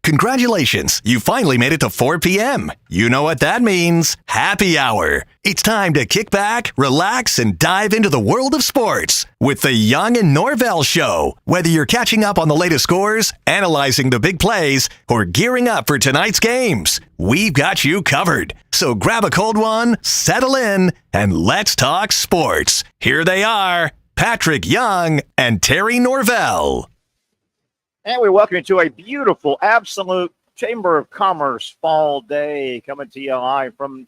Congratulations, you finally made it to 4 p.m. You know what that means. Happy hour. It's time to kick back, relax, and dive into the world of sports with the Young and Norvelle Show. Whether you're catching up on the latest scores, analyzing the big plays, or gearing up for tonight's games, we've got you covered. So grab a cold one, settle in, and let's talk sports. Here they are, Patrick Young and Terry Norvelle. And we welcome you to a beautiful, absolute Chamber of Commerce fall day coming to you live from,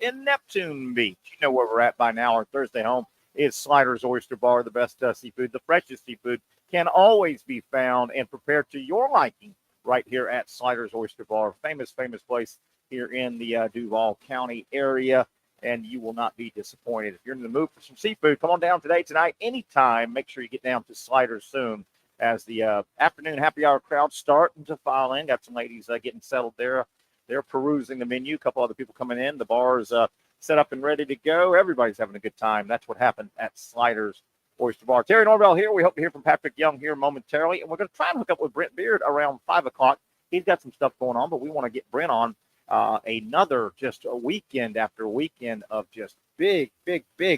in Neptune Beach. You know where we're at by now. Our Thursday home is Sliders Oyster Bar, the best seafood, the freshest seafood can always be found and prepared to your liking right here at Sliders Oyster Bar. Famous place here in the Duval County area, and you will not be disappointed. If you're in the mood for some seafood, come on down today, tonight, anytime. Make sure you get down to Sliders soon, as the afternoon happy hour crowd starting to file in. Got some ladies getting settled there. They're perusing the menu. A couple other people coming in. The bar is set up and ready to go. Everybody's having a good time. That's what happened at Sliders Oyster Bar. Terry Norvelle here. We hope to hear from Patrick Young here momentarily. And we're going to try and hook up with Brent Beard around 5 o'clock. He's got some stuff going on, but we want to get Brent on another just a weekend after weekend of just big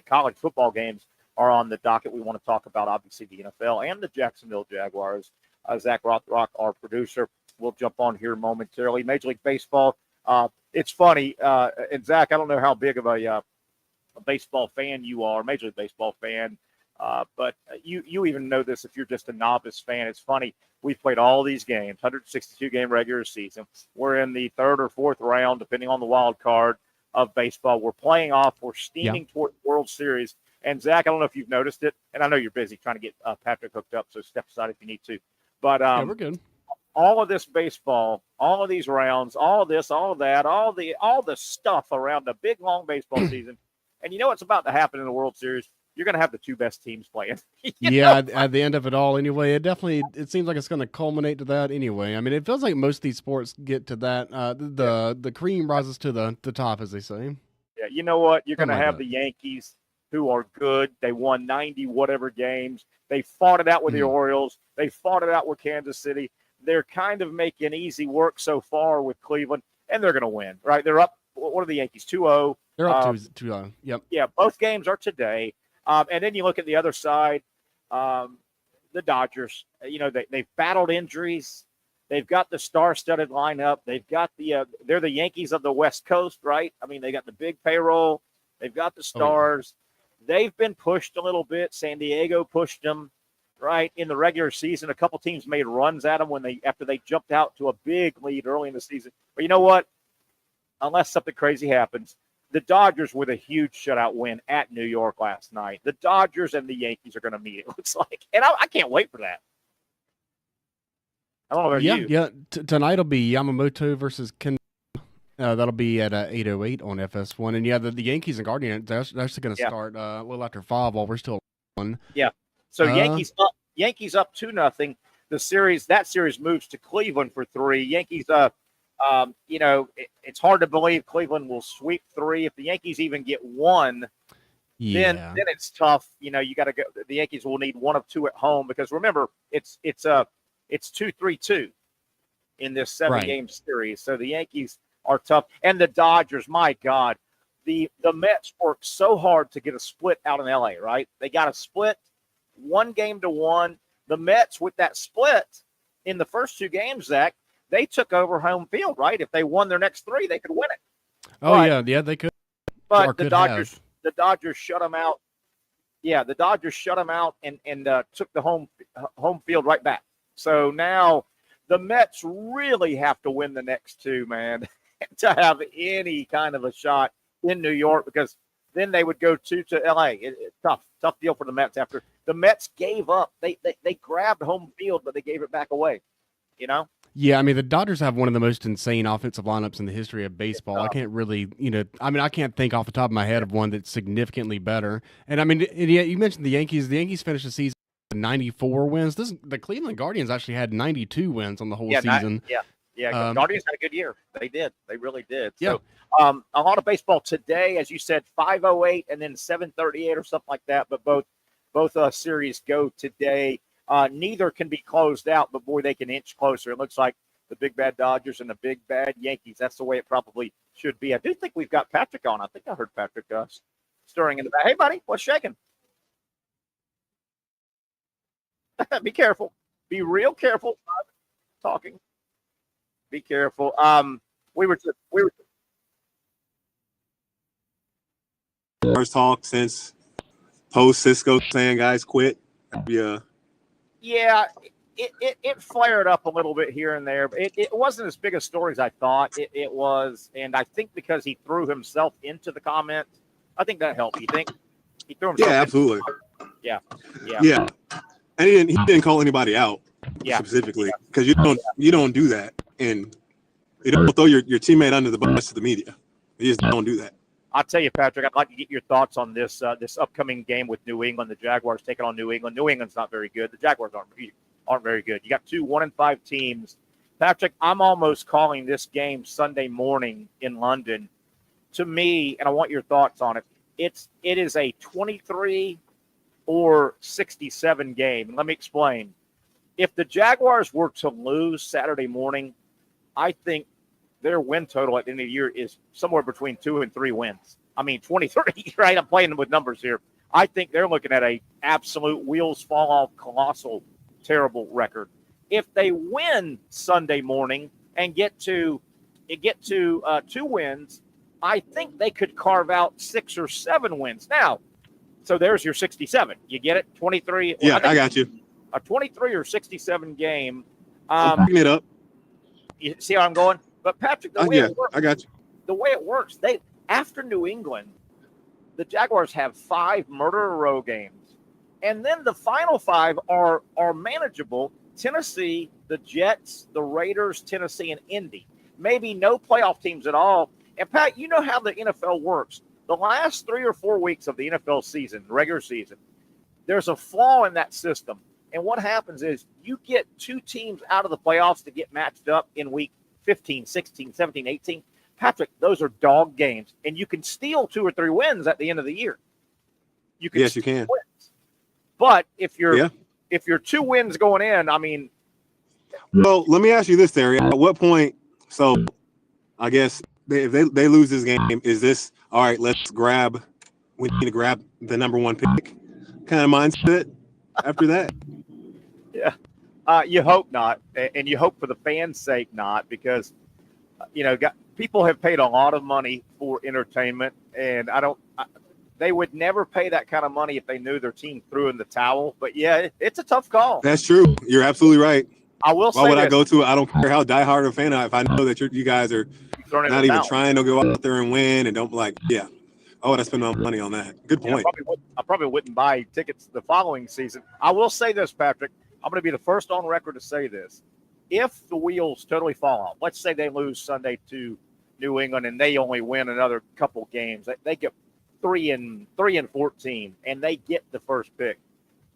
college football games are on the docket. We want to talk about, obviously, the NFL and the Jacksonville Jaguars. Zach Rothrock, our producer, will jump on here momentarily. Major League Baseball. It's funny, and Zach, I don't know how big of a baseball fan you are, Major League Baseball fan, but you even know this if you're just a novice fan. It's funny. We've played all these games, 162-game regular season. We're in the third or fourth round, depending on the wild card of baseball. We're playing off. We're steaming toward the World Series. And, Zach, I don't know if you've noticed it, and I know you're busy trying to get Patrick hooked up, so step aside if you need to. But we're good. All of this baseball, all of these rounds, all of this, all of that, all the stuff around the big, long baseball season, and you know what's about to happen in the World Series? You're going to have the two best teams playing. At the end of it all anyway. It seems like it's going to culminate to that anyway. I mean, it feels like most of these sports get to that. The cream rises to the top, as they say. Yeah, you know what? You're going to have the Yankees, who are good. They won 90 whatever games. They fought it out with the Orioles. They fought it out with Kansas City. They're kind of making easy work so far with Cleveland, and they're going to win, right? They're up. What are the Yankees? 2-0. They're up 2-0. Yep. Yeah, both games are today. And then you look at the other side, the Dodgers. You know, they've battled injuries. They've got the star-studded lineup. They've got they're the Yankees of the West Coast, right? I mean, they got the big payroll. They've got the stars. They've been pushed a little bit. San Diego pushed them, right, in the regular season. A couple teams made runs at them after they jumped out to a big lead early in the season. But you know what? Unless something crazy happens, the Dodgers with a huge shutout win at New York last night. The Dodgers and the Yankees are going to meet, it looks like. And I can't wait for that. I don't know about you. Yeah. Tonight will be Yamamoto versus Ken. That'll be at 8:08 on FS1. And, the Yankees and Guardians, they're actually going to start a little after 5 while we're still on. Yeah. So Yankees up 2-0. That series moves to Cleveland for 3. Yankees, it's hard to believe Cleveland will sweep 3. If the Yankees even get 1, then it's tough. You got to go. The Yankees will need 1 of 2 at home because remember, it's 2-3-2 in this 7-game series. So the Yankees are tough. And the Dodgers, my God, the Mets worked so hard to get a split out in LA, right? They got a split 1-1. The Mets, with that split in the first 2 games, Zach, they took over home field, right? If they won their next 3, they could win it. Yeah, they could. But the Dodgers shut them out. Yeah, the Dodgers shut them out and took the home field right back. So now the Mets really have to win the next 2, man, to have any kind of a shot in New York, because then they would go to LA. Tough deal for the Mets after the Mets gave up. They grabbed home field, but they gave it back away, Yeah, I mean, the Dodgers have one of the most insane offensive lineups in the history of baseball. I can't really, I can't think off the top of my head of one that's significantly better. And, I mean, you mentioned the Yankees. The Yankees finished the season with 94 wins. The Cleveland Guardians actually had 92 wins on the whole season. Yeah, Guardians had a good year. They did. They really did. Yeah. So, a lot of baseball today, as you said, 5:08 and then 7:38 or something like that. But both series go today. Neither can be closed out, but boy, they can inch closer. It looks like the big bad Dodgers and the big bad Yankees. That's the way it probably should be. I do think we've got Patrick on. I think I heard Patrick stirring in the back. Hey, buddy, what's shaking? Be careful. Be real careful talking. Be careful. We were first talk since post Cisco saying guys quit. Yeah, it flared up a little bit here and there, but it wasn't as big a story as I thought it was. And I think because he threw himself into the comment, I think that helped. You think he threw himself? Yeah, absolutely. Yeah. And he didn't call anybody out specifically because you don't do that, and you don't throw your teammate under the bus to the media. You just don't do that. I'll tell you, Patrick, I'd like to get your thoughts on this upcoming game with New England. The Jaguars taking on New England. New England's not very good. The Jaguars aren't very good. You got 2 1-5 teams. Patrick, I'm almost calling this game Sunday morning in London. To me, and I want your thoughts on it, it is a 23 or 67 game. And let me explain. If the Jaguars were to lose Saturday morning, I think their win total at the end of the year is somewhere between 2 and 3 wins. I mean, 23, right? I'm playing with numbers here. I think they're looking at a absolute wheels fall off, colossal, terrible record. If they win Sunday morning and get to 2 wins, I think they could carve out 6 or 7 wins. Now, so there's your 67. You get it? 23. Yeah, I got you. A 23 or 67 game. I'm picking it up. You see how I'm going? But Patrick, the way it works, I got you. The way it works, after New England, the Jaguars have 5 murder row games, and then the final 5 are manageable. Tennessee, the Jets, the Raiders, Tennessee, and Indy. Maybe no playoff teams at all. And Pat, you know how the NFL works. The last 3 or 4 weeks of the NFL season, regular season, there's a flaw in that system. And what happens is you get 2 teams out of the playoffs to get matched up in week 15, 16, 17, 18. Patrick, those are dog games. And you can steal 2 or 3 wins at the end of the year. You can wins. But if you're 2 wins going in, I mean. Well, let me ask you this, Terry. At what point, so I guess if they lose this game, is this, all right, we need to grab the number 1 pick kind of mindset after that? Yeah. You hope not. And you hope for the fans' sake not, because, people have paid a lot of money for entertainment, and they would never pay that kind of money if they knew their team threw in the towel. But yeah, it's a tough call. That's true. You're absolutely right. I will say, why would I go to it? I don't care how diehard a fan I am. If I know that you guys are not even trying to go out there and win, and don't why would I spend my money on that? Good point. I probably wouldn't buy tickets the following season. I will say this, Patrick. I'm going to be the first on record to say this. If the wheels totally fall off, let's say they lose Sunday to New England and they only win another couple games, they get 3 and 14, and they get the first pick.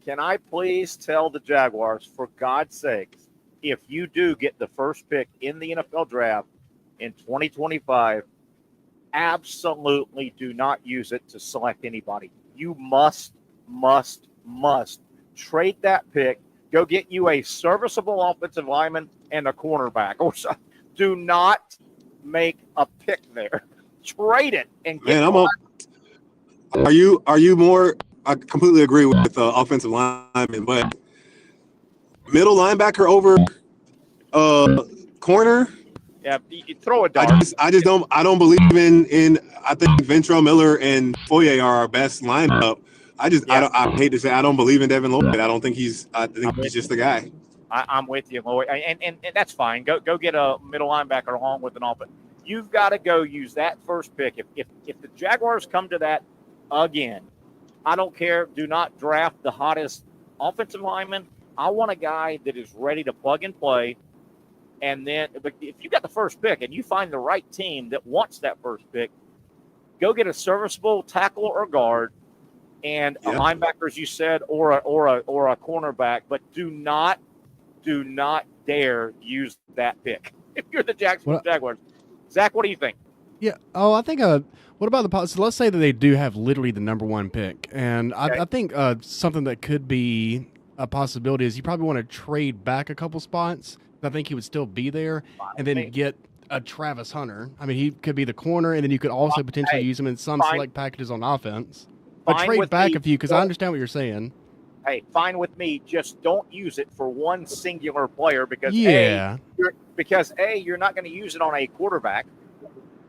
Can I please tell the Jaguars, for God's sakes, if you do get the first pick in the NFL draft in 2025, absolutely do not use it to select anybody. You must trade that pick. Go get you a serviceable offensive lineman and a cornerback. Or do not make a pick there. Trade it and get. Man, Are you more? I completely agree with the offensive lineman, but middle linebacker over corner. Yeah, you throw a dart. I don't believe in. I think Ventrell Miller and Foye are our best lineup. I hate to say I don't believe in Devin Lloyd. I think he's just the guy. I'm with you, Lloyd, and that's fine. Go get a middle linebacker along with an offense. You've got to go use that first pick. If the Jaguars come to that again, I don't care. Do not draft the hottest offensive lineman. I want a guy that is ready to plug and play. And then, but if you got the first pick and you find the right team that wants that first pick, go get a serviceable tackle or guard. And a linebacker, as you said, or a cornerback, but do not dare use that pick if you're the Jaguars. Zach, what do you think? Yeah. Oh, I think. What about so let's say that they do have literally the number 1 pick, and okay. I think something that could be a possibility is you probably want to trade back a couple spots I think he would still be there, and then get a Travis Hunter. I mean, he could be the corner, and then you could also potentially use him in some select packages on offense. But trade back a few, because I understand what you're saying. Hey, fine with me. Just don't use it for one singular player because you're not going to use it on a quarterback,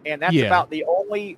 and that's about the only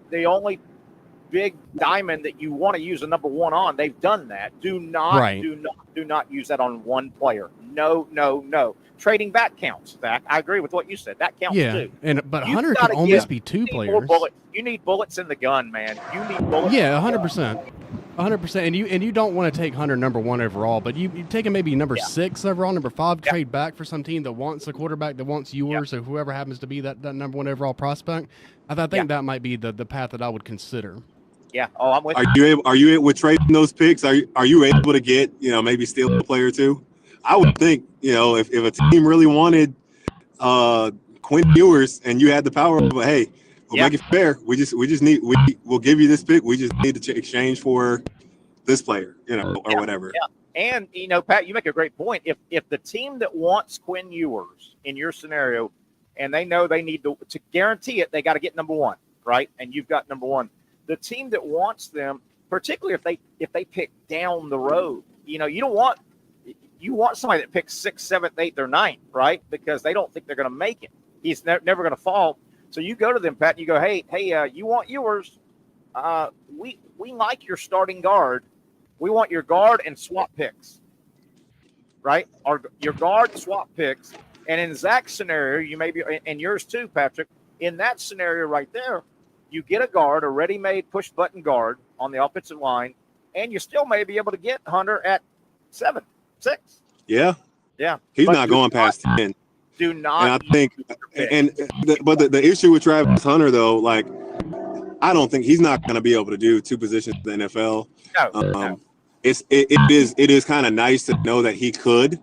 big diamond that you want to use a number one on. They've done that. Do not use that on one player. No. Trading back counts, Zach. I agree with what you said. That counts too. But Hunter can almost be two players. You need bullets in the gun, man. You need bullets. Yeah, 100%. 100%. And you don't want to take Hunter number one overall, but you take him maybe number 6 overall, number 5, trade back for some team that wants a quarterback that wants yours, or whoever happens to be that number one overall prospect. I think that might be the path that I would consider. Yeah. Oh, I'm with you. Are you able with trading those picks? Are you able to get, maybe steal a player too? I would think, if a team really wanted Quinn Ewers and you had the power, but hey, we'll make it fair. We'll give you this pick. We just need to exchange for this player, or whatever. Yeah. And Pat, you make a great point. If the team that wants Quinn Ewers in your scenario, and they know they need to guarantee it, they got to get number one, right? And you've got number one. The team that wants them, particularly if they pick down the road, you want somebody that picks 6th, 7th, 8th, or 9th, right? Because they don't think they're going to make it. He's never going to fall. So you go to them, Pat, and you go, hey, you want yours? We like your starting guard. We want your guard and swap picks, right? Or your guard swap picks. And in Zach's scenario, you may be, and yours too, Patrick. In that scenario right there, you get a guard, a ready-made push-button guard on the offensive line, and you still may be able to get Hunter at 7, 6. Yeah. He's not going past 10. Do not. And I think, but the issue with Travis Hunter though, like, I don't think he's not going to be able to do 2 positions in the NFL. No. It is kind of nice to know that he could,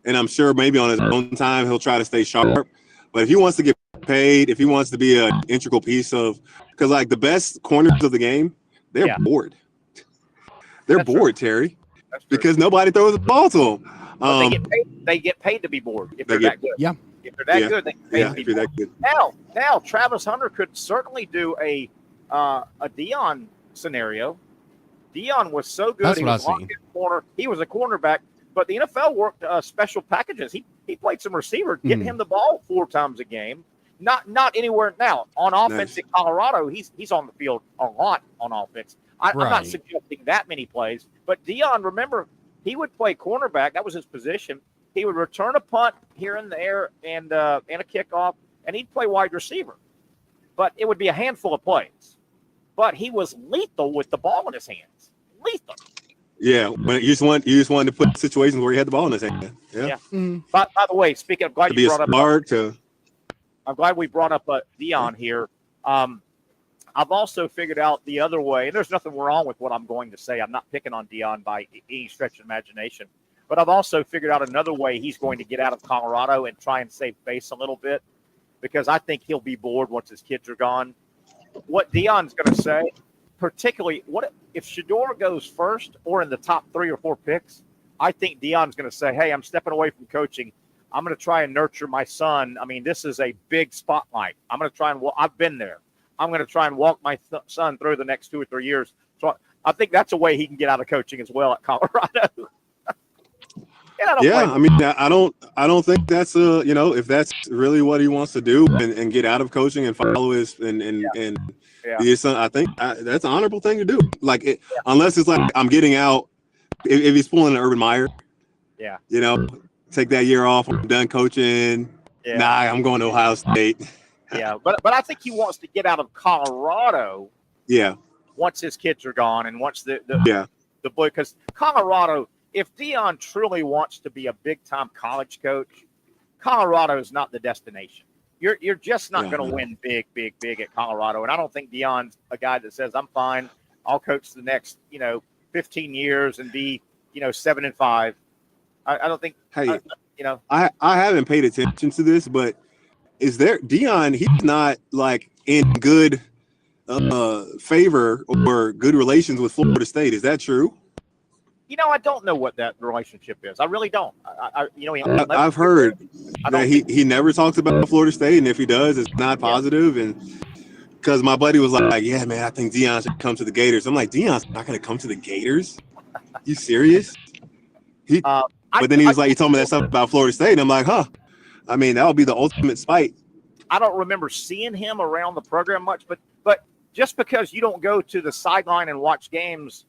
and I'm sure maybe on his own time he'll try to stay sharp. But if he wants to get paid, if he wants to be an integral piece of, because like the best corners of the game, they're bored. They're bored, Terry, because nobody throws the ball to them. They get paid to be bored if they're that good. Yeah. If they're that good, they get paid to be bored. Good. Now, Travis Hunter could certainly do a Dion scenario. Dion was so good. That's what I've seen. He was a cornerback, but the NFL worked special packages. He played some receiver, getting him the ball 4 times a game. Not anywhere now. On offense in Colorado, he's on the field a lot on offense. I'm not suggesting that many plays, but Dion, remember, he would play cornerback. That was his position. He would return a punt here and there and a kickoff, and he'd play wide receiver. But it would be a handful of plays. But he was lethal with the ball in his hands. Lethal. Yeah, but you just wanted to put situations where he had the ball in his hand. Yeah. By the way, speaking of, glad you brought up. I'm glad we brought up Dion here. I've also figured out the other way, and there's nothing wrong with what I'm going to say. I'm not picking on Dion by any stretch of imagination. But I've also figured out another way he's going to get out of Colorado and try and save face a little bit, because I think he'll be bored once his kids are gone. What Dion's going to say, particularly if Shedeur goes first or in the top 3 or 4 picks, I think Dion's going to say, hey, I'm stepping away from coaching. I'm going to try and nurture my son. I mean, this is a big spotlight. I'm going to try and I've been there. I'm going to try and walk my son through the next 2 or 3 years. So I think that's a way he can get out of coaching as well at Colorado. I mean, I don't think that's if that's really what he wants to do and get out of coaching and follow his his son, I think that's an honorable thing to do. Like, unless it's like I'm getting out, if he's pulling an Urban Meyer, take that year off. I'm done coaching. Yeah. Nah, I'm going to Ohio State. Yeah, but I think he wants to get out of Colorado. Yeah. Once his kids are gone and once the boy, because Colorado, if Dion truly wants to be a big time college coach, Colorado is not the destination. You're just not going to win big at Colorado. And I don't think Dion's a guy that says, I'm fine. I'll coach the next, 15 years and be, 7-5. I don't think, I haven't paid attention to this, but is there Dion? He's not like in good favor or good relations with Florida State. Is that true? I don't know what that relationship is. I really don't. I've heard don't he never talks about Florida State, and if he does, it's not positive. And because my buddy was like, yeah, man, I think Deion should come to the Gators. I'm like, Deion's not going to come to the Gators? You serious? But then he was like, he told me that stuff about Florida State, and I'm like, huh. I mean, that would be the ultimate spite. I don't remember seeing him around the program much, but just because you don't go to the sideline and watch games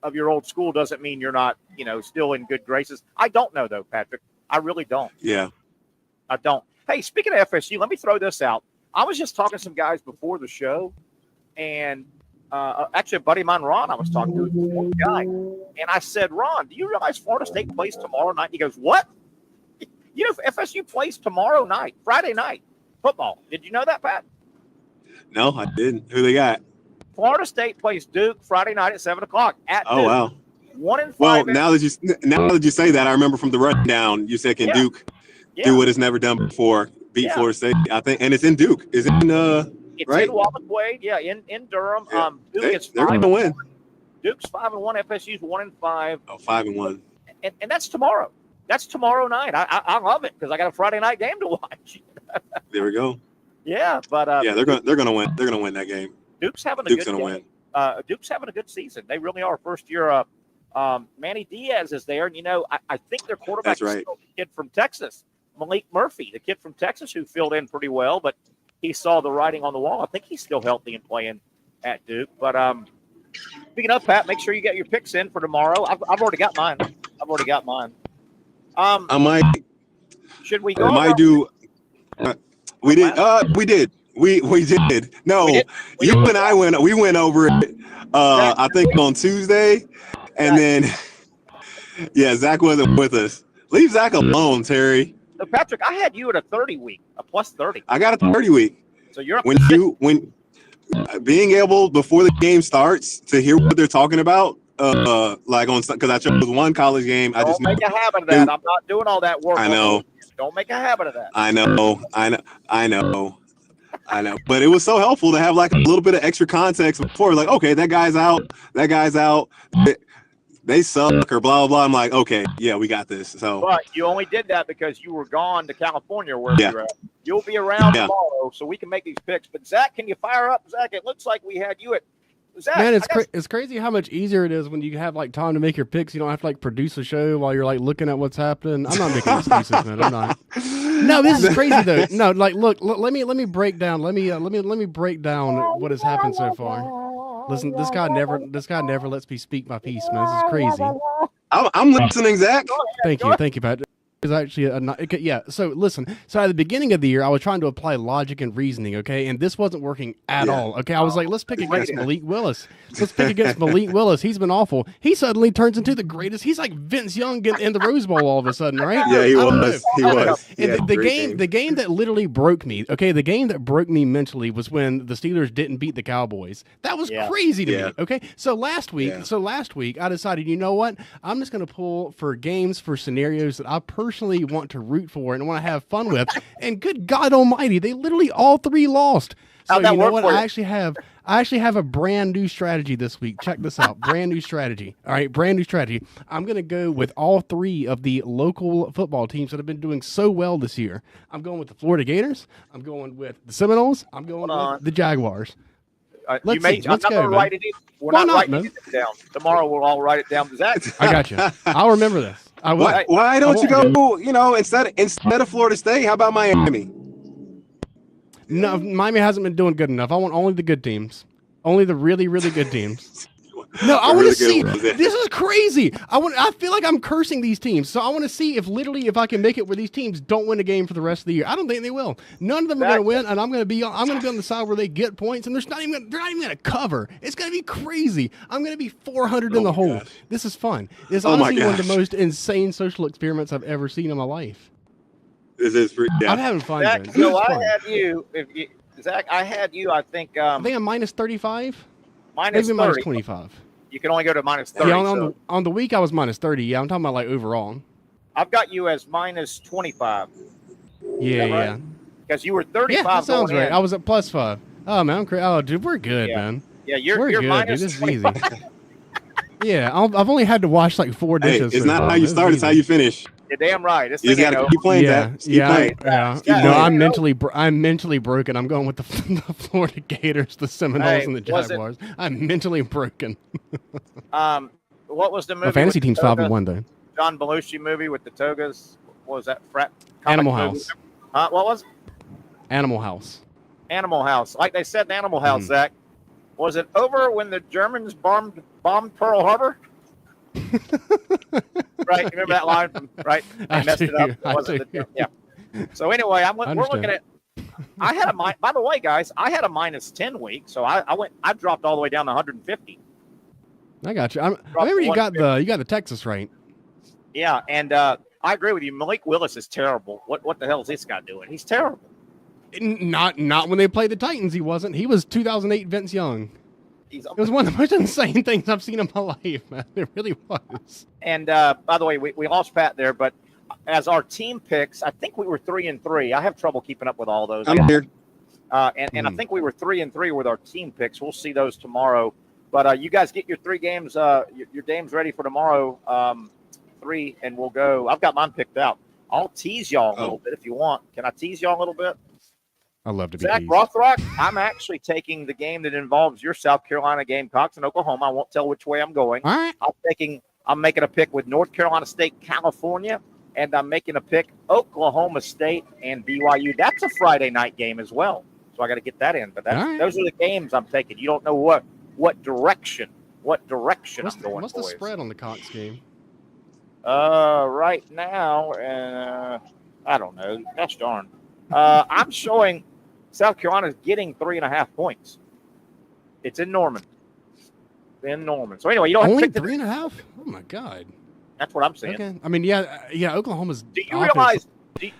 of your old school doesn't mean you're not, still in good graces. I don't know, though, Patrick. I really don't. Yeah. I don't. Hey, speaking of FSU, let me throw this out. I was just talking to some guys before the show, and actually a buddy of mine, Ron, I was talking to, one guy, and I said, Ron, do you realize Florida State plays tomorrow night? He goes, what? FSU plays tomorrow night, Friday night, football. Did you know that, Pat? No, I didn't. Who they got? Florida State plays Duke Friday night at 7:00 at Duke. Oh, wow. 1-5. Well, now that you say that, I remember from the rundown, you said, can Duke do what it's never done before, beat Florida State? I think, and it's in Duke. It's in it's right? in Wallach-Wade, in Durham. Yeah. Duke is they're going to win. Duke's 5-1. FSU's 1-5. Oh, 5-1. And that's tomorrow. That's tomorrow night. I love it because I got a Friday night game to watch. There we go. Yeah, but they're going to win. They're going to win that game. Duke's having a Duke's good going to game. win. Duke's having a good season. They really are. First year. Manny Diaz is there, and I think their quarterback is still the kid from Texas, Malik Murphy, the kid from Texas who filled in pretty well, but he saw the writing on the wall. I think he's still healthy and playing at Duke. But speaking of, Pat, make sure you get your picks in for tomorrow. I've already got mine. I might. Should we go? I might do. We did. We did. We did. No, you and I went. We went over it. I think on Tuesday, and then Zach wasn't with us. Leave Zach alone, Terry. So Patrick, I had you at a 30 week, a plus 30. I got a 30 week. So you're up when being able before the game starts to hear what they're talking about. Like on because I chose one college game. Don't make a habit of that. I'm not doing all that work. I know. Don't make a habit of that. I know. But it was so helpful to have like a little bit of extra context before. Like, okay, that guy's out. They suck or blah, blah, blah. I'm like, okay, yeah, we got this. So, but you only did that because you were gone to California where you're at. You'll be around tomorrow, so we can make these picks. But Zach, can you fire up? Zach, it looks like we had you at Zach. Man, it's crazy how much easier it is when you have like time to make your picks. You don't have to like produce a show while you're like looking at what's happening. I'm not making excuses, man. I'm not. No, this is crazy though. No, like look, let me break down. Let me break down what has happened so far. Listen, this guy never lets me speak my piece, man. This is crazy. I'm listening, Zach. Thank you, Pat. Is actually so listen, so at the beginning of the year I was trying to apply logic and reasoning, okay, and this wasn't working at all. Okay, I was like, let's pick against Malik Willis. He's been awful. He suddenly turns into the greatest. He's like Vince Young in the Rose Bowl all of a sudden, right? Yeah, he was. And the game that literally broke me, okay, the game that broke me mentally was when the Steelers didn't beat the Cowboys. That was crazy to me. Okay, so last week I decided, you know what, I'm just going to pull for games for scenarios that I personally want to root for and want to have fun with, and good God Almighty, they literally all three lost. So you know what? I actually have a brand new strategy this week. Check this out. Brand new strategy. All right, brand new strategy. I'm going to go with all three of the local football teams that have been doing so well this year. I'm going with the Florida Gators. I'm going with the Seminoles. I'm going with the Jaguars. Let's go. Write it in. We're not writing it down. Tomorrow we'll all write it down. Zach, I got you. I'll remember this. Why don't you go? Instead of Florida State, how about Miami? No, Miami hasn't been doing good enough. I want only the good teams, only the really, really good teams. No, I want to see. This is crazy. I feel like I'm cursing these teams, so I want to see if I can make it where these teams don't win a game for the rest of the year. I don't think they will. None of them are going to win, and I'm going to be on the side where they get points, and they're not even going to cover. It's going to be crazy. I'm going to be 400 in the hole. Gosh. This is fun. It's honestly one of the most insane social experiments I've ever seen in my life. This is pretty. Yeah. I'm having fun. Zach, so I had you. Zach, I had you. I think I'm minus 35. Minus maybe 30. minus 25. You can only go to minus 30. Yeah, on the week I was minus 30. Yeah, I'm talking about like overall. I've got you as minus 25. Yeah. Because you were 35. Yeah, that sounds right. I was at plus 5. Oh man, I'm crazy. Oh, dude, we're good, man. Yeah, you're good, minus dude. This is 25. easy. Yeah, I've only had to wash like 4 dishes. It's not how you start; it's how you finish. You're damn right. This You just thing got ain't to keep playing that. Keep playing. Yeah. Yeah. No, Yeah. I'm mentally broken. I'm going with the Florida Gators, the Seminoles, and the Jaguars. I'm mentally broken. What was the movie? My fantasy with the team's toga? 5-1 though. John Belushi movie with the togas. What was that? Frat comic Animal movie? House. What was it? Animal House. Animal House. Like they said in Animal House, Zach. Was it over when the Germans bombed Pearl Harbor? Right, remember that line from right? They messed it up. Yeah. So anyway, we're looking at. I had a by the way, guys, I had a -10 week, so I dropped all the way down to 150. I got you. I remember you got the Texas right. Yeah, and I agree with you. Malik Willis is terrible. What the hell is this guy doing? He's terrible. Not when they played the Titans. He wasn't. He was 2008 Vince Young. It was one of the most insane things I've seen in my life, man. It really was. And by the way, we lost Pat there, but as our team picks, I think we were 3-3. I have trouble keeping up with all those. I'm here. And I think we were 3-3 with our team picks. We'll see those tomorrow. But you guys get your 3 games, your games ready for tomorrow. 3, and we'll go. I've got mine picked out. I'll tease y'all a little bit if you want. Can I tease y'all a little bit? I love to be Zach teased. Rothrock, I'm actually taking the game that involves your South Carolina Gamecocks in Oklahoma. I won't tell which way I'm going. All right. I'm making a pick with North Carolina State, California, and I'm making a pick Oklahoma State and BYU. That's a Friday night game as well. So I got to get that in. But those are the games I'm taking. You don't know what direction I'm going. What's the spread on the Cox game? Right now, I don't know. Gosh darn. I'm showing South Carolina's getting 3.5 points. It's in Norman. So anyway, you don't only have to pick 3.5. Oh my God. That's what I'm saying. Okay. I mean, yeah. Oklahoma's. Do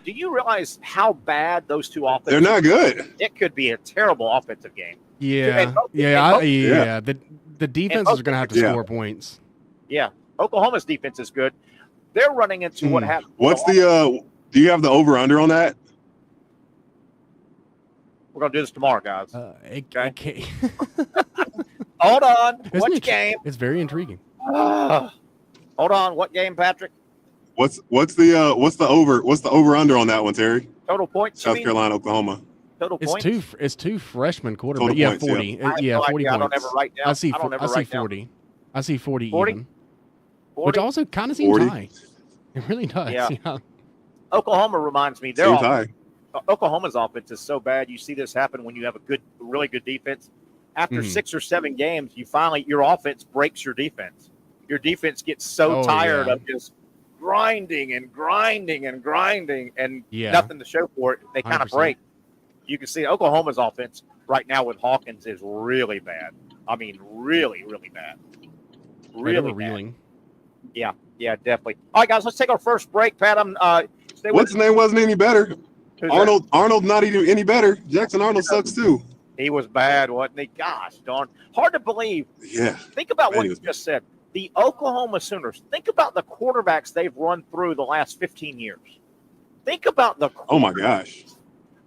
you realize how bad those two offenses? They're not good. It could be a terrible offensive game. Yeah. The defenses are going to have to score points. Yeah. Oklahoma's defense is good. They're running into what happened. What's do you have the over/under on that? We're going to do this tomorrow, guys. Okay. Hold on. What game? It's very intriguing. Hold on. What game, Patrick? What's the over/under on that one, Terry? Total points. South Carolina, Oklahoma. Total points. It's two freshman quarterbacks. Total Yeah, points, 40. Yeah, 40 I points. don't ever write down. I see 40. I see 40 even. 40? Which also kind of seems 40? high. It really does. Yeah. Oklahoma reminds me. Seems high. Oklahoma's offense is so bad. You see this happen when you have a really good defense. After 6 or 7 games, your offense breaks your defense. Your defense gets so tired of just grinding and nothing to show for it. They kind of break. You can see Oklahoma's offense right now with Hawkins is really bad. I mean, really, really bad. Really bad. Reeling. Yeah, definitely. All right, guys, let's take our first break. Pat, What's his name wasn't any better. Arnold not even any better. Jackson Arnold sucks too. He was bad, wasn't he? Gosh darn. Hard to believe. Yeah. Think about what you just said. The Oklahoma Sooners, think about the quarterbacks they've run through the last 15 years. Think about oh my gosh.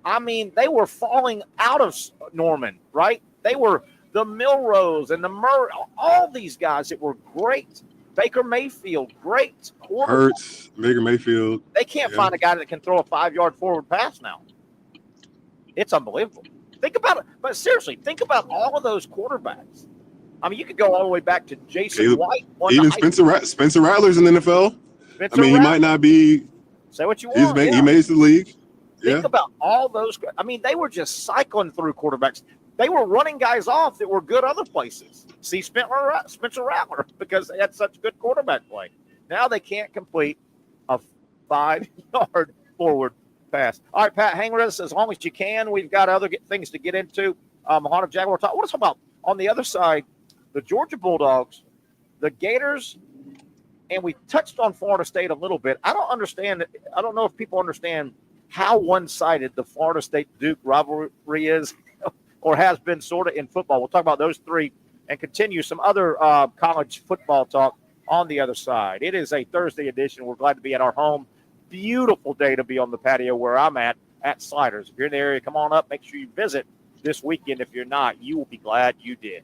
I mean, they were falling out of Norman, right? They were the Milrose and the Murray, all these guys that were great. Baker Mayfield, great quarterback. Hurts, Baker Mayfield. They can't find a guy that can throw a 5-yard forward pass now. It's unbelievable. Think about it. But seriously, think about all of those quarterbacks. I mean, you could go all the way back to Jason White. Even Spencer Rattler's in the NFL. He might not be. Say what you want. He made it to the league. Think about all those. I mean, they were just cycling through quarterbacks. They were running guys off that were good other places. See Spencer Rattler because they had such good quarterback play. Now they can't complete a 5-yard forward pass. All right, Pat, hang with us as long as you can. We've got other things to get into. Mahana Jaguar talk. What about on the other side? The Georgia Bulldogs, the Gators, and we touched on Florida State a little bit. I don't understand. I don't know if people understand how one-sided the Florida State-Duke rivalry is or has been sort of in football. We'll talk about those three and continue some other college football talk on the other side. It is a Thursday edition. We're glad to be at our home. Beautiful day to be on the patio where I'm at Sliders. If you're in the area, come on up. Make sure you visit this weekend. If you're not, you will be glad you did.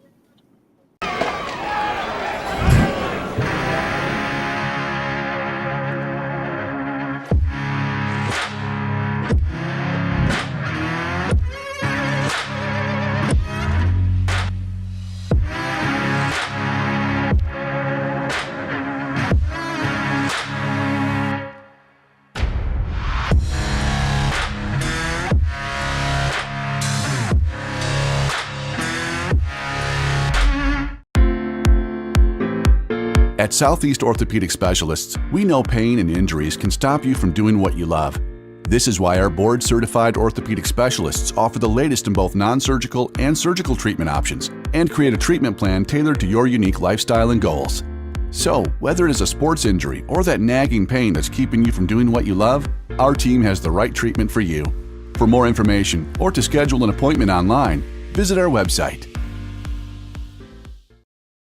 At Southeast Orthopedic Specialists, we know pain and injuries can stop you from doing what you love. This is why our board-certified orthopedic specialists offer the latest in both non-surgical and surgical treatment options and create a treatment plan tailored to your unique lifestyle and goals. So, whether it is a sports injury or that nagging pain that's keeping you from doing what you love, our team has the right treatment for you. For more information or to schedule an appointment online, visit our website.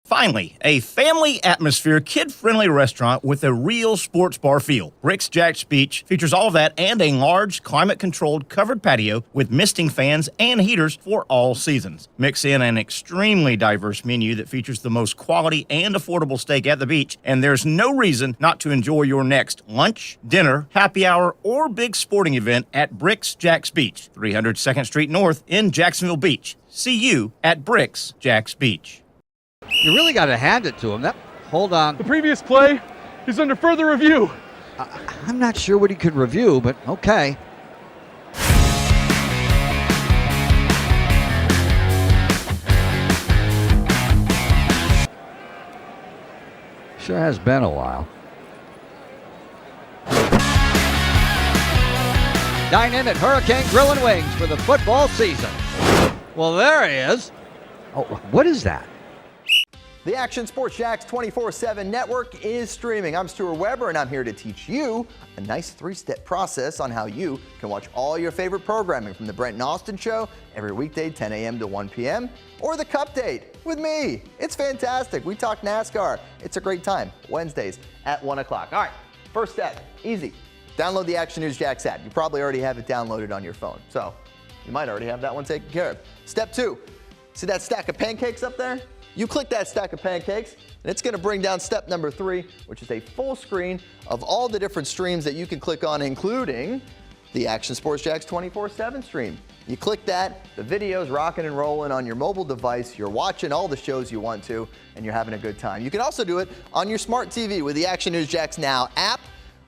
Finally, a family atmosphere, kid-friendly restaurant with a real sports bar feel. Bricks Jack's Beach features all of that and a large, climate-controlled covered patio with misting fans and heaters for all seasons. Mix in an extremely diverse menu that features the most quality and affordable steak at the beach, and there's no reason not to enjoy your next lunch, dinner, happy hour, or big sporting event at Bricks Jack's Beach, 300 2nd Street North in Jacksonville Beach. See you at Bricks Jack's Beach. You really got to hand it to him. Hold on. The previous play is under further review. I'm not sure what he could review, but okay. Sure has been a while. Dynamic Hurricane Grill and Wings for the football season. Well, there he is. Oh, what is that? The Action Sports Jax 24/7 network is streaming. I'm Stuart Weber, and I'm here to teach you a nice three-step process on how you can watch all your favorite programming from the Brent and Austin Show every weekday 10 a.m. to 1 p.m. or the Cup Date with me. It's fantastic. We talk NASCAR. It's a great time. Wednesdays at 1 o'clock. All right, first step, easy. Download the Action News Jax app. You probably already have it downloaded on your phone, so you might already have that one taken care of. Step 2, see that stack of pancakes up there? You click that stack of pancakes, and it's going to bring down step number 3, which is a full screen of all the different streams that you can click on, including the Action Sports Jax 24/7 stream. You click that, the video's rocking and rolling on your mobile device. You're watching all the shows you want to, and you're having a good time. You can also do it on your smart TV with the Action News Jax Now app.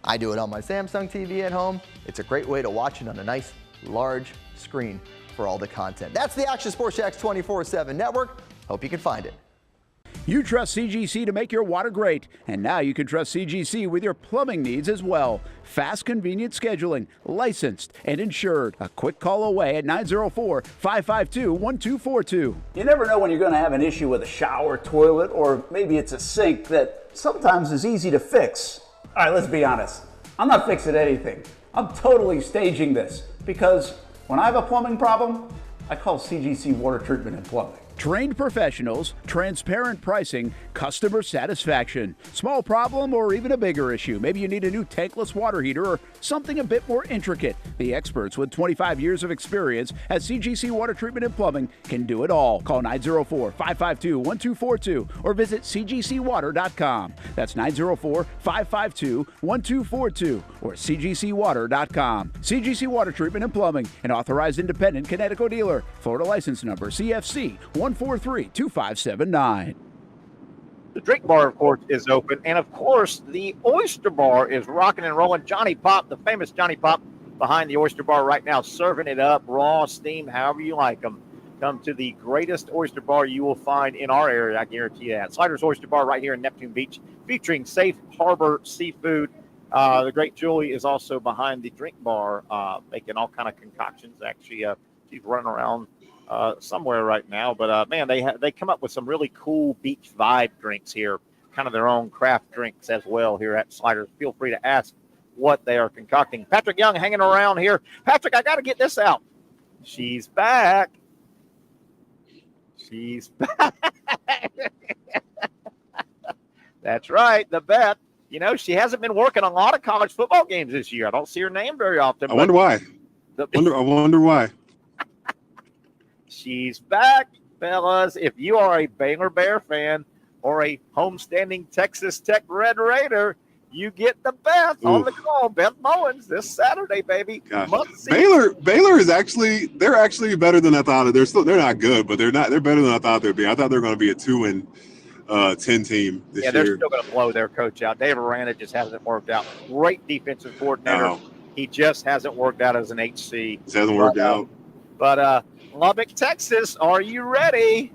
I do it on my Samsung TV at home. It's a great way to watch it on a nice, large screen for all the content. That's the Action Sports Jax 24/7 network. Hope you can find it. You trust CGC to make your water great, and now you can trust CGC with your plumbing needs as well. Fast, convenient scheduling, licensed and insured. A quick call away at 904-552-1242. You never know when you're going to have an issue with a shower, toilet, or maybe it's a sink that sometimes is easy to fix. All right, let's be honest. I'm not fixing anything. I'm totally staging this because when I have a plumbing problem, I call CGC Water Treatment and Plumbing. Trained professionals, transparent pricing, customer satisfaction. Small problem or even a bigger issue. Maybe you need a new tankless water heater or something a bit more intricate. The experts with 25 years of experience at CGC Water Treatment and Plumbing can do it all. Call 904-552-1242 or visit cgcwater.com. That's 904-552-1242 or cgcwater.com. CGC Water Treatment and Plumbing, an authorized independent Connecticut dealer. Florida license number CFC 1432579. The drink bar, of course, is open. And, of course, the Oyster Bar is rocking and rolling. Johnny Pop, the famous Johnny Pop, behind the Oyster Bar right now, serving it up, raw, steamed, however you like them. Come to the greatest oyster bar you will find in our area, I guarantee you that. Sliders Oyster Bar right here in Neptune Beach, featuring safe harbor seafood. The great Julie is also behind the drink bar, making all kind of concoctions. Actually, she's running around somewhere right now, but man, they come up with some really cool beach vibe drinks here, kind of their own craft drinks as well here at Sliders. Feel free to ask what they are concocting. Patrick Young hanging around here. Patrick, I got to get this out. She's back. She's back. That's right, the vet. You know, she hasn't been working a lot of college football games this year. I don't see her name very often. I wonder why. I wonder why. She's back, fellas. If you are a Baylor Bear fan or a homestanding Texas Tech Red Raider, you get the Beth on the call. Beth Mullins this Saturday, baby. Baylor is actually better than I thought. They're not good, but they're better than I thought they'd be. I thought they were going to be a 2-10 team this year. Yeah, they're still going to blow their coach out. Dave Aranda just hasn't worked out. Great defensive coordinator. No. He just hasn't worked out as an HC. It hasn't worked out. But Lubbock, Texas, are you ready?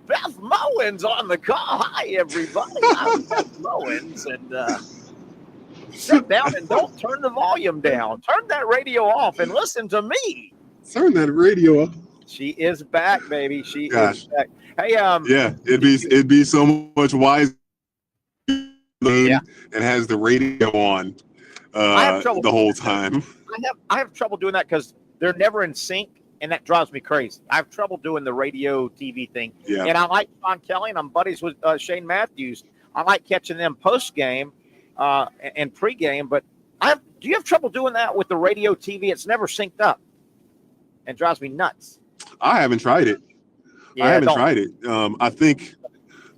Beth Mowens on the call. Hi, everybody. I'm Beth Mowens, and sit down and don't turn the volume down. Turn that radio off and listen to me. Turn that radio off. She is back, baby. She is back. Hey, yeah, it'd be so much wiser and has the radio on the whole time. I have trouble doing that because they're never in sync, and that drives me crazy. I have trouble doing the radio TV thing. Yeah. And I like Sean Kelly, and I'm buddies with Shane Matthews. I like catching them post game and pre game, but do you have trouble doing that with the radio TV? It's never synced up and drives me nuts. I haven't tried it. Yeah, I haven't tried it. I think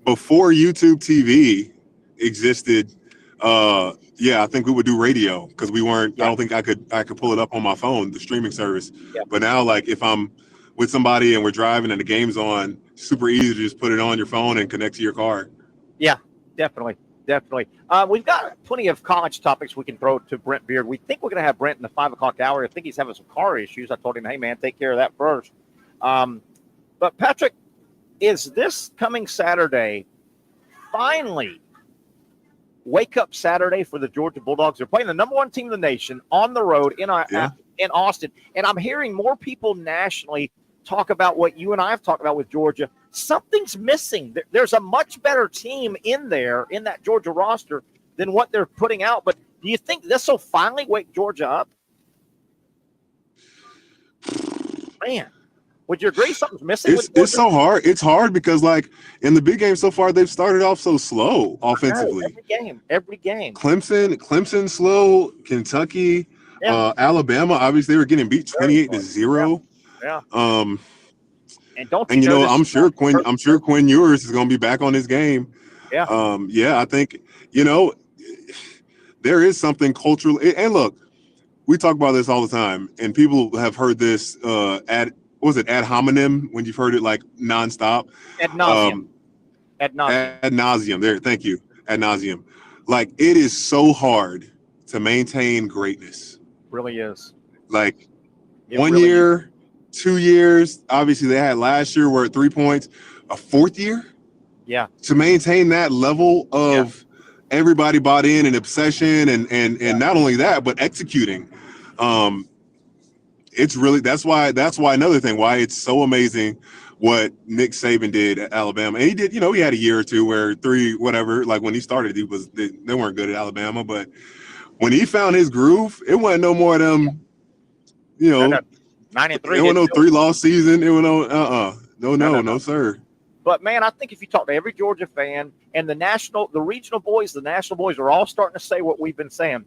before YouTube TV existed, I think we would do radio because we weren't. I don't think I could pull it up on my phone, the streaming service. Yeah. But now, like if I'm with somebody and we're driving and the game's on, super easy to just put it on your phone and connect to your car. Yeah, definitely. We've got plenty of college topics we can throw to Brent Beard. We think we're going to have Brent in the 5 o'clock hour. I think he's having some car issues. I told him, hey, man, take care of that first. But, Patrick, is this coming Saturday finally wake up Saturday for the Georgia Bulldogs? They're playing the number 1 team in the nation on the road in Austin. And I'm hearing more people nationally talk about what you and I have talked about with Georgia. Something's missing. There's a much better team in there in that Georgia roster than what they're putting out. But do you think this will finally wake Georgia up? Man, would you agree something's missing? It's so hard. It's hard because, like, in the big game so far, they've started off so slow offensively. Every game. Clemson slow. Kentucky, Alabama. Obviously, they were getting beat 28-0. Yeah. And I'm sure Quinn Ewers is going to be back on his game. Yeah. I think there is something culturally. And look, we talk about this all the time, and people have heard this ad hominem when you've heard it like nonstop. Ad nauseum. Ad nauseum. There, thank you. Ad nauseum. Like, it is so hard to maintain greatness. Really is. Like, 1 year. 2 years, obviously they had last year were at 3 points. A 4th year, to maintain that level of everybody bought in and obsession, and not only that, but executing. It's really that's why another thing why it's so amazing what Nick Saban did at Alabama, and he did. He had a year or two where like when he started, they weren't good at Alabama, but when he found his groove, it wasn't no more of them. 9-3. It was no 3-loss season. It was no, sir. But man, I think if you talk to every Georgia fan and the regional boys, the national boys are all starting to say what we've been saying.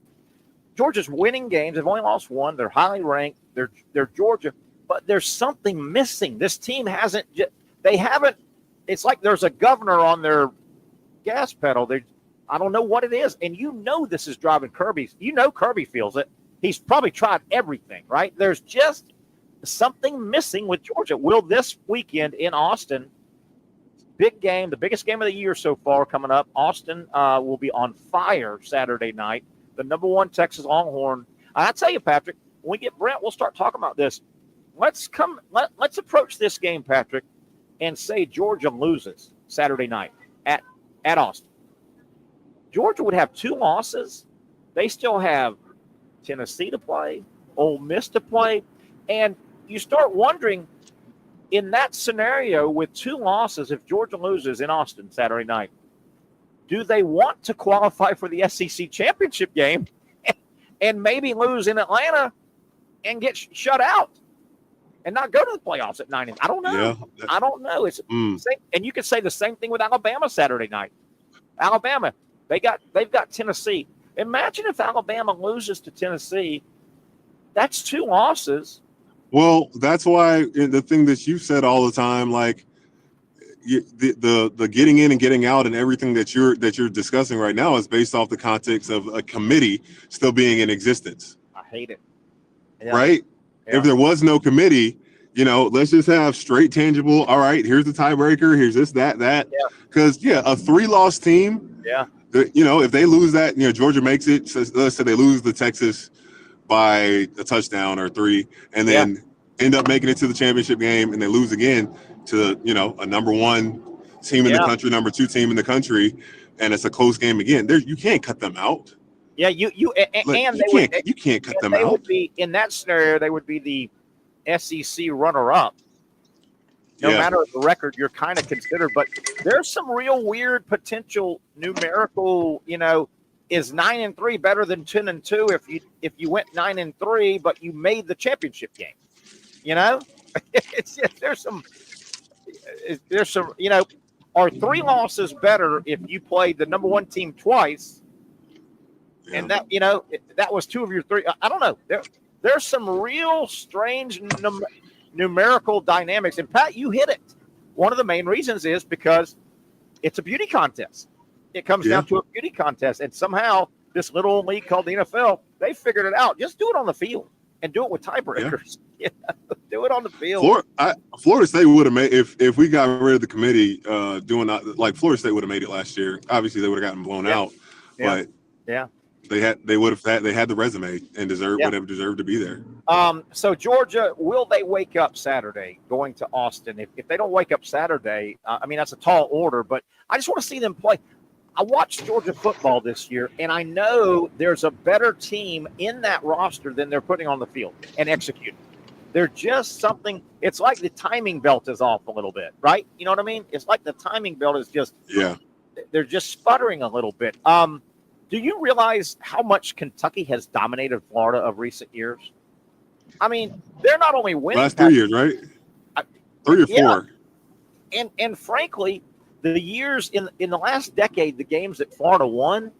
Georgia's winning games. They've only lost one. They're highly ranked. They're Georgia, but there's something missing. This team hasn't. It's like there's a governor on their gas pedal. I don't know what it is, and this is driving Kirby. Kirby feels it. He's probably tried everything, right? There's just something missing with Georgia. Will this weekend in Austin, big game, the biggest game of the year so far coming up, Austin will be on fire Saturday night. The number 1 Texas Longhorn. I tell you, Patrick, when we get Brent, we'll start talking about this. Let's approach this game, Patrick, and say Georgia loses Saturday night at Austin. Georgia would have 2 losses. They still have Tennessee to play, Ole Miss to play, and you start wondering, in that scenario with 2 losses, if Georgia loses in Austin Saturday night, do they want to qualify for the SEC championship game and maybe lose in Atlanta and get shut out and not go to the playoffs at 9? I don't know. I don't know. It's same, and you could say the same thing with Alabama Saturday night. Alabama, they've got Tennessee. Imagine if Alabama loses to Tennessee. That's 2 losses. Well, that's why the thing that you said all the time, like the getting in and getting out and everything that you're discussing right now is based off the context of a committee still being in existence. I hate it. Yeah. Right? Yeah. If there was no committee, let's just have straight tangible. All right, here's the tiebreaker. Here's this, that. Because a 3-loss team. Yeah. If they lose that, Georgia makes it. So let's say they lose the Texas by a touchdown or 3, and then end up making it to the championship game, and they lose again. to, you know, a number one team in the country, number two team in the country, and it's a close game again. You can't cut them out. Yeah, you can't cut them out. Would be, in that scenario, they would be the SEC runner-up. No matter the record, you're kind of considered. But there's some real weird potential numerical. You know, is 9-3 better than 10-2 if you went 9-3, but you made the championship game? You know, there's some. You know, are 3 losses better if you played the number one team twice? Yeah. And that, you know, that was 2 of your 3. I don't know. There's some real strange numerical dynamics. And Pat, you hit it. One of the main reasons is because it's a beauty contest. It comes down to a beauty contest. And somehow this little league called the NFL, they figured it out. Just do it on the field and do it with tiebreakers. Yeah. Do it on the field. Florida State would have made, if we got rid of the committee doing that, like Florida State would have made it last year. Obviously they would have gotten blown out, but they had the resume and would have deserved to be there. So Georgia, will they wake up Saturday going to Austin? If they don't wake up Saturday, I mean, that's a tall order, but I just want to see them play. I watched Georgia football this year, and I know there's a better team in that roster than they're putting on the field and executing. They're just something. It's like the timing belt is off a little bit, right? You know what I mean? It's like the timing belt is just they're just sputtering a little bit. Do you realize how much Kentucky has dominated Florida of recent years? I mean, they're not only winning last 3 years, right? 3 or 4. And frankly, the years in the last decade, the games that Florida won,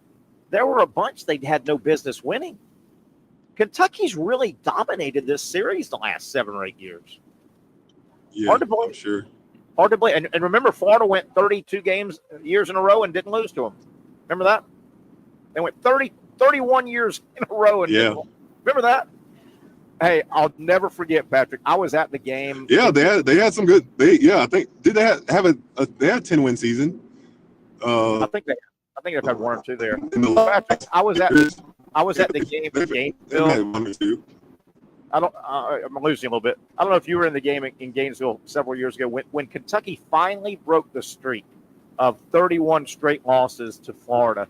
there were a bunch they had no business winning. Kentucky's really dominated this series the last 7 or 8 years. Yeah, hard to believe. I'm sure. Hard to believe. And remember, Florida went 32 years in a row and didn't lose to them. Remember that? They went 31 years in a row. And remember that? Hey, I'll never forget, Patrick. I was at the game. Yeah, they had some good. I think did they have they had a 10-win season? I think they've had 1 or 2 there. Patrick, I was at the game in Gainesville. I'm losing a little bit. I don't know if you were in the game in Gainesville several years ago when Kentucky finally broke the streak of 31 straight losses to Florida,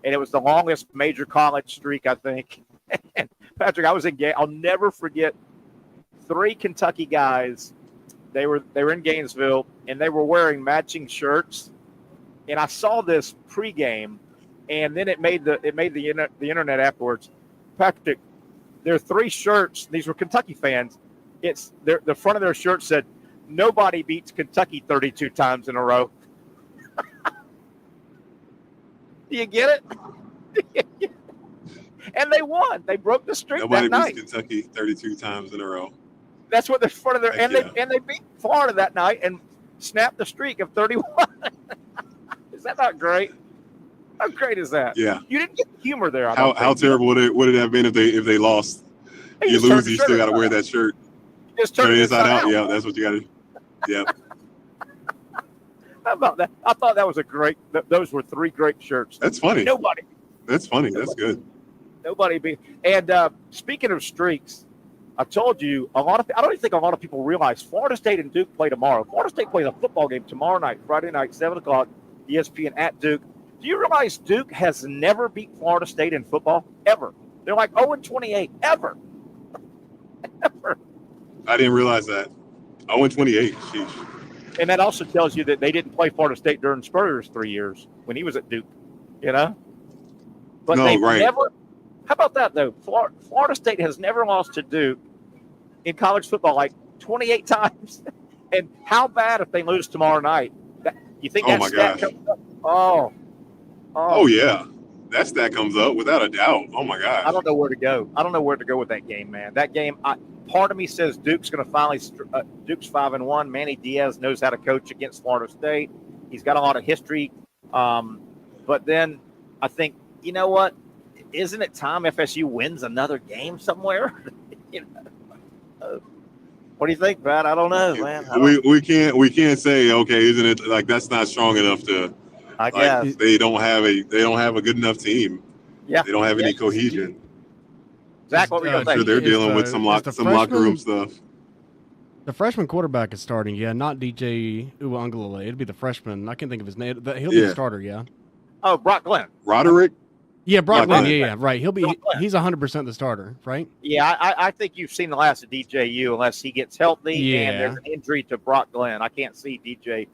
and it was the longest major college streak, I think. And Patrick, I was in I'll never forget 3 Kentucky guys. They were in Gainesville and they were wearing matching shirts. And I saw this pregame, and then it made the internet afterwards. Patrick, there are 3 shirts. These were Kentucky fans. It's the front of their shirt said, "Nobody beats Kentucky 32 times in a row." Do you get it? And they won. They broke the streak that night. Nobody beats Kentucky 32 times in a row. That's what the front of their and they beat Florida that night and snapped the streak of 31. Is that not great? How great is that? Yeah. You didn't get the humor there. How terrible would it have been if they lost? Hey, you lose, you still got to wear that shirt. Just turn it inside out. Yeah, that's what you got to do. Yeah. How about that? I thought that was those were 3 great shirts. That's funny. That's funny. Nobody. That's good. Nobody beat. And speaking of streaks, I told you I don't even think a lot of people realize Florida State and Duke play tomorrow. Florida State plays a football game tomorrow night, Friday night, 7:00, ESPN at Duke. Do you realize Duke has never beat Florida State in football? Ever. They're like 0-28. Ever. Ever. I didn't realize that. 0-28. Sheesh. And that also tells you that they didn't play Florida State during Spurrier's 3 years when he was at Duke. You know? But they've never. How about that, though? Florida State has never lost to Duke in college football like 28 times. And how bad if they lose tomorrow night? You think that stat comes up? Oh, yeah. That stat comes up without a doubt. Oh, my gosh. I don't know where to go. I don't know where to go with that game, man. That game, part of me says Duke's going to finally Duke's 5-1. Manny Diaz knows how to coach against Florida State. He's got a lot of history. But then I think, you know what? Isn't it time FSU wins another game somewhere? What do you think, Pat? I don't know, man. We can't say, okay, isn't it like that's not strong enough to? I guess they don't have a good enough team. Yeah, they don't have any cohesion. Zach, what were you going to say? Sure, they're dealing with some locker room stuff. The freshman quarterback is starting, yeah, not DJ Uiagalelei. It'd be the freshman. I can't think of his name. He'll be the starter, yeah. Oh, Brock Glenn. Roderick? Yeah, Brock Glenn, yeah, right. He's 100% the starter, right? Yeah, I think you've seen the last of DJU unless he gets healthy and there's an injury to Brock Glenn. I can't see DJ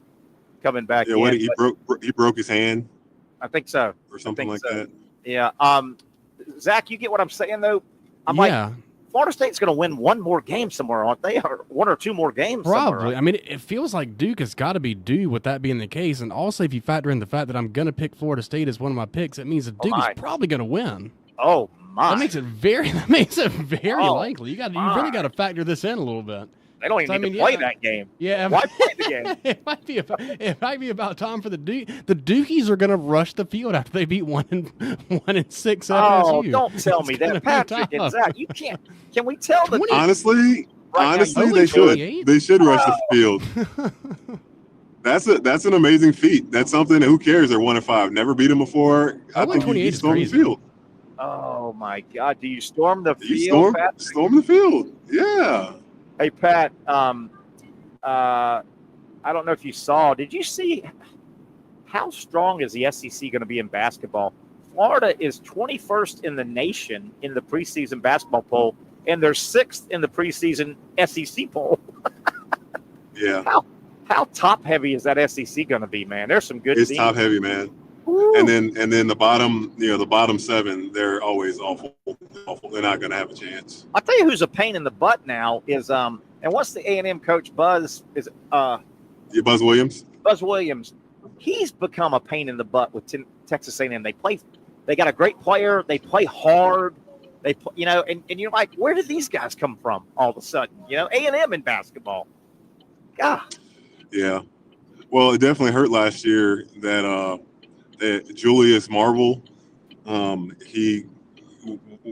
coming back in. Yeah, he broke his hand. I think so. Or something like that. Yeah. Zach, you get what I'm saying, though? I'm like, Florida State's going to win one more game somewhere, aren't they? Or one or two more games Probably. somewhere. I mean, it feels like Duke has got to be due with that being the case. And also, if you factor in the fact that I'm going to pick Florida State as one of my picks, it means that Duke is probably going to win. Oh, my. That makes it very likely. You really got to factor this in a little bit. They don't even need to play that game. Yeah, why play the game? it might be about time for the Duke. The Dukies are going to rush the field after they beat 1-6 FSU. Oh, don't tell me that, Patrick and Zach. You can't. Can we tell the honestly, they should. They should rush the field. That's an amazing feat. That's something. Who cares? They're 1-5. Never beat them before. I think you storm the field. Oh my God! Do you storm the field? Storm the field. Yeah. Hey, Pat, I don't know if you saw. Did you see how strong is the SEC going to be in basketball? Florida is 21st in the nation in the preseason basketball poll, and they're 6th in the preseason SEC poll. Yeah. How top-heavy is that SEC going to be, man? There's some good teams. It's top-heavy, man. Woo. And then the bottom, the bottom 7, they're always awful. They're not going to have a chance. I'll tell you who's a pain in the butt now is and what's the A&M coach Buzz is Buzz Williams. Buzz Williams. He's become a pain in the butt with Texas A&M. They got a great player. They play hard. They and you're like, where did these guys come from all of a sudden? A&M in basketball. God. Yeah. Well, it definitely hurt last year that Julius Marble, he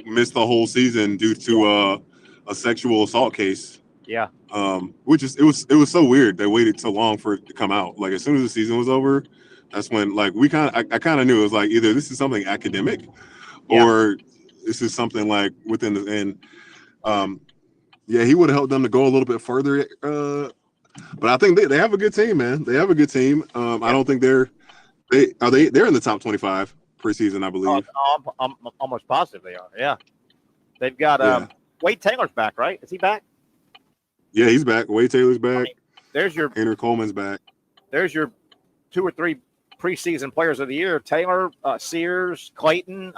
missed the whole season due to a sexual assault case. Yeah. Which is it was so weird. They waited so long for it to come out. Like as soon as the season was over, that's when like I kind of knew it was like either this is something academic or this is something like within the end. He would have helped them to go a little bit further. But I think they have a good team, man. They have a good team. I don't think they're in the top 25 preseason, I believe. I'm almost positive they are. Yeah. They've got Wade Taylor's back, right? Is he back? Yeah, he's back. Wade Taylor's back. There's your Andrew Coleman's back. There's your 2 or 3 preseason players of the year. Taylor, Sears, Clayton,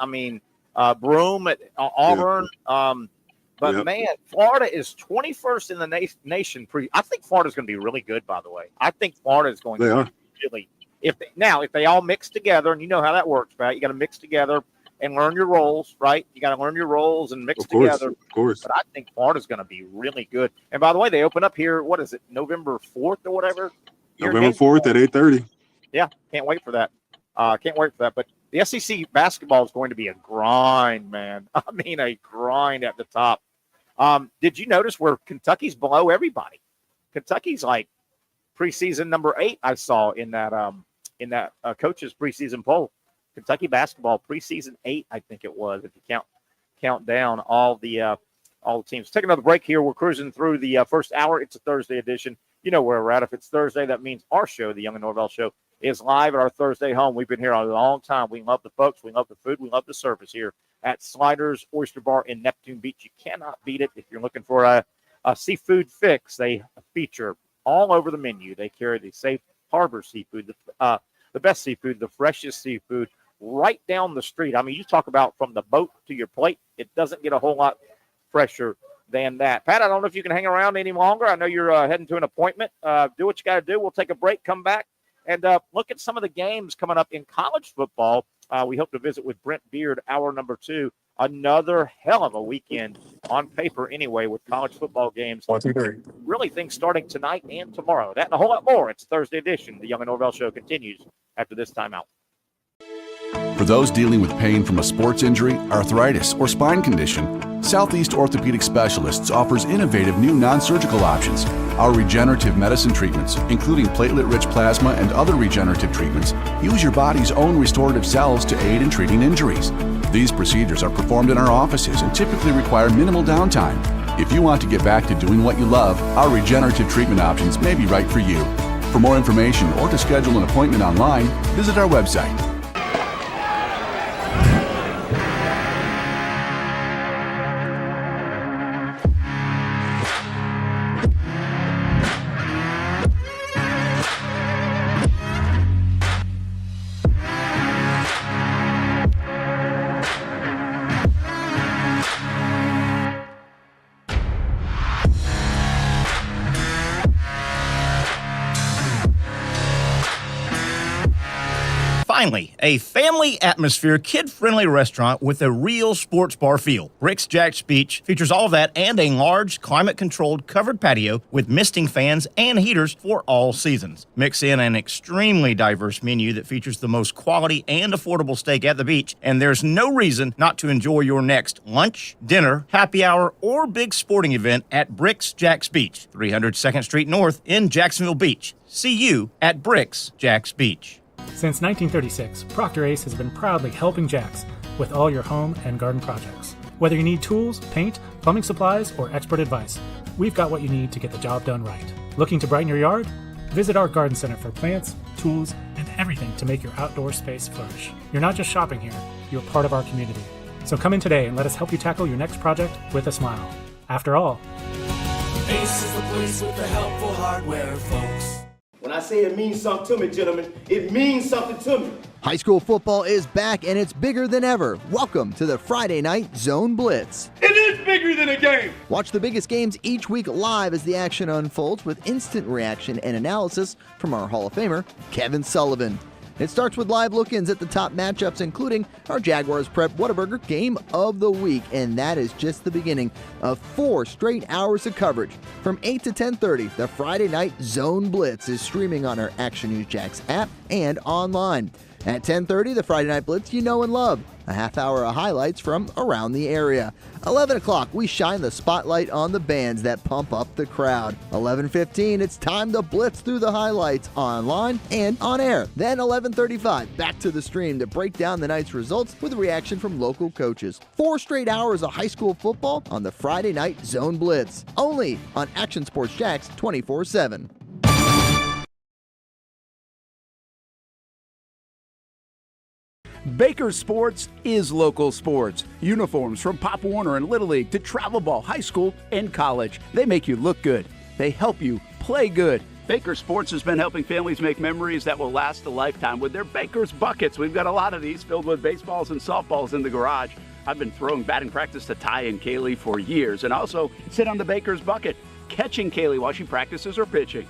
Broome at Auburn. Man, Florida is 21st in the nation. I think Florida's going to be really good, by the way. I think Florida is going to be really – if they all mix together, and you know how that works, Pat, you got to mix together and learn your roles, right? You got to learn your roles and mix together. Of course. But I think Florida's going to be really good. And by the way, they open up here, what is it, November 4th or whatever? November 4th at 8:30. Yeah, can't wait for that. But the SEC basketball is going to be a grind, man. A grind at the top. Did you notice where Kentucky's below everybody? Kentucky's like preseason number 8. I saw in that coach's preseason poll. Kentucky basketball preseason 8, I think it was. If you count down all the teams. Take another break here. We're cruising through the first hour. It's a Thursday edition. You know where we're at. If it's Thursday, that means our show, the Young and Norvelle Show, is live at our Thursday home. We've been here a long time. We love the folks. We love the food. We love the service here at Sliders Oyster Bar in Neptune Beach. You cannot beat it. If you're looking for a seafood fix, they feature all over the menu. They carry the Safe Harbor seafood, the best seafood, the freshest seafood right down the street. You talk about from the boat to your plate. It doesn't get a whole lot fresher than that. Pat, I don't know if you can hang around any longer. I know you're heading to an appointment. Do what you got to do. We'll take a break, come back, and look at some of the games coming up in college football. We hope to visit with Brent Beard, hour number 2. Another hell of a weekend on paper anyway with college football games. 1, 2, 3. Really things starting tonight and tomorrow. That and a whole lot more. It's Thursday edition. The Young and Norvelle Show continues after this timeout. For those dealing with pain from a sports injury, arthritis, or spine condition, Southeast Orthopedic Specialists offers innovative new non-surgical options. Our regenerative medicine treatments, including platelet-rich plasma and other regenerative treatments, use your body's own restorative cells to aid in treating injuries. These procedures are performed in our offices and typically require minimal downtime. If you want to get back to doing what you love, our regenerative treatment options may be right for you. For more information or to schedule an appointment online, visit our website. Finally, a family atmosphere, kid-friendly restaurant with a real sports bar feel. Bricks Jack's Beach features all that and a large, climate-controlled covered patio with misting fans and heaters for all seasons. Mix in an extremely diverse menu that features the most quality and affordable steak at the beach, and there's no reason not to enjoy your next lunch, dinner, happy hour, or big sporting event at Bricks Jack's Beach, 300 2nd Street North in Jacksonville Beach. See you at Bricks Jack's Beach. Since 1936, Procter Ace has been proudly helping Jacks with all your home and garden projects. Whether you need tools, paint, plumbing supplies, or expert advice, we've got what you need to get the job done right. Looking to brighten your yard? Visit our garden center for plants, tools, and everything to make your outdoor space flourish. You're not just shopping here, you're part of our community. So come in today and let us help you tackle your next project with a smile. After all, Ace is the place with the helpful hardware, folks. When I say it means something to me, gentlemen, it means something to me. High school football is back and it's bigger than ever. Welcome to the Friday Night Zone Blitz. It is bigger than a game. Watch the biggest games each week live as the action unfolds with instant reaction and analysis from our Hall of Famer, Kevin Sullivan. It starts with live look-ins at the top matchups, including our Jaguars Prep Whataburger Game of the Week, and that is just the beginning of 4 straight hours of coverage. From 8 to 10:30, the Friday Night Zone Blitz is streaming on our Action News Jax app and online. At 10:30, the Friday Night Blitz you know and love. A half hour of highlights from around the area. 11 o'clock, we shine the spotlight on the bands that pump up the crowd. 11:15, it's time to blitz through the highlights online and on air. Then 11:35, back to the stream to break down the night's results with a reaction from local coaches. 4 straight hours of high school football on the Friday Night Zone Blitz. Only on Action Sports Jax 24/7. Baker Sports is local sports. Uniforms from Pop Warner and Little League to travel ball, high school, and college. They make you look good. They help you play good. Baker Sports has been helping families make memories that will last a lifetime with their Baker's Buckets. We've got a lot of these filled with baseballs and softballs in the garage. I've been throwing batting practice to Ty and Kaylee for years and also sit on the Baker's Bucket, catching Kaylee while she practices her pitching.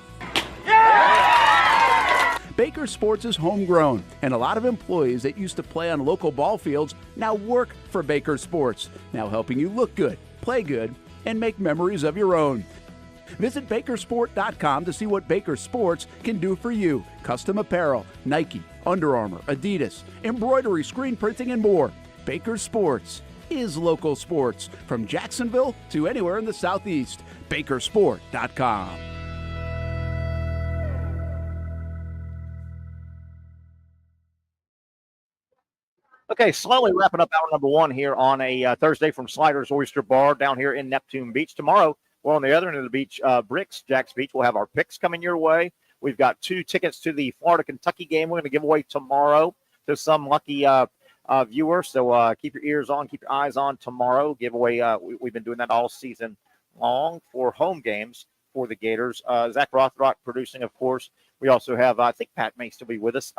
Baker Sports is homegrown, and a lot of employees that used to play on local ball fields now work for Baker Sports, now helping you look good, play good, and make memories of your own. Visit bakersport.com to see what Baker Sports can do for you. Custom apparel, Nike, Under Armour, Adidas, embroidery, screen printing, and more. Baker Sports is local sports from Jacksonville to anywhere in the Southeast. Bakersport.com. Okay, slowly wrapping up hour number 1 here on a Thursday from Sliders Oyster Bar down here in Neptune Beach. Tomorrow, we're on the other end of the beach, Bricks Jack's Beach. We'll have our picks coming your way. We've got 2 tickets to the Florida-Kentucky game we're going to give away tomorrow to some lucky viewers. So keep your ears on, keep your eyes on tomorrow. Giveaway, we've been doing that all season long for home games for the Gators. Zach Rothrock producing, of course. We also have, I think Pat may still be with us.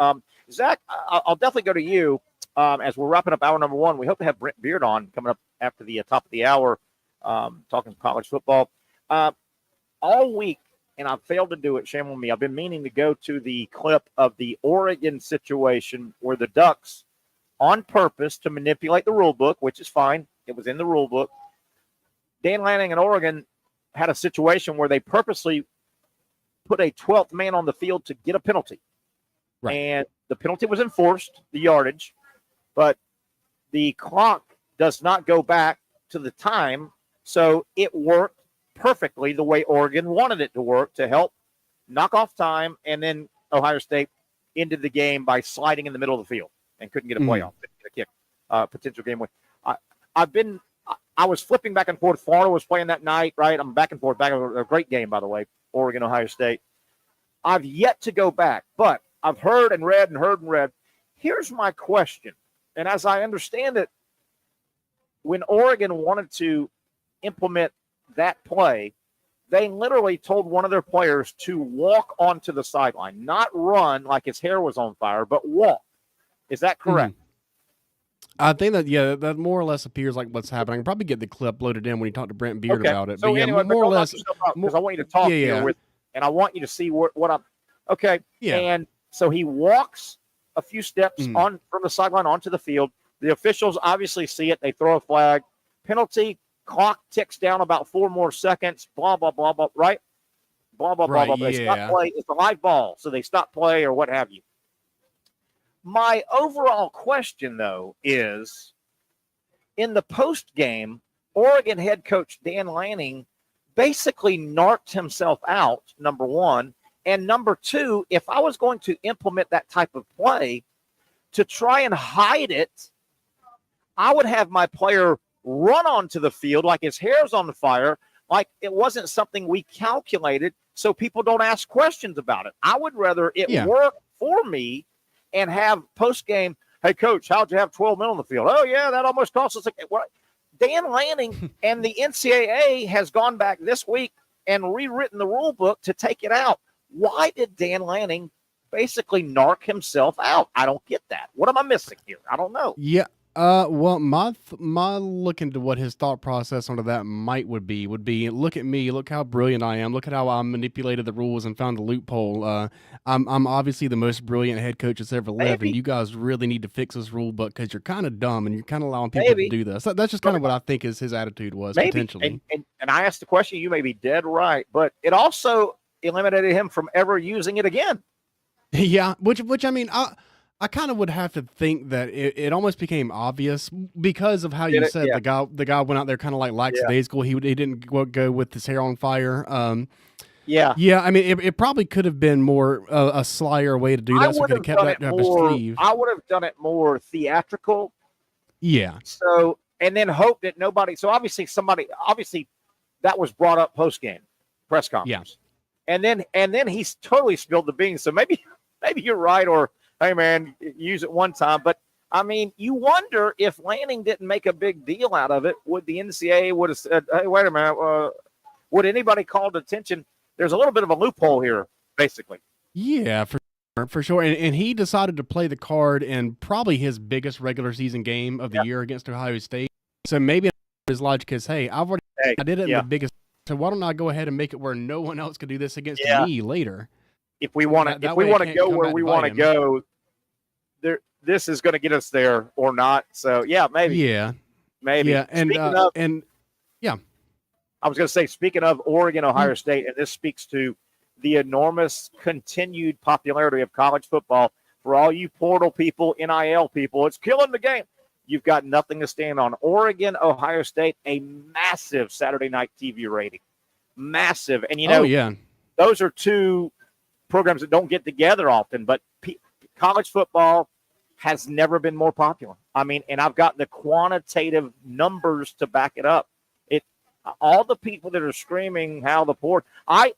Zach, I'll definitely go to you. As we're wrapping up hour number 1, we hope to have Brent Beard on coming up after the top of the hour, talking college football. All week, and I've failed to do it, shame on me, I've been meaning to go to the clip of the Oregon situation where the Ducks, on purpose to manipulate the rule book, which is fine, it was in the rule book, Dan Lanning and Oregon had a situation where they purposely put a 12th man on the field to get a penalty. Right. And the penalty was enforced, the yardage, but the clock does not go back to the time, so it worked perfectly the way Oregon wanted it to work to help knock off time, and then Ohio State ended the game by sliding in the middle of the field and couldn't get a playoff, couldn't get a kick, potential game win. I was flipping back and forth. Florida was playing that night, right? I'm back and forth. A great game, by the way, Oregon, Ohio State. I've yet to go back, but I've heard and read and heard and read. Here's my question. And as I understand it, when Oregon wanted to implement that play, they literally told one of their players to walk onto the sideline, not run like his hair was on fire, but walk. Is that correct? I think that more or less appears like what's happening. I can probably get the clip loaded in when you talk to Brent Beard about it. So but anyway, more or less, because I want you to talk here with, and I want you to see what I'm. Okay. Yeah. And so he walks a few steps on from the sideline onto the field. The officials obviously see it. They throw a flag. Penalty. Clock ticks down about 4 more seconds. Blah blah blah blah. Right. Blah blah blah blah. They stop play. It's a live ball, so they stop play or what have you. My overall question, though, is in the post game, Oregon head coach Dan Lanning basically narked himself out, number one. And number two, if I was going to implement that type of play to try and hide it, I would have my player run onto the field like his hair's on the fire, like it wasn't something we calculated so people don't ask questions about it. I would rather it work for me and have post-game, hey, coach, how'd you have 12 men on the field? Oh, yeah, that almost cost us. Dan Lanning and the NCAA has gone back this week and rewritten the rule book to take it out. Why did Dan Lanning basically narc himself out? I don't get that. What am I missing here? I don't know. Yeah. Well, my look into what his thought process onto that would be look at me, look how brilliant I am, look at how I manipulated the rules and found a loophole. I'm obviously the most brilliant head coach that's ever lived, and you guys really need to fix this rule book because you're kind of dumb and you're kind of allowing people to do this. That's just kind of what I think his attitude was potentially. And I asked the question, you may be dead right, but it also eliminated him from ever using it again. Yeah, which I mean, I kind of would have to think that it almost became obvious because of how you said the guy went out there kind of like lackadaisical. He didn't go with his hair on fire. Yeah. I mean, it probably could have been more a slyer way to do that. So could have kept that up his sleeve. I would have done it more theatrical. Yeah. So and then hope that nobody. So obviously that was brought up post game press conference. Yeah. And then he's totally spilled the beans. So maybe you're right or. Hey, man, use it one time. But, I mean, you wonder if Lanning didn't make a big deal out of it, would the NCAA would have said, hey, wait a minute, would anybody called attention? There's a little bit of a loophole here, basically. Yeah, for sure. And he decided to play the card in probably his biggest regular season game of the year against Ohio State. So maybe his logic is, hey, I did it in the biggest. So why don't I go ahead and make it where no one else could do this against me later? If we want to go where we want to go, this is going to get us there or not. So yeah, maybe. Yeah, maybe. Yeah, and I was going to say, speaking of Oregon, Ohio State, and this speaks to the enormous continued popularity of college football for all you portal people, NIL people. It's killing the game. You've got nothing to stand on. Oregon, Ohio State, a massive Saturday night TV rating, massive. And you know, those are two programs that don't get together often, but college football has never been more popular. I mean, and I've got the quantitative numbers to back it up. All the people that are screaming how the portal, I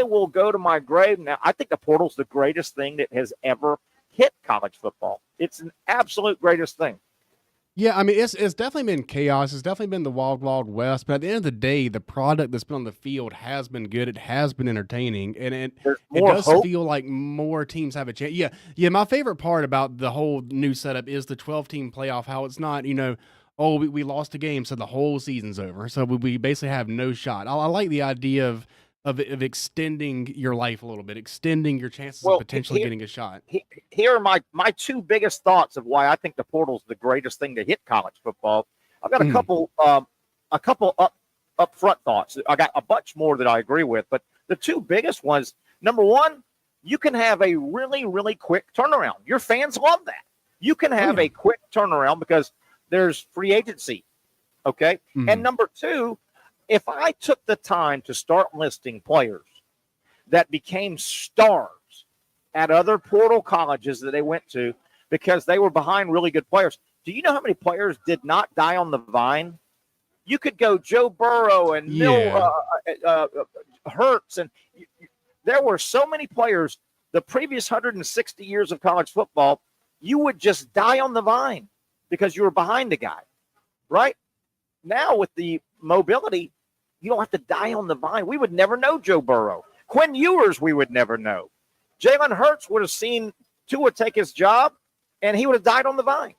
will go to my grave now. I think the portal's the greatest thing that has ever hit college football. It's an absolute greatest thing. Yeah, I mean, it's definitely been chaos. It's definitely been the wild, wild west. But at the end of the day, the product that's been on the field has been good. It has been entertaining. And it does feel like more teams have a chance. Yeah, my favorite part about the whole new setup is the 12-team playoff, how it's not, we lost a game, so the whole season's over. So we basically have no shot. I like the idea of extending your life a little bit, extending your chances of potentially getting a shot. Here are my two biggest thoughts of why I think the portal's the greatest thing to hit college football. I've got a couple upfront thoughts. I got a bunch more that I agree with, but the two biggest ones, number one, you can have a really, really quick turnaround. Your fans love that. You can have a quick turnaround because there's free agency, okay? And number two, if I took the time to start listing players that became stars at other portal colleges that they went to because they were behind really good players, do you know how many players did not die on the vine You could go Joe Burrow and Hurts, and there were so many players. The previous 160 years of college football, you would just die on the vine because you were behind the guy, right? Now with the mobility, you don't have to die on the vine. We would never know Joe Burrow. Quinn Ewers, we would never know. Jalen Hurts would have seen Tua take his job, and he would have died on the vine.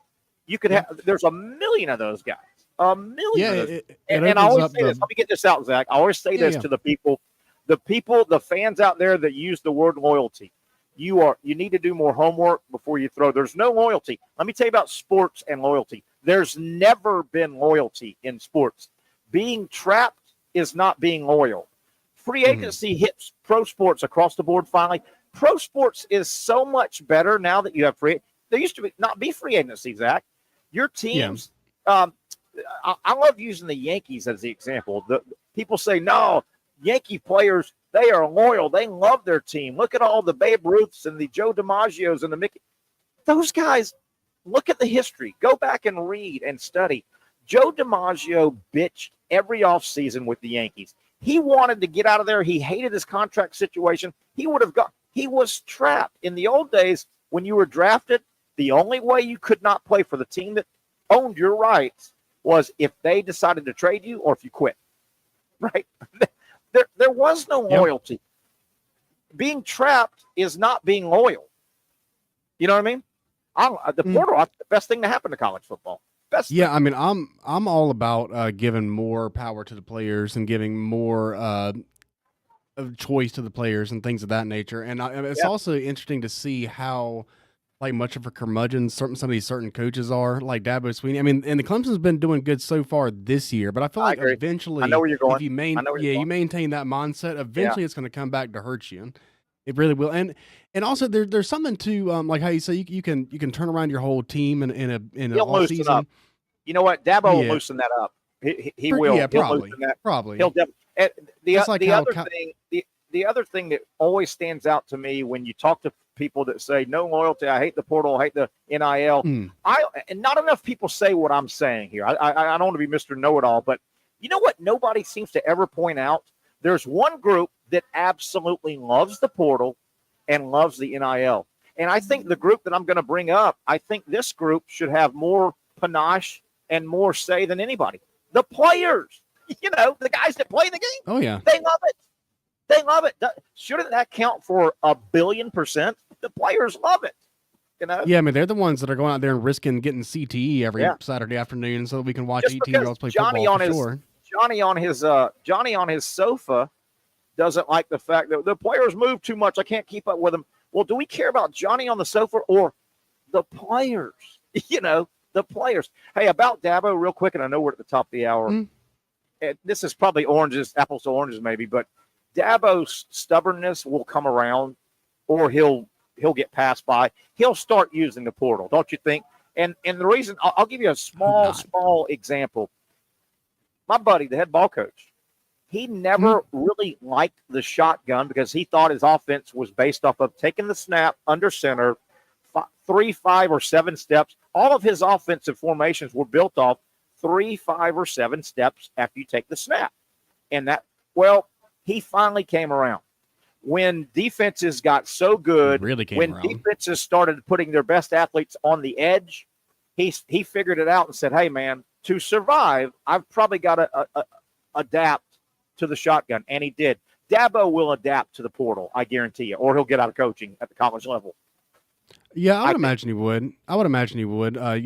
You could have. There's a million of those guys. A million. Yeah, of those. And I always say this. Let me get this out, Zach. I always say this to the people, the fans out there that use the word loyalty. You need to do more homework before you throw. There's no loyalty. Let me tell you about sports and loyalty. There's never been loyalty in sports. Being trapped is not being loyal. Free agency hits pro sports across the board finally. Pro sports is so much better now that you have free. There used to not be free agency, Zach. Your teams. I love using the Yankees as the example. The people say, no, Yankee players, they are loyal. They love their team. Look at all the Babe Ruths and the Joe DiMaggios and the Mickey. Those guys, look at the history. Go back and read and study. Joe DiMaggio bitched every offseason with the Yankees. He wanted to get out of there. He hated his contract situation. He would have gone. He was trapped. In the old days, when you were drafted, the only way you could not play for the team that owned your rights was if they decided to trade you or if you quit. Right? There was no loyalty. Yep. Being trapped is not being loyal. You know what I mean? The portal is the best thing to happen to college football. Best thing. I mean, I'm all about giving more power to the players and giving more of choice to the players and things of that nature. And it's also interesting to see how much of a curmudgeon some of these certain coaches are, like Dabo Swinney. I mean, and the Clemson's been doing good so far this year, but I feel like eventually, I know where you're going. If you maintain that mindset, eventually it's going to come back to hurt you. It really will. And also there's something to like how you say you can turn around your whole team in an off season. Up. You know what? Dabo will loosen that up. He will. Yeah, He'll probably. loosen that. Probably. He'll the other thing that always stands out to me when you talk to people that say no loyalty, I hate the portal, I hate the NIL. And not enough people say what I'm saying here. I don't want to be Mr. Know-It-All, but you know what? Nobody seems to ever point out. There's one group that absolutely loves the portal and loves the NIL. And I think the group that I'm going to bring up, I think this group should have more panache and more say than anybody. The players, the guys that play the game. Oh, yeah. They love it. They love it. Shouldn't that count for 1,000,000,000%? The players love it. Yeah, I mean, they're the ones that are going out there and risking getting CTE every Saturday afternoon so that we can watch 18-year-olds play football for sure. Johnny on his sofa doesn't like the fact that the players move too much. I can't keep up with them. Well, do we care about Johnny on the sofa or the players? The players. Hey, about Dabo real quick, and I know we're at the top of the hour. And this is probably apples to oranges maybe, but Dabo's stubbornness will come around or he'll get passed by. He'll start using the portal, don't you think? And the reason, I'll give you a small example. My buddy, the head ball coach, he never really liked the shotgun because he thought his offense was based off of taking the snap under center, 3, 5, or 7 steps. All of his offensive formations were built off 3, 5, or 7 steps after you take the snap. And he finally came around. When defenses got so good, defenses started putting their best athletes on the edge, he figured it out and said, hey, man, to survive, I've probably got to adapt to the shotgun. And he did. Dabo will adapt to the portal, I guarantee you, or he'll get out of coaching at the college level. Yeah, I would imagine he would.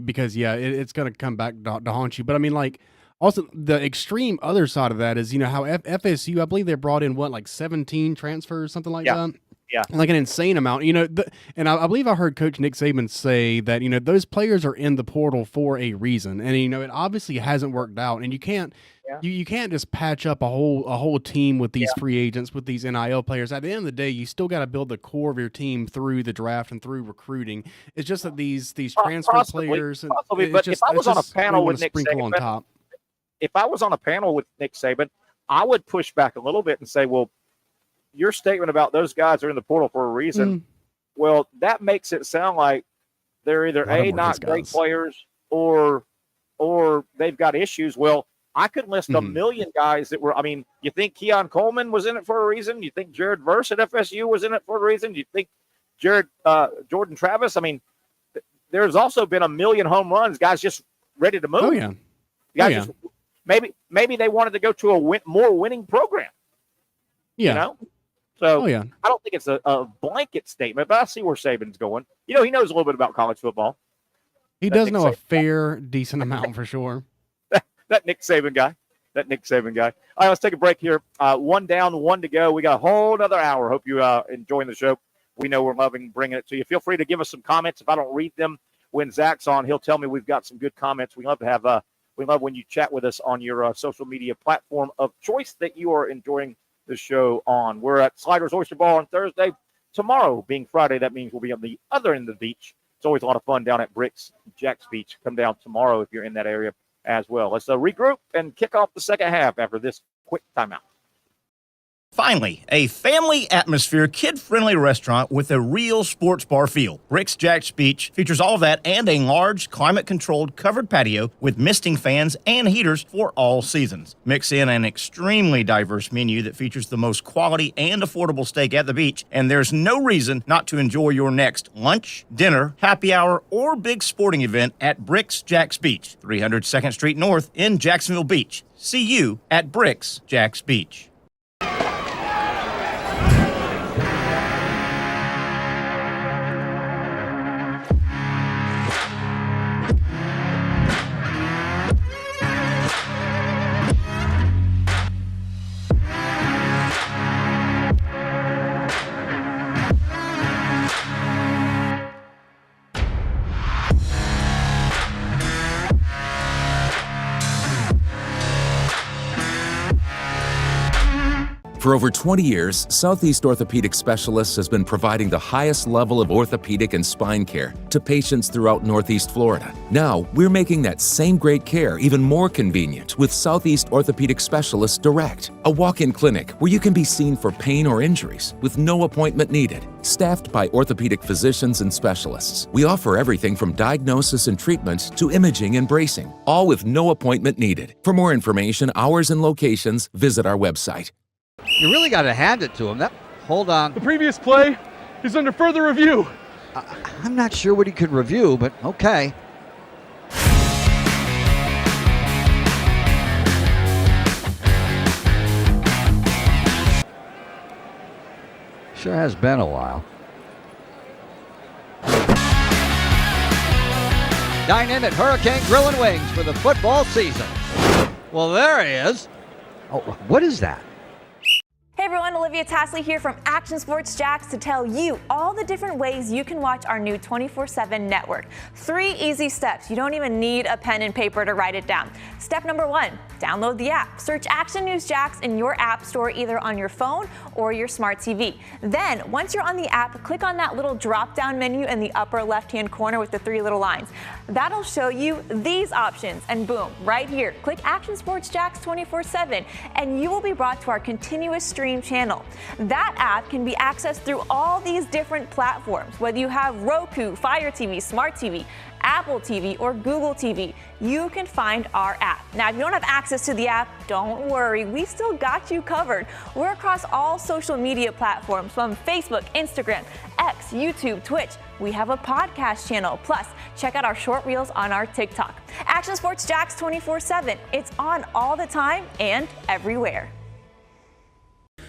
Because, it's going to come back to haunt you. But, I mean, also the extreme other side of that is, how FSU, I believe they brought in, 17 transfers, something like that? Yeah. Like an insane amount. And I believe I heard Coach Nick Saban say that, those players are in the portal for a reason. And, it obviously hasn't worked out. And you can't you can't just patch up a whole team with these free agents, with these NIL players. At the end of the day, you still got to build the core of your team through the draft and through recruiting. It's just that these transfer players. But if I was on a panel with Nick Saban, if I was on a panel with Nick Saban, I would push back a little bit and say, well, your statement about those guys are in the portal for a reason. Well, that makes it sound like they're either not great players or they've got issues. Well, I could list a million guys that were. I mean, you think Keon Coleman was in it for a reason? You think Jared Verse at FSU was in it for a reason? You think Jordan Travis? I mean, there's also been a million home runs. Guys just ready to move. Oh yeah. Guys just, maybe they wanted to go to a more winning program. Yeah. You know? So yeah. I don't think it's a blanket statement, but I see where Saban's going. You know, he knows a little bit about college football. He does know a fair, decent amount for sure. That Nick Saban guy. All right, let's take a break here. 1 down, 1 to go. We got a whole other hour. Hope you enjoying the show. We know we're loving bringing it to you. Feel free to give us some comments. If I don't read them when Zach's on, he'll tell me we've got some good comments. We love to have we love when you chat with us on your social media platform of choice that you are enjoying the show on. We're at Sliders Oyster Bar on Thursday. Tomorrow being Friday, that means we'll be on the other end of the beach. It's always a lot of fun down at Bricks Jack's Beach. Come down tomorrow if you're in that area as well. Let's regroup and kick off the second half after this quick timeout. Finally, a family atmosphere, kid-friendly restaurant with a real sports bar feel. Bricks Jack's Beach features all of that and a large, climate-controlled covered patio with misting fans and heaters for all seasons. Mix in an extremely diverse menu that features the most quality and affordable steak at the beach, and there's no reason not to enjoy your next lunch, dinner, happy hour, or big sporting event at Bricks Jack's Beach, 300 2nd Street North in Jacksonville Beach. See you at Bricks Jack's Beach. For over 20 years, Southeast Orthopedic Specialists has been providing the highest level of orthopedic and spine care to patients throughout Northeast Florida. Now, we're making that same great care even more convenient with Southeast Orthopedic Specialists Direct, a walk-in clinic where you can be seen for pain or injuries with no appointment needed. Staffed by orthopedic physicians and specialists, we offer everything from diagnosis and treatment to imaging and bracing, all with no appointment needed. For more information, hours, and locations, visit our website. You really got to hand it to him. Hold on. The previous play is under further review. I'm not sure what he could review, but okay. Sure has been a while. Dine in at Hurricane Grill and Wings for the football season. Well, there he is. Oh, what is that? Hey everyone, Olivia Tasley here from Action Sports Jacks to tell you all the different ways you can watch our new 24/7 network. 3 easy steps. You don't even need a pen and paper to write it down. Step number 1, download the app. Search Action News Jacks in your app store either on your phone or your smart TV. Then, once you're on the app, click on that little drop-down menu in the upper left-hand corner with the 3 little lines. That'll show you these options, and boom, right here, click Action Sports Jacks 24/7, and you will be brought to our continuous stream channel. That app can be accessed through all these different platforms. Whether you have Roku, Fire TV, Smart TV, Apple TV, or Google TV, you can find our app. Now, if you don't have access to the app, don't worry, we still got you covered. We're across all social media platforms from Facebook, Instagram, X, YouTube, Twitch. We have a podcast channel. Plus, check out our short reels on our TikTok. Action Sports Jacks 24/7. It's on all the time and everywhere.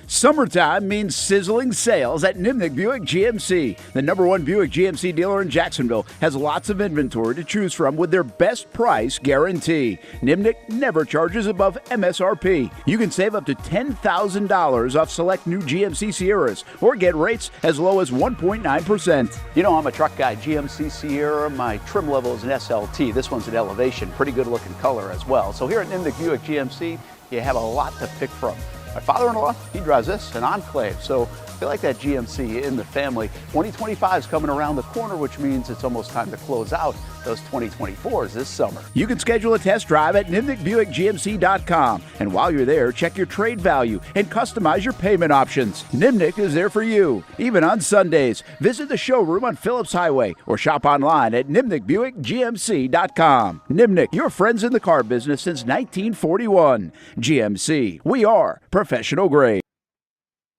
Summertime means sizzling sales at Nimnick Buick GMC. The #1 Buick GMC dealer in Jacksonville has lots of inventory to choose from with their best price guarantee. Nimnick never charges above MSRP. You can save up to $10,000 off select new GMC Sierras or get rates as low as 1.9%. You know, I'm a truck guy. GMC Sierra, my trim level is an SLT. This one's an Elevation. Pretty good looking color as well. So here at Nimnick Buick GMC, you have a lot to pick from. My father-in-law, he drives this, an Enclave. So feel like that GMC in the family. 2025 is coming around the corner, which means it's almost time to close out those 2024s this summer. You can schedule a test drive at nimnickbuickgmc.com. And while you're there, check your trade value and customize your payment options. Nimnick is there for you, even on Sundays. Visit the showroom on Phillips Highway or shop online at nimnickbuickgmc.com. Nimnick, your friends in the car business since 1941. GMC, we are professional grade.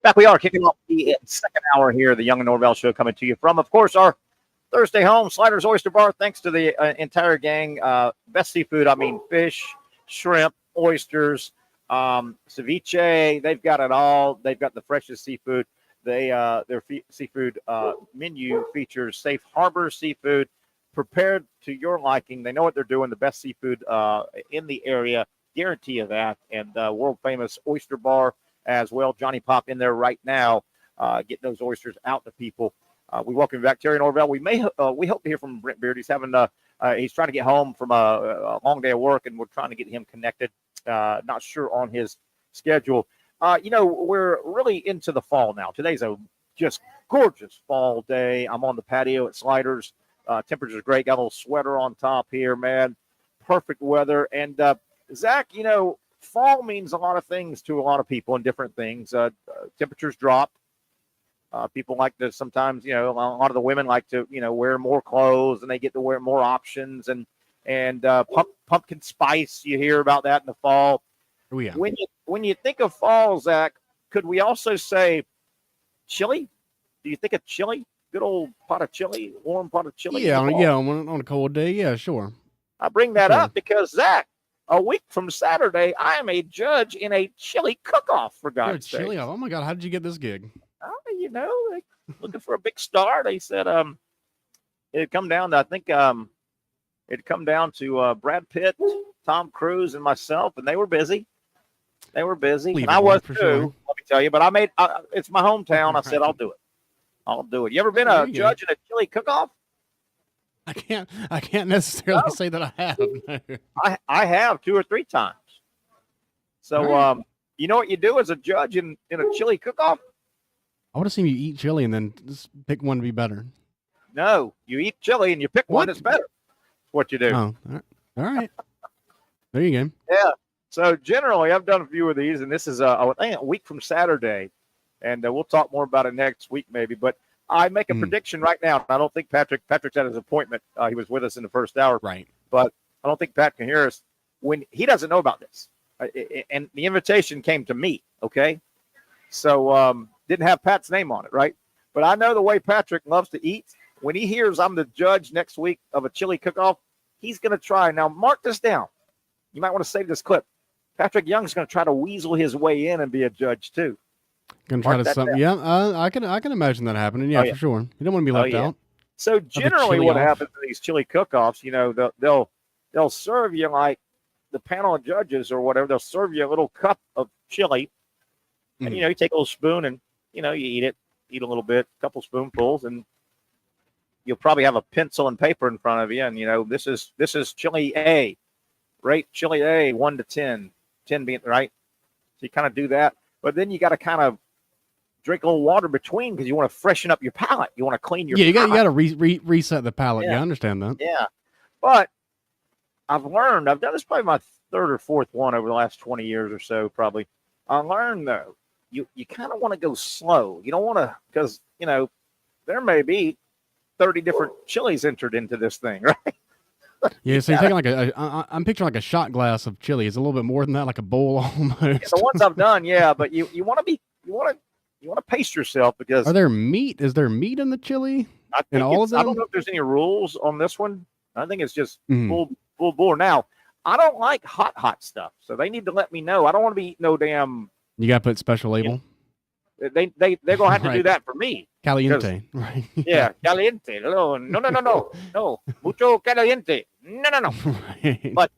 Back we are kicking off the second hour here, the Young and Norvelle show coming to you from, of course, our Thursday home, Sliders Oyster Bar. Thanks to the entire gang. Best seafood, I mean fish, shrimp, oysters, ceviche. They've got it all. They've got the freshest seafood. Their seafood menu features safe harbor seafood, prepared to your liking. They know what they're doing. The best seafood in the area, guarantee of that. And world famous Oyster Bar as well. Johnny Pop in there right now, getting those oysters out to people. We welcome you back, Terry Norvelle. We hope to hear from Brent Beard. He's trying to get home from a long day of work, and we're trying to get him connected. Not sure on his schedule. We're really into the fall now. Today's a just gorgeous fall day. I'm on the patio at Sliders. Temperature's great. Got a little sweater on top here, man. Perfect weather. And Zach, fall means a lot of things to a lot of people and different things. Temperatures drop. People like to sometimes, a lot of the women like to, wear more clothes, and they get to wear more options, and pumpkin spice. You hear about that in the fall. Oh, yeah. When you think of fall, Zach, could we also say chili? Do you think of chili? Good old pot of chili, warm pot of chili. Yeah, on a cold day. Yeah, sure. I bring that up because, Zach, a week from Saturday, I am a judge in a chili cook-off, for God's sake. Chili? Oh, my God. How did you get this gig? Looking for a big star. They said it'd come down to, Brad Pitt, Tom Cruise, and myself, and they were busy. And I was too, let me tell you. But it's my hometown. I said, I'll do it. You ever been a judge in a chili cook-off? I can't necessarily say that I have. I have 2 or 3 times. So, you know what you do as a judge in a chili cook-off? I would have seen you eat chili and then just pick one to be better. No, you eat chili and you pick one that's better. That's what you do. Oh, all right. There you go. Yeah. So generally, I've done a few of these, and this is a week from Saturday, and we'll talk more about it next week maybe. But I make a prediction right now. I don't think Patrick's at his appointment. He was with us in the first hour. Right. But I don't think Pat can hear us when he doesn't know about this. And the invitation came to me, okay? So didn't have Pat's name on it, right? But I know the way Patrick loves to eat. When he hears I'm the judge next week of a chili cook-off, he's going to try. Now, mark this down. You might want to save this clip. Patrick Young's going to try to weasel his way in and be a judge, too. Gonna try to something. Yeah, I can imagine that happening. Yeah, for sure. You don't want to be left out. So generally, what happens in these chili cook-offs, they'll serve you like the panel of judges or whatever. They'll serve you a little cup of chili, and you take a little spoon and you eat it, eat a little bit, a couple spoonfuls, and you'll probably have a pencil and paper in front of you, and this is chili A. Rate chili A 1 to 10, 10 being right. So you kind of do that, but then you got to kind of drink a little water between because you want to freshen up your palate. You want to clean your palate. You got to reset the palate. Yeah, I understand that. Yeah, but I've learned. I've done this probably my 3rd or 4th one over the last 20 years or so, probably. I learned though, you kind of want to go slow. You don't want to because there may be 30 different chilies entered into this thing, right? Yeah, so you're taking I'm picturing like a shot glass of chili. It's a little bit more than that, like a bowl almost. Yeah, the ones I've done, yeah, but you want to pace yourself because. Are there meat? Is there meat in the chili? In all of them? I don't know if there's any rules on this one. I think it's just full bore. Now, I don't like hot stuff, so they need to let me know. I don't want to be eating no damn. You got to put special label. They're gonna have to do that for me. Caliente, right? Yeah, caliente. No, mucho caliente. No. Right. But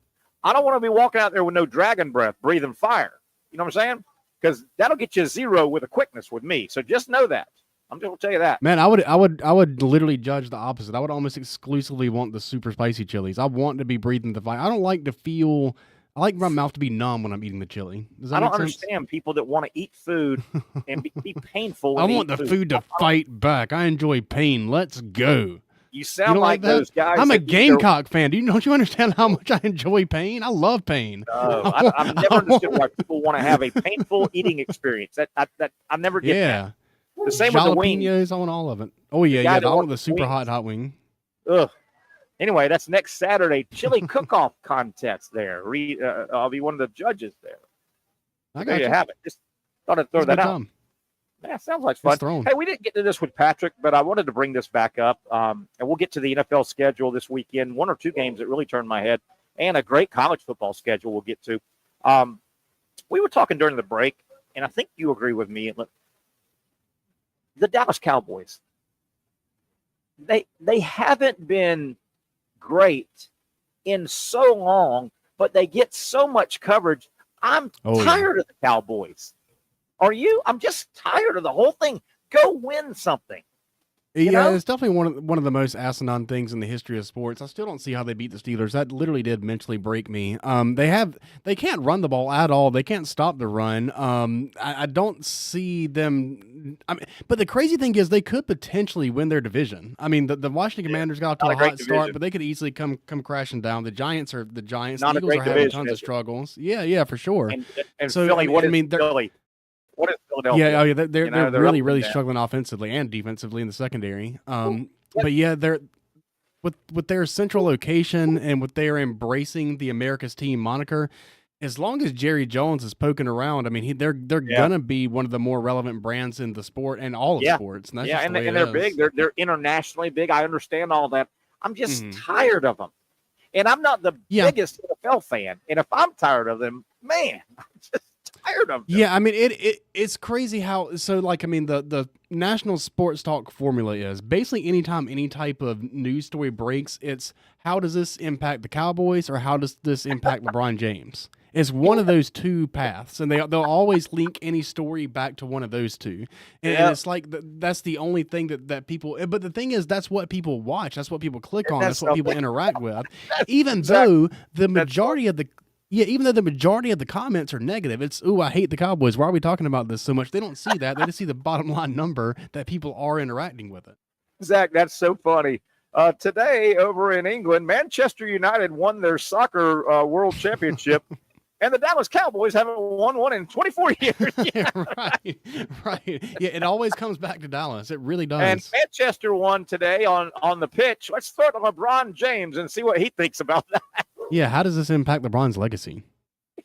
I don't want to be walking out there with no dragon breath, breathing fire. You know what I'm saying? Because that'll get you 0 with a quickness with me. So just know that. I'm just gonna tell you that. Man, I would literally judge the opposite. I would almost exclusively want the super spicy chilies. I want to be breathing the fire. I don't like to feel I like my mouth to be numb when I'm eating the chili. Does that I don't make sense? understand people that want to eat food and be painful. I when they want eat the food to fight back. I enjoy pain. Let's go. You sound don't like that? those guys. I'm a that eat their- Gamecock fan. Don't you understand how much I enjoy pain? I love pain. No, I've never understood why people want to have a painful eating experience. That I never get that. The same with the wing. Jalapenos, I want all of it. Oh yeah, guy yeah. that I want wants the super wings. hot wing. Ugh. Anyway, that's next Saturday. Chili cook-off contest there. I'll be one of the judges there. I There got you you. have it. Just thought I'd throw It's a that good out. time. Yeah, sounds like fun. It's thrown. Hey, we didn't get to this with Patrick, but I wanted to bring this back up. And we'll get to the NFL schedule this weekend. 1 or 2 games that really turned my head, and a great college football schedule we'll get to. We were talking during the break, and I think you agree with me. The Dallas Cowboys, they haven't been great in so long, but they get so much coverage. I'm tired of the Cowboys. Are you? I'm just tired of the whole thing. Go win something. You know? It's definitely one of the most asinine things in the history of sports. I still don't see how they beat the Steelers. That literally did mentally break me. They can't run the ball at all. They can't stop the run. I don't see them. But the crazy thing is they could potentially win their division. I mean, the Washington Commanders got to a hot start, but they could easily come crashing down. The Giants are the Giants. Not the a Eagles great are having division, tons of is it? struggles. Yeah, for sure. And So, Philly, what is they're- Philly? What is Philadelphia? Yeah, they're You know, they're really up and really down. struggling offensively and defensively in the secondary. But yeah, they're with their central location and with their embracing the America's team moniker. As long as Jerry Jones is poking around, I mean, they're gonna be one of the more relevant brands in the sport and all of sports. And that's just and the way they're it big. is. They're internationally big. I understand all that. I'm just tired of them, and I'm not the biggest NFL fan. And if I'm tired of them, man, I'm just tired of them. Yeah, I mean it's crazy how the national sports talk formula is basically anytime any type of news story breaks, it's how does this impact the Cowboys or how does this impact LeBron James? It's one of those two paths, and they'll always link any story back to one of those two. And it's like that's the only thing that people. But the thing is, that's what people watch. That's what people click on. That's what people interact with. Even though the majority of the comments are negative, it's I hate the Cowboys. Why are we talking about this so much? They don't see that. They just see the bottom line number that people are interacting with it. Zach, that's so funny. Today over in England, Manchester United won their soccer world championship. And the Dallas Cowboys haven't won one in 24 years. Right. Yeah, it always comes back to Dallas. It really does. And Manchester won today on the pitch. Let's throw it to LeBron James and see what he thinks about that. Yeah, how does this impact LeBron's legacy?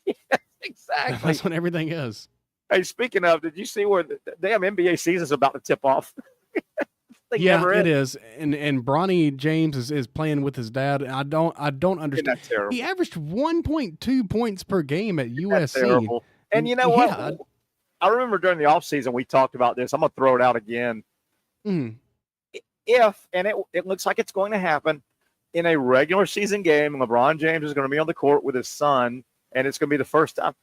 Yes, exactly. That's what everything is. Hey, speaking of, did you see where the damn NBA season's about to tip off? Yeah, it is. And Bronny James is playing with his dad. I don't understand. He averaged 1.2 points per game at USC. Terrible. And you know what? I remember during the offseason we talked about this. I'm going to throw it out again. If, and it looks like it's going to happen, in a regular season game, LeBron James is going to be on the court with his son, and it's going to be the first time.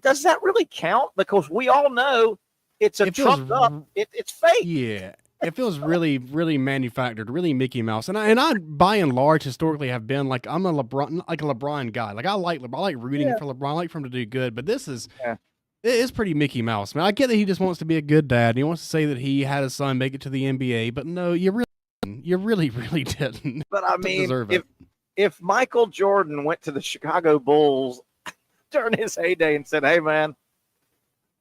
Does that really count? Because we all know it's a trumped up. It's fake. Yeah. It feels really, really manufactured, really Mickey Mouse. And I, by and large, historically have been I'm a LeBron guy. Like I like rooting for LeBron. I like for him to do good. But this is, it is pretty Mickey Mouse, man. I get that he just wants to be a good dad. And he wants to say that he had his son make it to the NBA. But no, you really, really didn't. But I mean, if Michael Jordan went to the Chicago Bulls during his heyday and said, "Hey, man,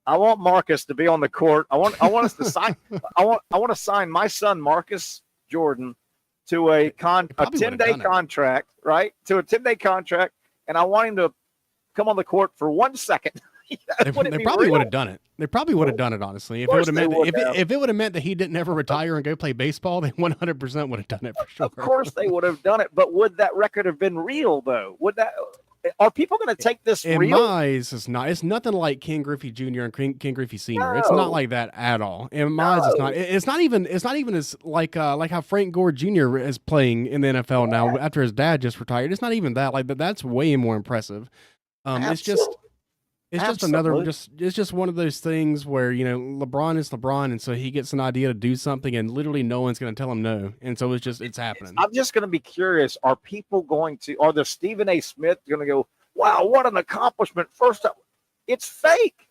I want Marcus to be on the court. I want us to sign. I want to sign my son Marcus Jordan to a 10-day contract, right? To a 10-day contract, and I want him to come on the court for 1 second." They probably would have done it. They probably would have done it, honestly. If it would have meant if it would have meant that he didn't ever retire and go play baseball, they 100% would have done it for sure. Of course they would have done it, but would that record have been real though? Are people going to take this real? In my eyes, it's not. It's nothing like Ken Griffey Jr. and Ken Griffey Sr. No. It's not like that at all. In my eyes, it's not. It's not even as like how Frank Gore Jr. is playing in the NFL now after his dad just retired. It's not even that. Like that's way more impressive. It's just another. It's just one of those things where LeBron is LeBron, and so he gets an idea to do something, and literally no one's going to tell him no, and so it's happening. I'm just going to be curious: are the Stephen A. Smith going to go? wow, what an accomplishment. First up, it's fake.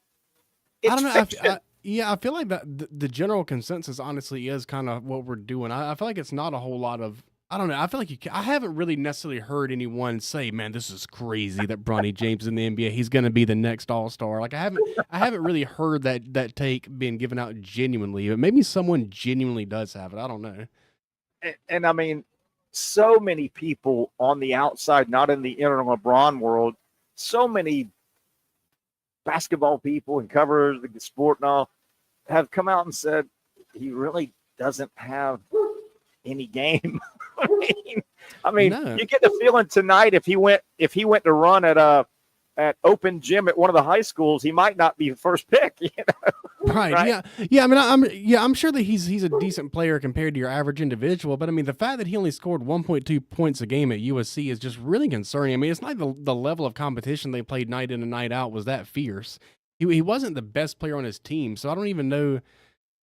It's I don't know. fiction. I feel like that the general consensus honestly is kind of what we're doing. I feel like it's not a whole lot of, I don't know. I feel like I haven't really necessarily heard anyone say, "Man, this is crazy that Bronny James is in the NBA. He's going to be the next All-Star." Like I haven't really heard that take being given out genuinely. But maybe someone genuinely does have it. I don't know. And I mean, so many people on the outside, not in the inner LeBron world, so many basketball people and coverers of the sport and all have come out and said he really doesn't have any game. I mean, No. you get the feeling tonight if he went to run at open gym at one of the high schools, he might not be first pick. You know? Right. Yeah. I mean, I'm sure that he's a decent player compared to your average individual, but I mean, the fact that he only scored 1.2 points a game at USC is just really concerning. I mean, it's not the level of competition they played night in and night out was that fierce. He wasn't the best player on his team, so I don't even know.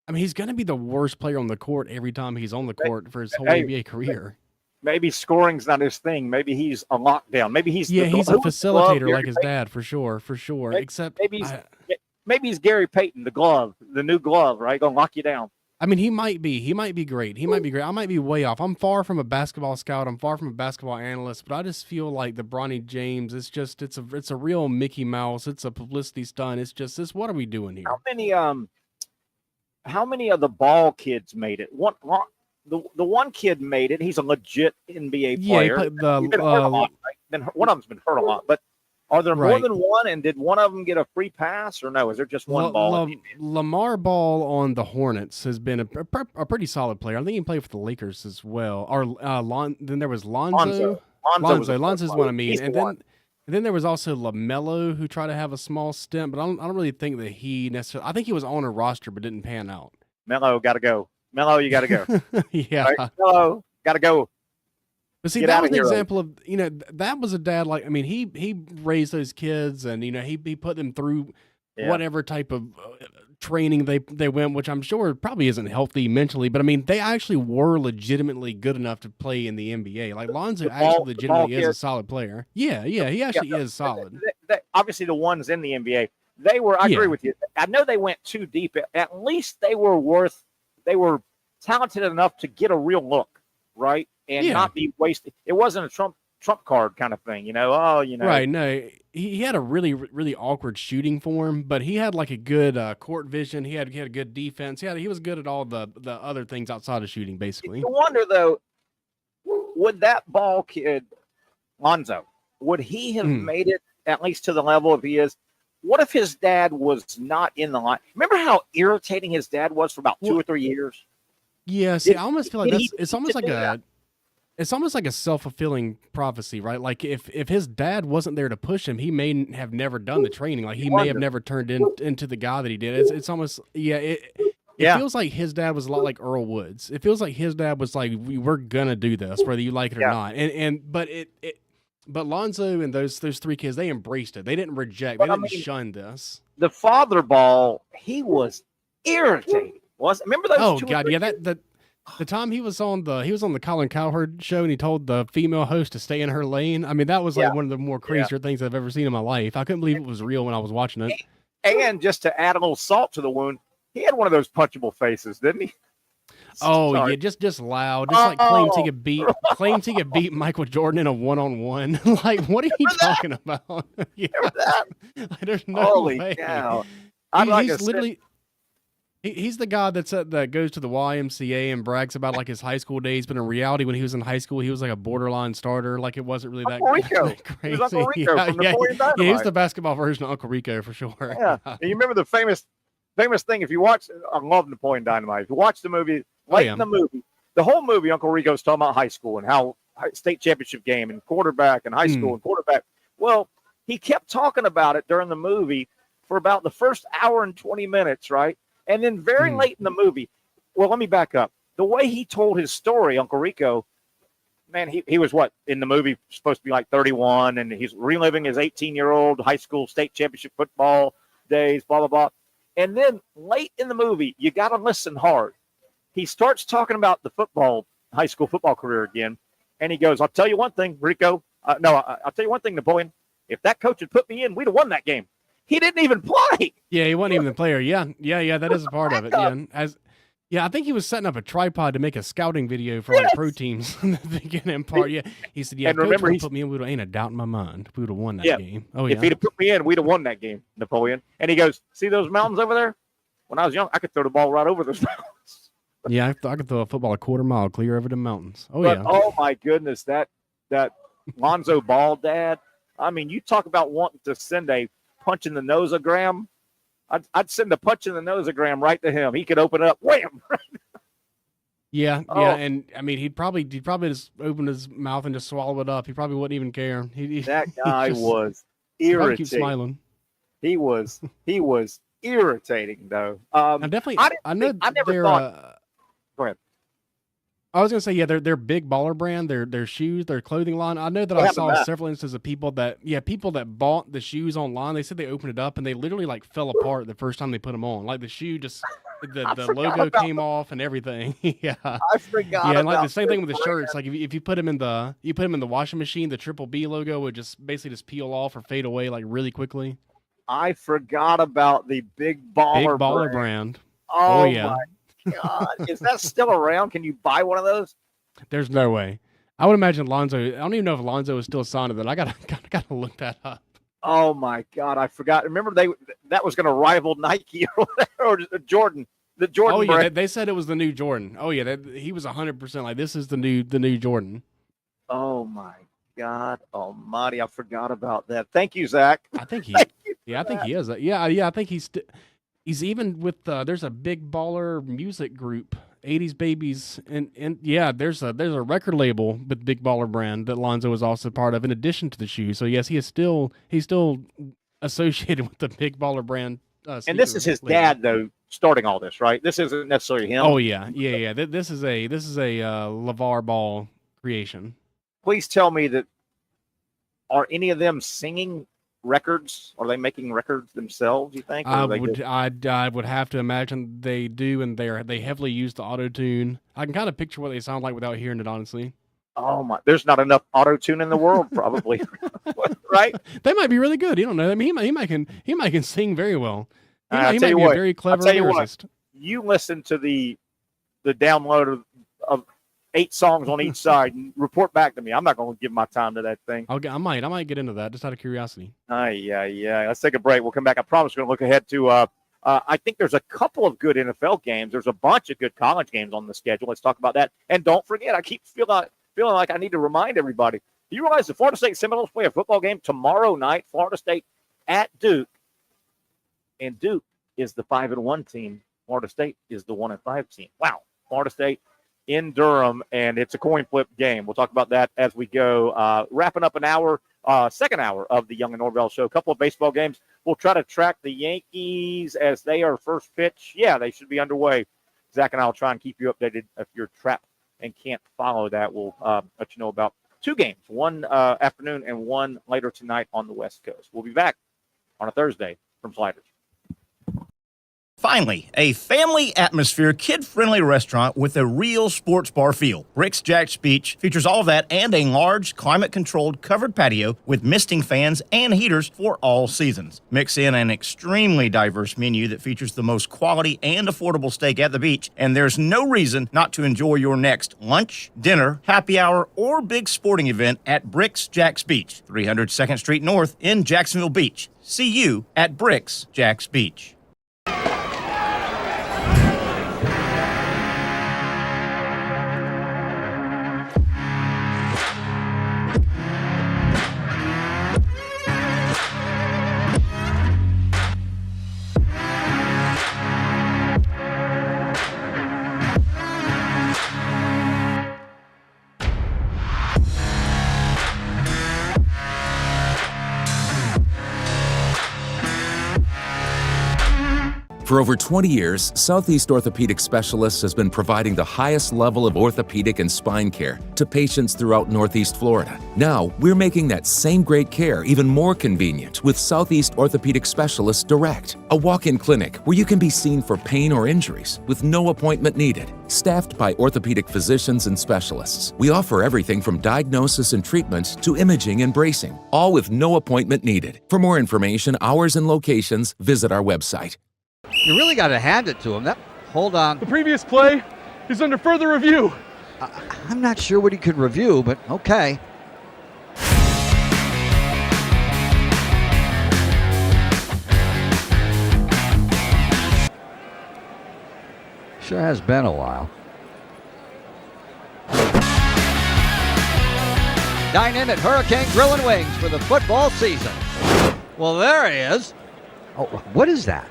I mean, he's going to be the worst player on the court every time he's on the court for his whole NBA career. Maybe scoring's not his thing. Maybe he's a lockdown. Maybe he's he's a facilitator like his Payton. dad for sure. Except maybe he's Gary Payton, the new glove, right? Gonna lock you down. I mean, he might be great. I might be way off. I'm far from a basketball scout. I'm far from a basketball analyst, but I just feel like the Bronny James, it's a real Mickey Mouse. It's a publicity stunt. It's what are we doing here? How many of the ball kids made it? The one kid made it. He's a legit NBA player. He played He's been hurt a lot, right? One of them's been hurt a lot, but are there more than one? And did one of them get a free pass, or no? Is there just one ball? Lamar Ball on the Hornets has been a pretty solid player. I think he played for the Lakers as well. Or then there was Lonzo. Lonzo's what I mean. And then there was also LaMelo, who tried to have a small stint, but I don't really think that he necessarily. I think he was on a roster but didn't pan out. Melo got to go. Melo, you got to go. Yeah, right? Melo, got to go. But see, that was an example of, that was a dad, like, I mean, he raised those kids and, he put them through whatever type of training they went, which I'm sure probably isn't healthy mentally, but I mean, they actually were legitimately good enough to play in the NBA. Like Lonzo actually legitimately is a solid player. Yeah, he actually is solid. Obviously the ones in the NBA, I agree with you. I know they went too deep. At least they were talented enough to get a real look, right? And not be wasted. It wasn't a trump card kind of thing, Right. No, he had a really, really awkward shooting form, but he had like a good court vision. He had a good defense. He was good at all the other things outside of shooting, basically. You wonder though, would that ball kid, Lonzo, would he have made it at least to the level if he is? What if his dad was not in the line? Remember how irritating his dad was for about 2 or 3 years? Yeah, see, I almost feel like it's almost like a self-fulfilling prophecy, right? Like if his dad wasn't there to push him, he may have never done the training. Like he may have never turned into the guy that he did. It's almost it feels like his dad was a lot like Earl Woods. It feels like his dad was like, we're gonna do this whether you like it or not. But Lonzo and those 3 kids, they embraced it. They didn't reject. They didn't shun this. The father ball, he was irritating. Remember those? Oh God, yeah. The time he was on the Colin Cowherd show and he told the female host to stay in her lane. I mean, that was like one of the more crazier things I've ever seen in my life. I couldn't believe it was real when I was watching it. And just to add a little salt to the wound, he had one of those punchable faces, didn't he? Oh, yeah, just loud. Just like claims he could beat Michael Jordan in a one-on-one. Like, what are you talking about? Yeah. Like, there's no Holy way. cow. He's literally he's the guy that goes to the YMCA and brags about like his high school days, but in reality, when he was in high school, he was like a borderline starter. Like it wasn't really that crazy. He was Uncle Rico from Napoleon Dynamite. He was the basketball version of Uncle Rico for sure. Yeah. And you remember the famous thing, if you watch, I love Napoleon Dynamite. If you watch the movie, in the movie, the whole movie, Uncle Rico's talking about high school and how state championship game and quarterback and high school and quarterback. Well, he kept talking about it during the movie for about the first hour and 20 minutes, right? And then very late in the movie, well, let me back up. The way he told his story, Uncle Rico, man, he was in the movie supposed to be like 31, and he's reliving his 18-year-old high school state championship football days, blah, blah, blah. And then late in the movie, you got to listen hard. He starts talking about the high school football career again, and he goes, I'll tell you one thing, Rico. I'll tell you one thing, Napoleon. if that coach had put me in, we'd have won that game. He didn't even play. Yeah, he wasn't even the player. Yeah, that is a part of it. Yeah, I think he was setting up a tripod to make a scouting video for like pro teams in the beginning part. Yeah, he said, "Yeah, and remember, he put me in. Ain't a doubt in my mind. We would have won that game. Oh yeah, if he'd have put me in, we'd have won that game, Napoleon." And he goes, "See those mountains over there? When I was young, I could throw the ball right over those mountains." Yeah, I could throw a football a quarter mile clear over the mountains. Oh my goodness, that Lonzo Ball dad. I mean, you talk about wanting to send a punch in the nosogram. I'd send a punch in the nosogram right to him. He could open it up, wham. Yeah, and I mean, he'd probably just open his mouth and just swallow it up. He probably wouldn't even care. That guy was irritating. Keep smiling. He was irritating though. I never thought. Go ahead. I was gonna say, yeah, their big baller brand, their shoes, their clothing line. I know that I saw several instances of people that bought the shoes online. They said they opened it up and they literally like fell apart the first time they put them on. Like the shoe just the logo came off and everything. Yeah, I forgot. Yeah, and like the same thing with the shirts. Like if you put them in the washing machine, the Triple B logo would just basically just peel off or fade away like really quickly. I forgot about the big baller brand. Oh yeah. My God, is that still around? Can you buy one of those? There's no way. I would imagine Lonzo. I don't even know if Lonzo is still signed to that. I gotta look that up. Oh my God, I forgot. Remember that was going to rival Nike or Jordan. The Jordan. Oh yeah, brand. they said it was the new Jordan. Oh yeah, he was 100% like this is the new Jordan. Oh my God Almighty, I forgot about that. Thank you, Zach. I think he. I think he is. Yeah. I think he's even with there's a big baller music group, 80s Babies, and yeah, there's a record label with Big Baller brand that Lonzo is also part of in addition to the shoes. So yes, he's still associated with the Big Baller brand. And this is his dad though starting all this, right? This isn't necessarily him. Oh yeah. This is a LeVar Ball creation. Please tell me that are any of them singing records? Are they making records themselves, you think? I would have to imagine they do, and they heavily use the auto-tune. I can kind of picture what they sound like without hearing it, honestly. Oh my, there's not enough auto-tune in the world, probably. Right? They might be really good. You don't know. I mean, he might can sing very well. He might be a very clever lyricist. You listen to the download of 8 songs on each side and report back to me. I'm not going to give my time to that thing. I might get into that just out of curiosity. Yeah. Let's take a break. We'll come back. I promise we're going to look ahead to, I think there's a couple of good NFL games. There's a bunch of good college games on the schedule. Let's talk about that. And don't forget, I keep feeling like I need to remind everybody. Do you realize the Florida State Seminoles play a football game tomorrow night? Florida State at Duke. And Duke is the 5-1 team. Florida State is the 1-5 team. Wow. Florida State in Durham, and it's a coin flip game. We'll talk about that as we go. Wrapping up an hour, second hour of the Young and Norvelle show. A couple of baseball games. We'll try to track the Yankees as they are first pitch. Yeah, they should be underway. Zach and I will try and keep you updated if you're trapped and can't follow that. We'll let you know about 2 games, one afternoon and one later tonight on the West Coast. We'll be back on a Thursday from Sliders. Finally, a family atmosphere, kid-friendly restaurant with a real sports bar feel. Rick's Jack's Beach features all of that and a large, climate-controlled covered patio with misting fans and heaters for all seasons. Mix in an extremely diverse menu that features the most quality and affordable steak at the beach, and there's no reason not to enjoy your next lunch, dinner, happy hour, or big sporting event at Rick's Jack's Beach, 300 2nd Street North in Jacksonville Beach. See you at Rick's Jack's Beach. For over 20 years, Southeast Orthopedic Specialists has been providing the highest level of orthopedic and spine care to patients throughout Northeast Florida. Now, we're making that same great care even more convenient with Southeast Orthopedic Specialists Direct, a walk-in clinic where you can be seen for pain or injuries with no appointment needed. Staffed by orthopedic physicians and specialists, we offer everything from diagnosis and treatment to imaging and bracing, all with no appointment needed. For more information, hours, and locations, visit our website. You really got to hand it to him. Hold on. The previous play is under further review. I'm not sure what he could review, but okay. Sure has been a while. Dine in at Hurricane Grill and Wings for the football season. Well, there he is. Oh, what is that?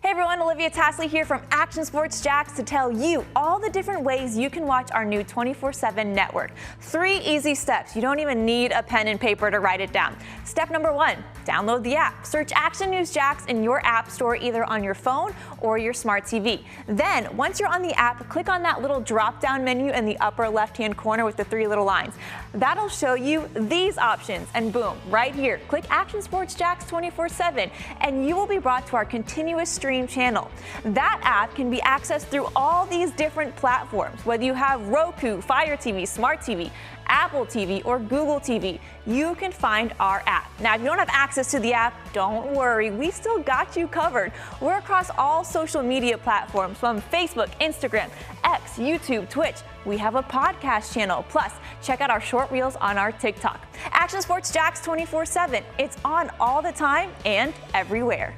Hey everyone, Olivia Tasley here from Action Sports Jacks to tell you all the different ways you can watch our new 24/7 network. 3 easy steps. You don't even need a pen and paper to write it down. Step number 1, download the app. Search Action News Jacks in your app store either on your phone or your smart TV. Then, once you're on the app, click on that little drop-down menu in the upper left-hand corner with the 3 little lines. That'll show you these options, and boom, right here, click Action Sports Jacks 24/7, and you will be brought to our continuous stream channel. That app can be accessed through all these different platforms. Whether you have Roku, Fire TV, Smart TV, Apple TV, or Google TV, you can find our app. Now, if you don't have access to the app, don't worry, we still got you covered. We're across all social media platforms from Facebook, Instagram, X, YouTube, Twitch. We have a podcast channel. Plus, check out our short reels on our TikTok. Action Sports Jacks 24/7. It's on all the time and everywhere.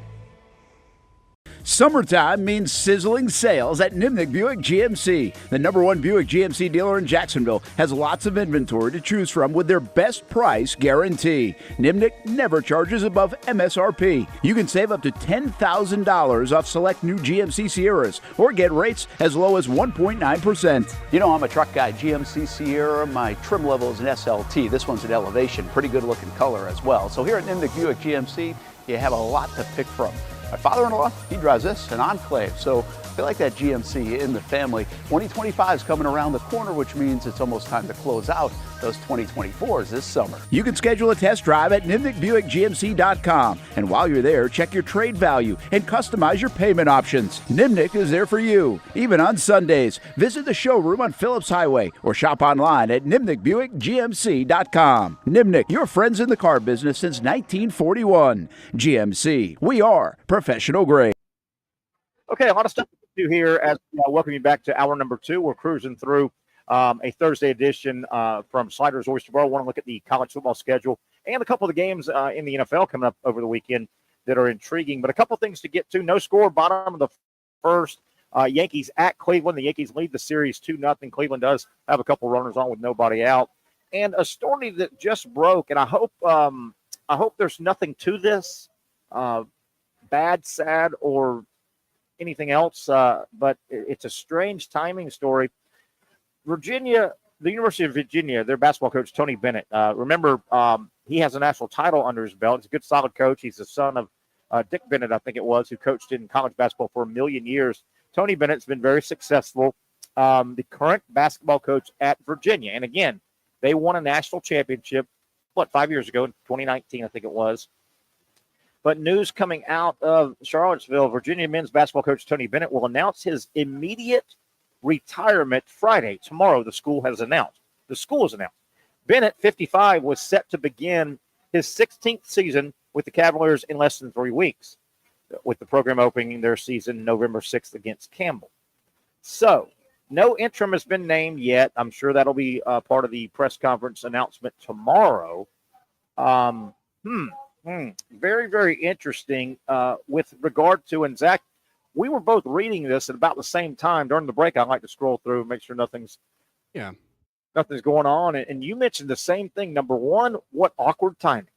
Summertime means sizzling sales at Nimnick Buick GMC. The #1 Buick GMC dealer in Jacksonville has lots of inventory to choose from with their best price guarantee. Nimnick never charges above MSRP. You can save up to $10,000 off select new GMC Sierras or get rates as low as 1.9%. You know, I'm a truck guy. GMC Sierra, my trim level is an SLT. This one's an Elevation. Pretty good looking color as well. So here at Nimnick Buick GMC, you have a lot to pick from. My father-in-law, he drives this, an Enclave, so I feel like that GMC in the family. 2025 is coming around the corner, which means it's almost time to close out those 2024s this summer. You can schedule a test drive at NimnickBuickGMC.com, and while you're there, check your trade value and customize your payment options. Nimnick is there for you, even on Sundays. Visit the showroom on Phillips Highway or shop online at NimnickBuickGMC.com. Nimnick, your friends in the car business since 1941. GMC, we are professional grade. Okay, a lot of stuff to do here as we welcome you back to hour number 2. We're cruising through a Thursday edition from Sliders Oyster Bar. I want to look at the college football schedule and a couple of the games in the NFL coming up over the weekend that are intriguing. But a couple things to get to. No score, bottom of the first. Yankees at Cleveland. The Yankees lead the series 2-0. Cleveland does have a couple runners on with nobody out. And a story that just broke, and I hope there's nothing to this, bad, sad, or anything else, but it's a strange timing story. Virginia, the University of Virginia, their basketball coach, Tony Bennett. Remember, he has a national title under his belt. He's a good, solid coach. He's the son of Dick Bennett, I think it was, who coached in college basketball for 1,000,000 years. Tony Bennett's been very successful, the current basketball coach at Virginia. And again, they won a national championship, 5 years ago, in 2019, I think it was. But news coming out of Charlottesville, Virginia men's basketball coach Tony Bennett will announce his immediate retirement Friday. Tomorrow, the school has announced. Bennett, 55, was set to begin his 16th season with the Cavaliers in less than 3 weeks, with the program opening their season November 6th against Campbell. So, no interim has been named yet. I'm sure that'll be part of the press conference announcement tomorrow. Very, very interesting with regard to, and Zach, we were both reading this at about the same time during the break. I like to scroll through and make sure nothing's going on. And you mentioned the same thing. Number one, what awkward timing.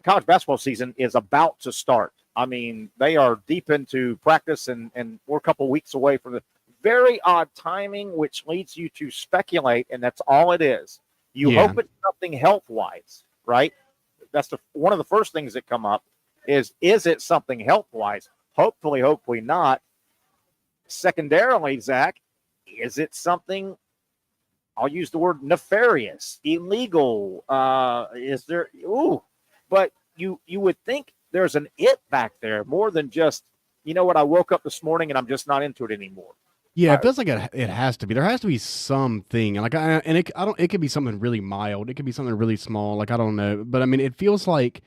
College basketball season is about to start. I mean, they are deep into practice and we're a couple weeks away from the very odd timing, which leads you to speculate, and that's all it is. You hope it's something health-wise, right? That's one of the first things that come up is it something health-wise? Hopefully not. Secondarily, Zach, is it something, I'll use the word nefarious, illegal? Is there, but you would think there's an it back there more than just, you know what, I woke up this morning and I'm just not into it anymore. Yeah, it feels like it has to be. There has to be something. Like, it could be something really mild. It could be something really small. Like, I don't know. But I mean, it feels like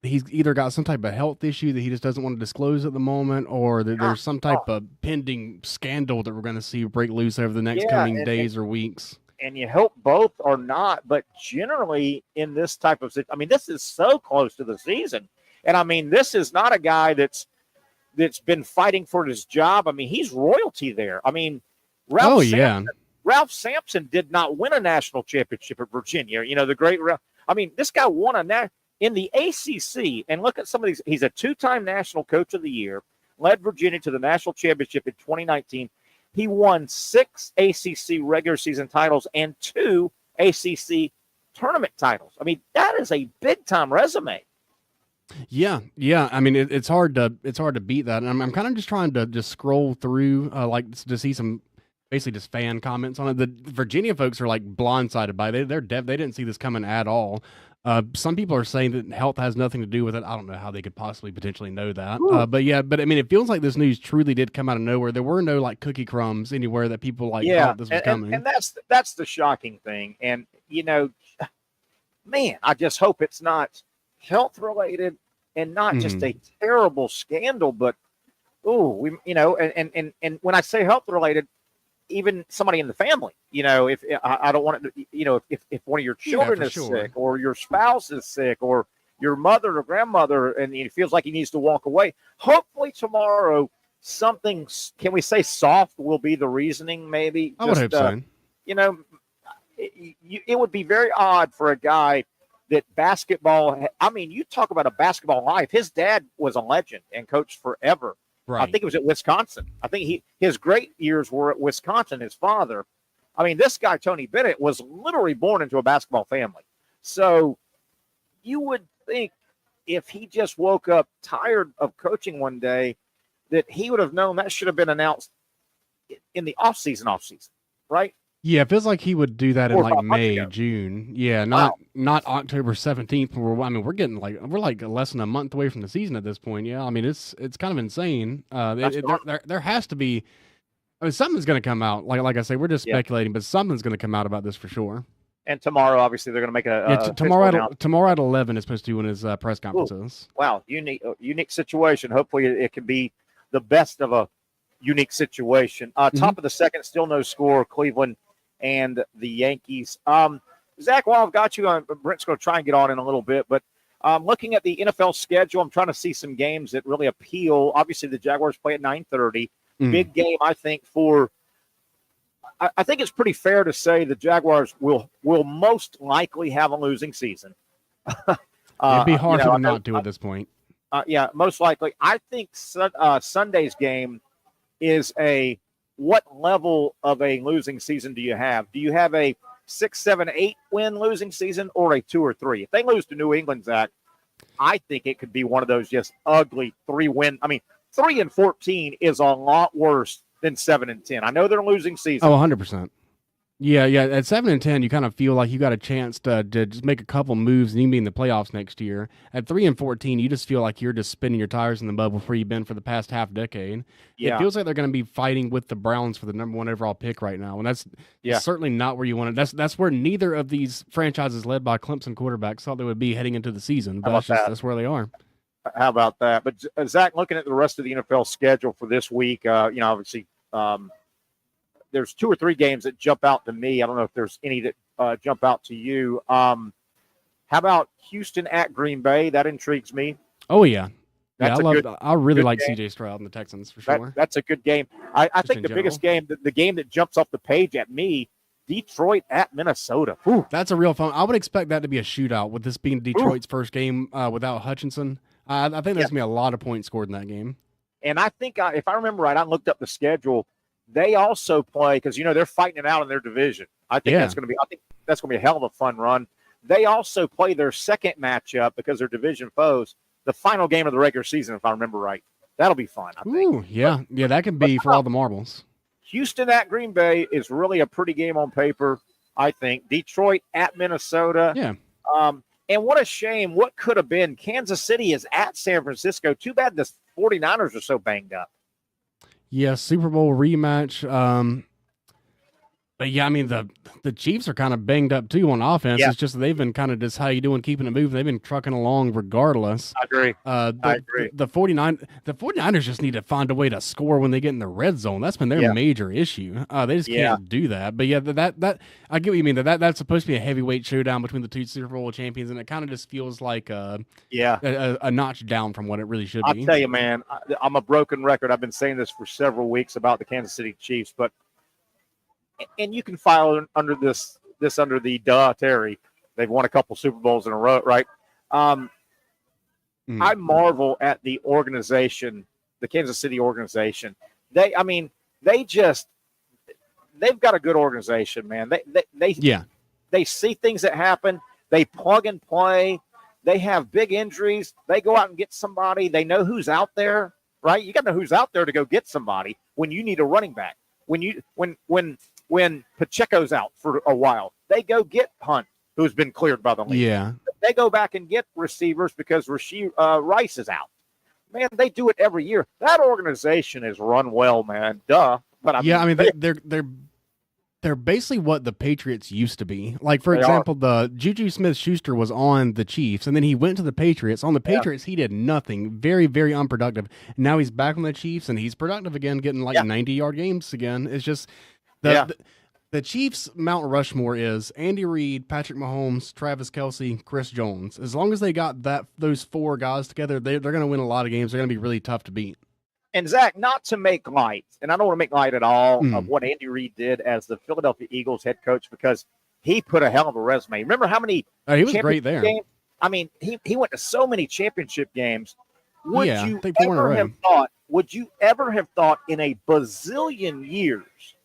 he's either got some type of health issue that he just doesn't want to disclose at the moment, or that there's some type of pending scandal that we're going to see break loose over the next coming days or weeks. And you hope both are not. But generally in this type of, I mean, this is so close to the season. And I mean, this is not a guy that's been fighting for his job. I mean, he's royalty there. I mean, Ralph Sampson did not win a national championship at Virginia. You know, the great Ralph. I mean, this guy won in the ACC. And look at some of these. He's a 2-time national coach of the year, led Virginia to the national championship in 2019. He won 6 ACC regular season titles and 2 ACC tournament titles. I mean, that is a big time resume. Yeah. I mean, it's hard to beat that. And I'm kind of just trying to just scroll through, like, to see some basically just fan comments on it. The Virginia folks are like blindsided by it. They didn't see this coming at all. Some people are saying that health has nothing to do with it. I don't know how they could possibly potentially know that. But I mean, it feels like this news truly did come out of nowhere. There were no like cookie crumbs anywhere that people thought this was coming. And that's the shocking thing. And, you know, man, I just hope it's not health related and not just a terrible scandal, but and when I say health related, even somebody in the family, you know, if I don't want it to, you know, if one of your children is sick or your spouse is sick or your mother or grandmother and he feels like he needs to walk away, hopefully tomorrow something, can we say soft will be the reasoning? Maybe I would hope so. You know, it would be very odd for a guy that basketball, I mean, you talk about a basketball life. His dad was a legend and coached forever. Right. I think it was at Wisconsin. I think his great years were at Wisconsin, his father. I mean, this guy, Tony Bennett, was literally born into a basketball family. So you would think if he just woke up tired of coaching one day that he would have known that should have been announced in the offseason, right? Yeah, it feels like he would do that in like May, June. Yeah, not October 17th. We're getting we're like less than a month away from the season at this point. Yeah, I mean it's kind of insane. There has to be. I mean, something's going to come out. Like I say, we're just speculating, but something's going to come out about this for sure. And tomorrow, obviously, they're going to make tomorrow at 11 is supposed to be when his press conference is. Wow, unique situation. Hopefully, it can be the best of a unique situation. Top of the second, still no score. Cleveland and the Yankees. Zach, while I've got you on, Brent's going to try and get on in a little bit, but looking at the NFL schedule, I'm trying to see some games that really appeal. Obviously, the Jaguars play at 9:30. Big game, I think, I think it's pretty fair to say the Jaguars will most likely have a losing season. It'd be hard for them not to at this point. Yeah, most likely. I think Sunday's game is what level of a losing season do you have? Do you have a 6, 7, 8 win losing season or a 2 or 3? If they lose to New England, Zach, I think it could be one of those just ugly 3-win. I mean, 3-14 is a lot worse than 7-10. I know they're losing season. Oh, 100%. Yeah. At 7-10, you kind of feel like you got a chance to just make a couple moves and you can be in the playoffs next year. At 3-14, you just feel like you're just spinning your tires in the mud where you've been for the past half decade. Yeah. It feels like they're going to be fighting with the Browns for the number 1 overall pick right now, and that's certainly not where you want it. That's where neither of these franchises led by Clemson quarterbacks thought they would be heading into the season. But that's where they are. How about that? But Zach, looking at the rest of the NFL schedule for this week, obviously. There's 2 or 3 games that jump out to me. I don't know if there's any that jump out to you. How about Houston at Green Bay? That intrigues me. Oh, yeah. I really like C.J. Stroud and the Texans for sure. That's a good game. I think the biggest game, the game that jumps off the page at me, Detroit at Minnesota. Ooh. That's a real fun. I would expect that to be a shootout with this being Detroit's first game without Hutchinson. I think there's going to be a lot of points scored in that game. And I think, if I remember right, I looked up the schedule. They also play because they're fighting it out in their division. I think that's going to be a hell of a fun run. They also play their second matchup because they're division foes. The final game of the regular season, if I remember right. That'll be fun, I think. Ooh, yeah. Yeah, that could be for all the marbles. Houston at Green Bay is really a pretty game on paper, I think. Detroit at Minnesota. Yeah. And what a shame. What could have been. Kansas City is at San Francisco. Too bad the 49ers are so banged up. Yeah, Super Bowl rematch. But yeah, I mean the Chiefs are kind of banged up too on offense. Yeah. It's just they've been kind of just how you doing, keeping it moving. They've been trucking along regardless. I agree. I agree. The 49ers just need to find a way to score when they get in the red zone. That's been their major issue. They just can't do that. But yeah, that I get what you mean. That's supposed to be a heavyweight showdown between the two Super Bowl champions, and it kind of just feels like a notch down from what it really should be. I'll tell you, man, I'm a broken record. I've been saying this for several weeks about the Kansas City Chiefs, but and you can file under this under the Terry. They've won a couple Super Bowls in a row, right? I marvel at the organization, the Kansas City organization. They've got a good organization, man. They see things that happen. They plug and play. They have big injuries. They go out and get somebody. They know who's out there, right? You got to know who's out there to go get somebody when you need a running back. When Pacheco's out for a while, they go get Hunt, who's been cleared by the league. Yeah. They go back and get receivers because Rice is out. Man, they do it every year. That organization is run well, man. Duh. But they're basically what the Patriots used to be. Like, for example, the Juju Smith-Schuster was on the Chiefs, and then he went to the Patriots. On the Patriots, he did nothing. Very, very unproductive. Now he's back on the Chiefs, and he's productive again, getting 90-yard games again. It's just the Chiefs' Mount Rushmore is Andy Reid, Patrick Mahomes, Travis Kelce, Chris Jones. As long as they got those four guys together, they're going to win a lot of games. They're going to be really tough to beat. And Zach, not to make light, and I don't want to make light at all of what Andy Reid did as the Philadelphia Eagles head coach, because he put a hell of a resume. Remember how many he was great there. Games? I mean, he went to so many championship games. Would you ever have thought in a bazillion years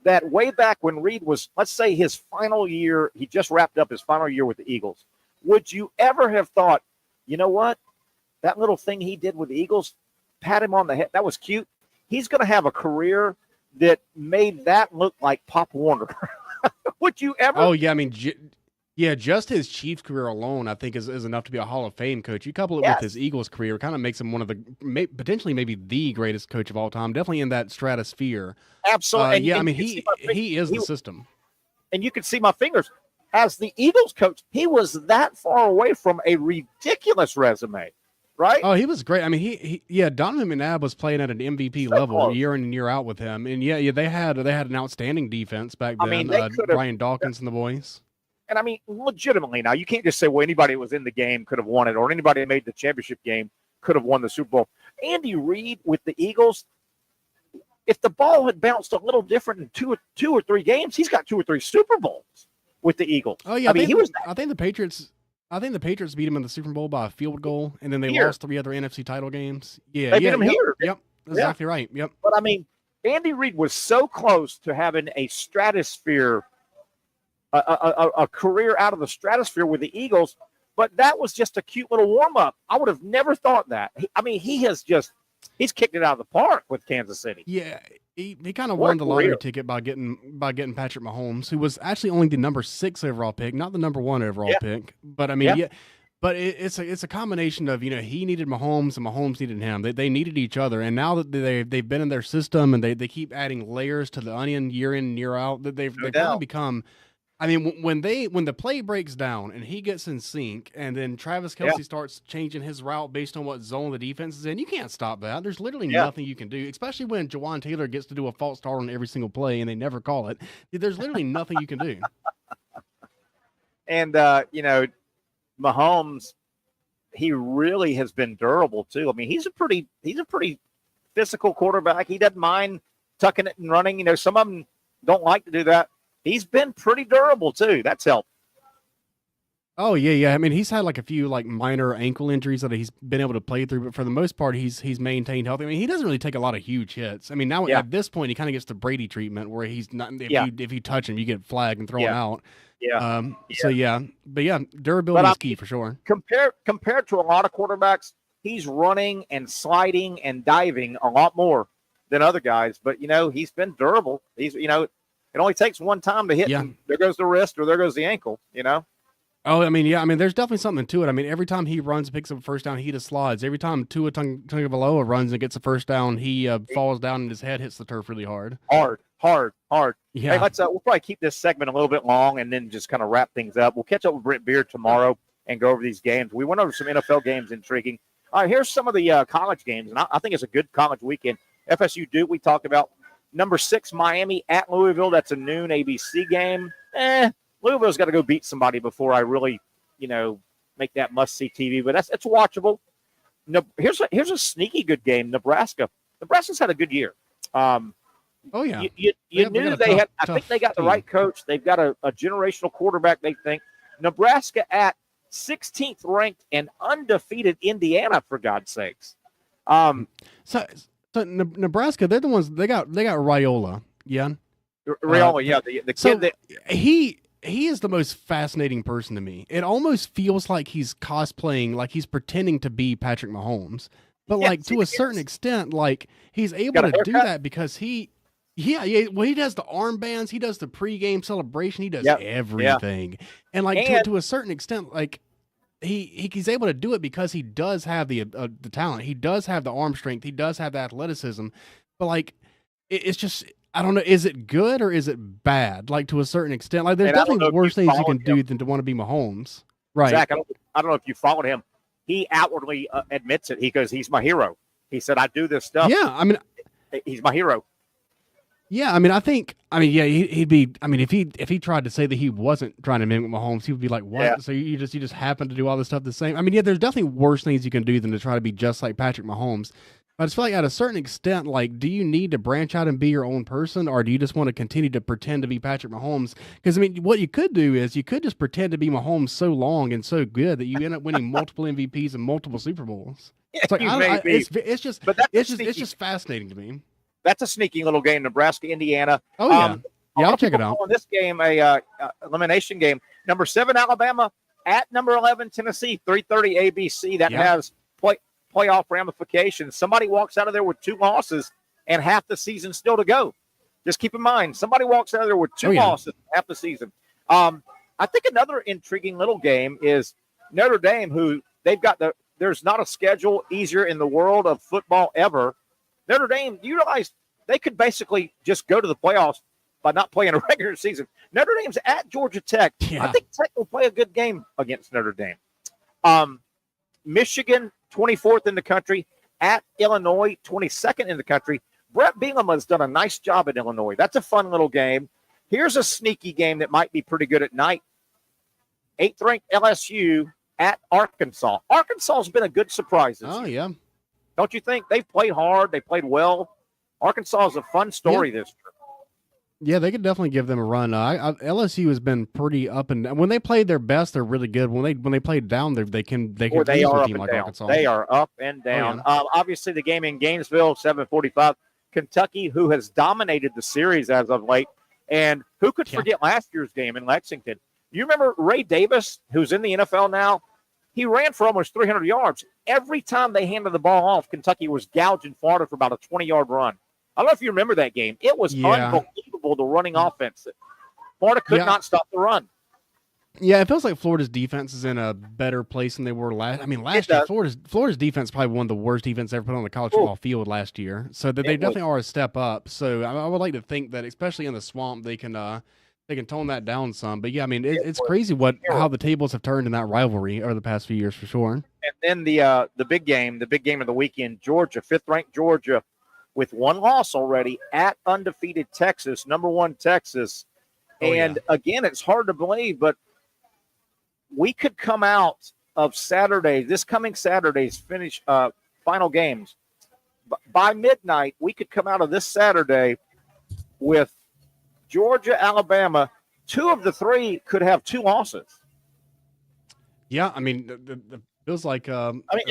that way back when Reid was, let's say, his final year, he just wrapped up his final year with the Eagles, would you ever have thought, you know what, that little thing he did with the Eagles, pat him on the head, that was cute. He's going to have a career that made that look like Pop Warner. Would you ever? Oh, yeah. I mean, just his Chiefs career alone, I think, is enough to be a Hall of Fame coach. You couple it with his Eagles career, it kind of makes him one of the potentially maybe the greatest coach of all time, definitely in that stratosphere. Absolutely. He is the system. And you can see my fingers. As the Eagles coach, he was that far away from a ridiculous resume. Right? Oh, he was great. I mean, Donovan McNabb was playing at an MVP level year in and year out with him, and they had an outstanding defense back then. I mean, Brian Dawkins and the boys. And I mean, legitimately, now you can't just say, well, anybody who was in the game could have won it, or anybody who made the championship game could have won the Super Bowl. Andy Reid with the Eagles, if the ball had bounced a little different in two or three games, he's got 2 or 3 Super Bowls with the Eagles. Oh yeah, I think the Patriots beat him in the Super Bowl by a field goal, and then they lost 3 other NFC title games. Yeah, they beat him here. Yep, exactly right. Yep. But I mean, Andy Reid was so close to having a stratosphere, a career out of the stratosphere with the Eagles, but that was just a cute little warm up. I would have never thought that. He's kicked it out of the park with Kansas City. Yeah. He kind of won the lottery ticket by getting Patrick Mahomes, who was actually only the number 6 overall pick, not the number 1 overall pick. But I mean, but it's a combination of, he needed Mahomes and Mahomes needed him. They needed each other, and now that they've been in their system and they keep adding layers to the onion year in and year out, that they've kind of become. I mean, when the play breaks down and he gets in sync, and then Travis Kelce starts changing his route based on what zone the defense is in, you can't stop that. There's literally nothing you can do, especially when Jawan Taylor gets to do a false start on every single play and they never call it. There's literally nothing you can do. And Mahomes, he really has been durable too. I mean, he's a pretty physical quarterback. He doesn't mind tucking it and running. Some of them don't like to do that. He's been pretty durable too. That's helped. Oh yeah. I mean, he's had like a few minor ankle injuries that he's been able to play through, but for the most part, he's maintained healthy. I mean, he doesn't really take a lot of huge hits. I mean, now at this point, he kind of gets the Brady treatment where he's not. If you touch him, you get flagged and thrown out. Yeah. But durability is key for sure. Compared to a lot of quarterbacks, he's running and sliding and diving a lot more than other guys. But, he's been durable. He's, it only takes one time to hit. Yeah. And there goes the wrist or there goes the ankle, Oh, there's definitely something to it. Every time he runs, picks up a first down, he just slides. Every time Tua Tagovailoa runs and gets a first down, he falls down and his head hits the turf really hard. Hard. Yeah. Hey, we'll probably keep this segment a little bit long and then just kind of wrap things up. We'll catch up with Brent Beard tomorrow and go over these games. We went over some NFL games intriguing. All right, here's some of the college games, and I think it's a good college weekend. FSU Duke, we talked about. Number 6, Miami at Louisville. That's a noon ABC game. Louisville's got to go beat somebody before I really, make that must-see TV. But it's watchable. Here's a sneaky good game. Nebraska. Nebraska's had a good year. Oh yeah. You knew they had. I think they got the right coach. They've got a generational quarterback. They think Nebraska at 16th ranked and undefeated Indiana, for God's sakes. So Nebraska, they're the ones they got Raiola. Yeah. Raiola, the kid that he is the most fascinating person to me. It almost feels like he's cosplaying, like he's pretending to be Patrick Mahomes. But to a certain extent, he's able to do that because he does the armbands, he does the pregame celebration, he does everything. And to a certain extent, he's able to do it because he does have the talent, he does have the arm strength, he does have the athleticism. But it's just, I don't know, is it good or is it bad? To a certain extent, there's definitely worse things you can do than to want to be Mahomes, right? Zach, I don't know if you followed him. He outwardly admits it. He goes, "He's my hero." He said, "I do this stuff." Yeah, he's my hero. Yeah, he'd be. If he tried to say that he wasn't trying to mimic Mahomes, he would be like, "What?" Yeah. So you just happen to do all this stuff the same. There's definitely worse things you can do than to try to be just like Patrick Mahomes. But I just feel like at a certain extent, do you need to branch out and be your own person, or do you just want to continue to pretend to be Patrick Mahomes? Because, what you could do is you could just pretend to be Mahomes so long and so good that you end up winning multiple MVPs and multiple Super Bowls. It's just fascinating to me. That's a sneaky little game, Nebraska, Indiana. Oh, yeah. I'll check it out. On this game, elimination game. Number 7, Alabama at number 11, Tennessee, 3:30 ABC. That has playoff ramifications. Somebody walks out of there with 2 losses and half the season still to go. Just keep in mind, somebody walks out of there with 2 losses, half the season. I think another intriguing little game is Notre Dame, who there's not a schedule easier in the world of football ever. Notre Dame, you realize they could basically just go to the playoffs by not playing a regular season. Notre Dame's at Georgia Tech. Yeah. I think Tech will play a good game against Notre Dame. Michigan, 24th in the country, at Illinois, 22nd in the country. Brett Bielema has done a nice job at Illinois. That's a fun little game. Here's a sneaky game that might be pretty good at night. 8th-ranked LSU at Arkansas. Arkansas has been a good surprise this year. Yeah. Don't you think? They've played hard. They played well. Arkansas is a fun story this year. Yeah, they could definitely give them a run. LSU has been pretty up and down. When they played their best, they're really good. When they played down, they can lose a team like Arkansas. They are up and down. Oh, yeah. Obviously, the game in Gainesville, 7:45. Kentucky, who has dominated the series as of late, and who could forget last year's game in Lexington? You remember Ray Davis, who's in the NFL now? He ran for almost 300 yards. Every time they handed the ball off, Kentucky was gouging Florida for about a 20-yard run. I don't know if you remember that game. It was unbelievable, the running offense. Florida could not stop the run. Yeah, it feels like Florida's defense is in a better place than they were last. Last year, Florida's defense probably one of the worst defense ever put on the college football field last year. So they definitely are a step up. So I would like to think that, especially in the swamp, they can tone that down some. But yeah, it's crazy how the tables have turned in that rivalry over the past few years for sure. And then the big game of the weekend, Georgia, 5th-ranked Georgia, with 1 loss already at undefeated Texas, number 1 Texas. Again, it's hard to believe, but we could come out of this coming Saturday's final games. By midnight, we could come out of this Saturday with Georgia, Alabama. 2 of the 3 could have 2 losses. Yeah, the feels like it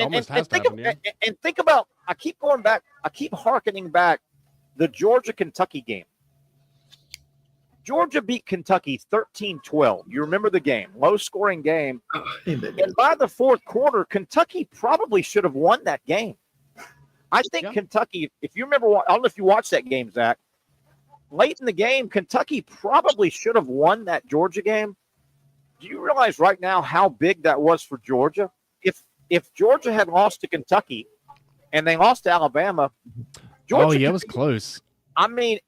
almost has to happen. And think about, I keep hearkening back the Georgia-Kentucky game. Georgia beat Kentucky 13-12. You remember the game, low-scoring game. And by the fourth quarter, Kentucky probably should have won that game. I think Kentucky, if you remember, I don't know if you watched that game, Zach. Late in the game, Kentucky probably should have won that Georgia game. Do you realize right now how big that was for Georgia? If Georgia had lost to Kentucky and they lost to Alabama, Georgia it was close. I mean,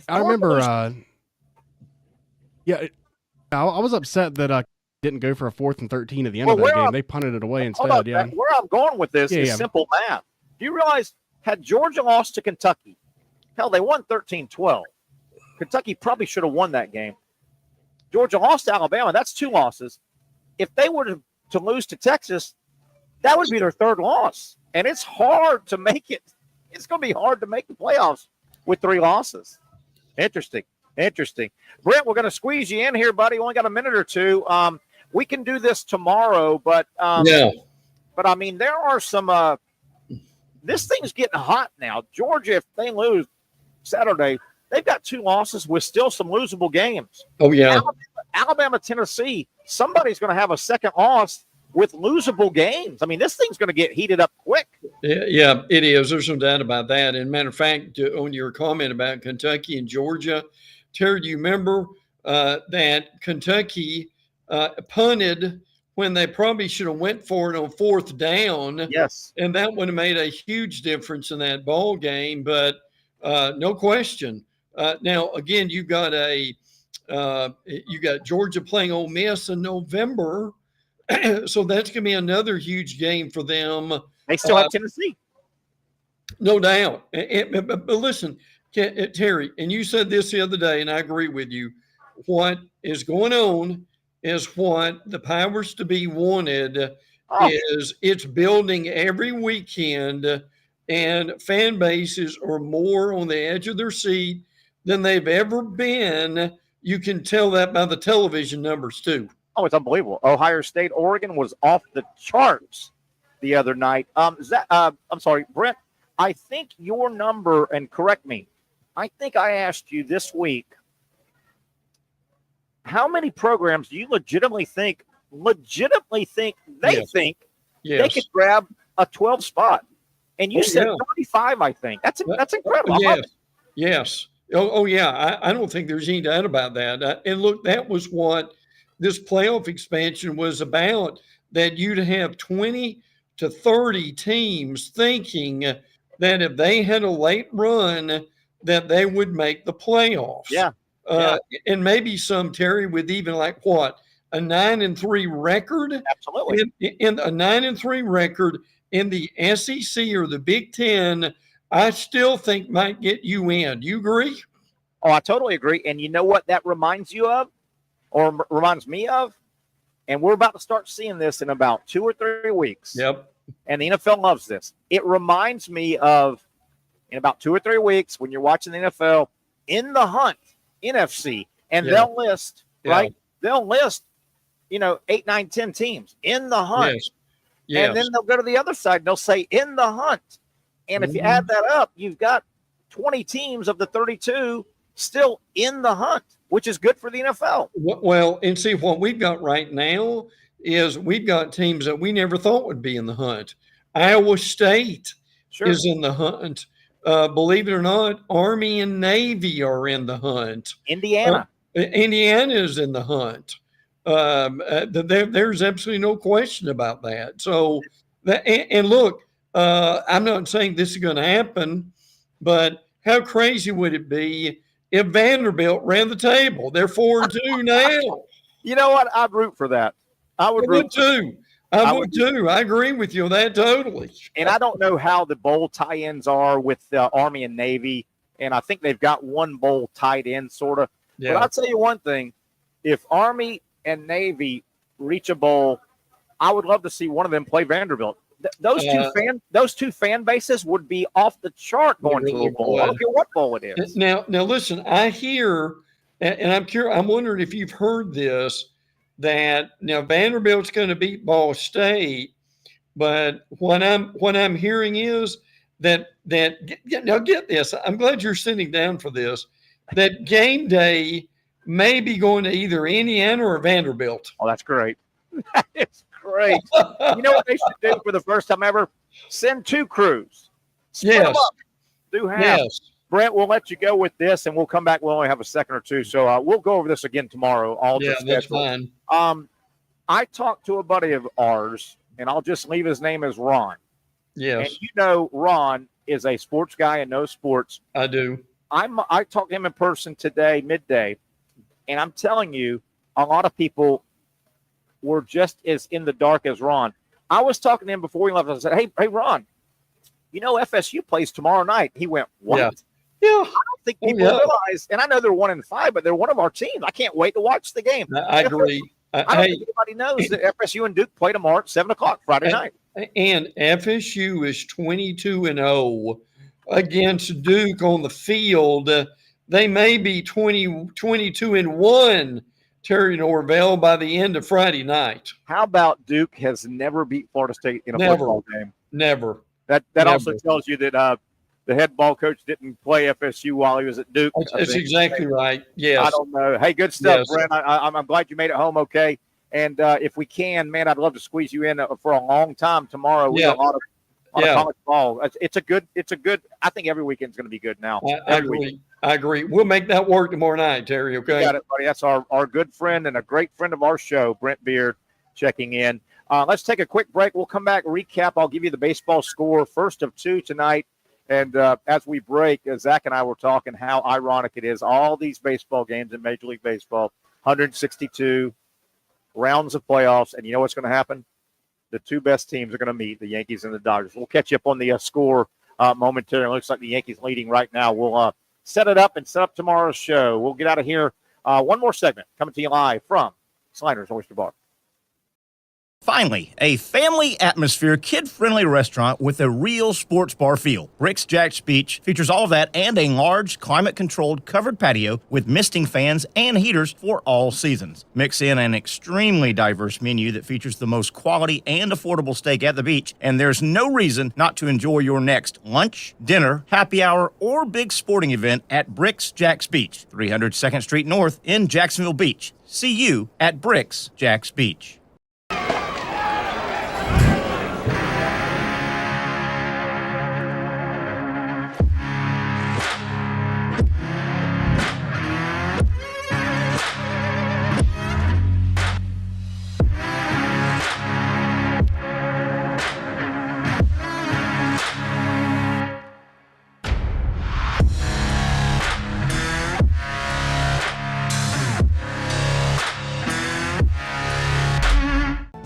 I remember. I was upset that didn't go for a 4th and 13 at the end of that game. They punted it away instead. Where I'm going with this is simple math. Do you realize had Georgia lost to Kentucky, hell, they won 13-12. Kentucky probably should have won that game. Georgia lost to Alabama. That's 2 losses. If they were to lose to Texas, that would be their 3rd loss. And it's hard to make it. It's going to be hard to make the playoffs with 3 losses. Interesting. Brent, we're going to squeeze you in here, buddy. Only got a minute or two. We can do this tomorrow, but I mean, there are some this thing's getting hot now. Georgia, if they lose Saturday, they've got 2 losses with still some losable games. Oh, yeah. Alabama, Tennessee, somebody's going to have a 2nd loss with losable games. I mean, this thing's going to get heated up quick. Yeah, it is. There's no doubt about that. And matter of fact, on your comment about Kentucky and Georgia, Terry, do you remember that Kentucky punted when they probably should have went for it on 4th down? Yes. And that would have made a huge difference in that ball game. But no question. Now, again, you got Georgia playing Ole Miss in November. So that's going to be another huge game for them. They still have Tennessee. No doubt. But listen, Terry, and you said this the other day, and I agree with you. What is going on is what the powers to be wanted is it's building every weekend, and fan bases are more on the edge of their seat than they've ever been. You can tell that by the television numbers, too. Oh, it's unbelievable. Ohio State, Oregon was off the charts the other night. I'm sorry, Brent, I think your number, and correct me, I think I asked you this week, how many programs do you legitimately think they could grab a 12 spot? And you said 35, I think. That's incredible. Yes. I don't think there's any doubt about that. And look, that was what this playoff expansion was about, that you'd have 20 to 30 teams thinking that if they had a late run, that they would make the playoffs. And maybe some, Terry, with even a 9-3 record. Absolutely. In a 9-3 record in the SEC or the Big Ten, I still think might get you in. Do you agree? Oh, I totally agree. And you know what that reminds you of, or reminds me of? And we're about to start seeing this in about 2 or 3 weeks. Yep. And the NFL loves this. It reminds me of, in about 2 or 3 weeks, when you're watching the NFL, in the hunt, NFC, and they'll list, right? They'll list, 8, 9, 10 teams in the hunt. Yes. And then they'll go to the other side and they'll say in the hunt. And if you add that up, you've got 20 teams of the 32 still in the hunt, which is good for the NFL. Well, and see, what we've got right now is we've got teams that we never thought would be in the hunt. Iowa State is in the hunt. Believe it or not, Army and Navy are in the hunt. Indiana is in the hunt. There's absolutely no question about that. So, and look, I'm not saying this is going to happen, but how crazy would it be if Vanderbilt ran the table? They're 4-2 now. You know what? I'd root for that. I would too. I would too. I agree with you on that totally. And I don't know how the bowl tie-ins are with Army and Navy, and I think they've got one bowl tied in, sort of. Yeah. But I'll tell you one thing. If Army and Navy reach a bowl, I would love to see one of them play Vanderbilt. Those two fan bases would be off the chart going to a bowl. I don't care what bowl it is. Now listen, I hear, and I'm curious, I'm wondering if you've heard this, that now Vanderbilt's going to beat Ball State, but what I'm hearing is that now get this. I'm glad you're sitting down for this. That game day maybe going to either Indiana or Vanderbilt. Oh, that's great. That is great. You know what they should do for the first time ever? Send 2 crews. Split them up. Do half. Yes. Brent, we'll let you go with this, and we'll come back. We'll only have a second or two, so we'll go over this again tomorrow. That's fine. I talked to a buddy of ours, and I'll just leave his name as Ron. Yes. And you know Ron is a sports guy and knows sports. I do. I talked to him in person today, midday, and I'm telling you, a lot of people were just as in the dark as Ron. I was talking to him before we left. I said, hey, Ron, you know FSU plays tomorrow night. He went, what? Yeah. I don't think people realize, and I know they're 1-5, but they're one of our teams. I can't wait to watch the game. I agree. I don't think anybody knows that FSU and Duke play tomorrow at 7 o'clock Friday night. And FSU is 22-0 against Duke on the field. They may be 22-1, Terry Norvelle, by the end of Friday night. How about Duke has never beat Florida State in a football game? Never. That also tells you that the head ball coach didn't play FSU while he was at Duke. That's exactly right. Yes. I don't know. Hey, good stuff, Yes. Brent. I'm glad you made it home okay. And if we can, man, I'd love to squeeze you in for a long time tomorrow. We got a lot of college ball. It's a good. I think every weekend's going to be good now. I agree. We'll make that work tomorrow night, Terry. Okay. You got it, buddy. That's our good friend and a great friend of our show, Brent Beard, checking in. Let's take a quick break. We'll come back, recap. I'll give you the baseball score, first of 2 tonight. And as we break, Zach and I were talking how ironic it is. All these baseball games in Major League Baseball, 162 rounds of playoffs. And you know what's going to happen? The 2 best teams are going to meet, the Yankees and the Dodgers. We'll catch you up on the score momentarily. It looks like the Yankees leading right now. We'll set it up and set up tomorrow's show. We'll get out of here. One more segment coming to you live from Slider's Oyster Bar. Finally, a family atmosphere, kid-friendly restaurant with a real sports bar feel. Rick's Jack's Beach features all of that and a large, climate-controlled covered patio with misting fans and heaters for all seasons. Mix in an extremely diverse menu that features the most quality and affordable steak at the beach, and there's no reason not to enjoy your next lunch, dinner, happy hour, or big sporting event at Rick's Jack's Beach, 300 2nd Street North in Jacksonville Beach. See you at Rick's Jack's Beach.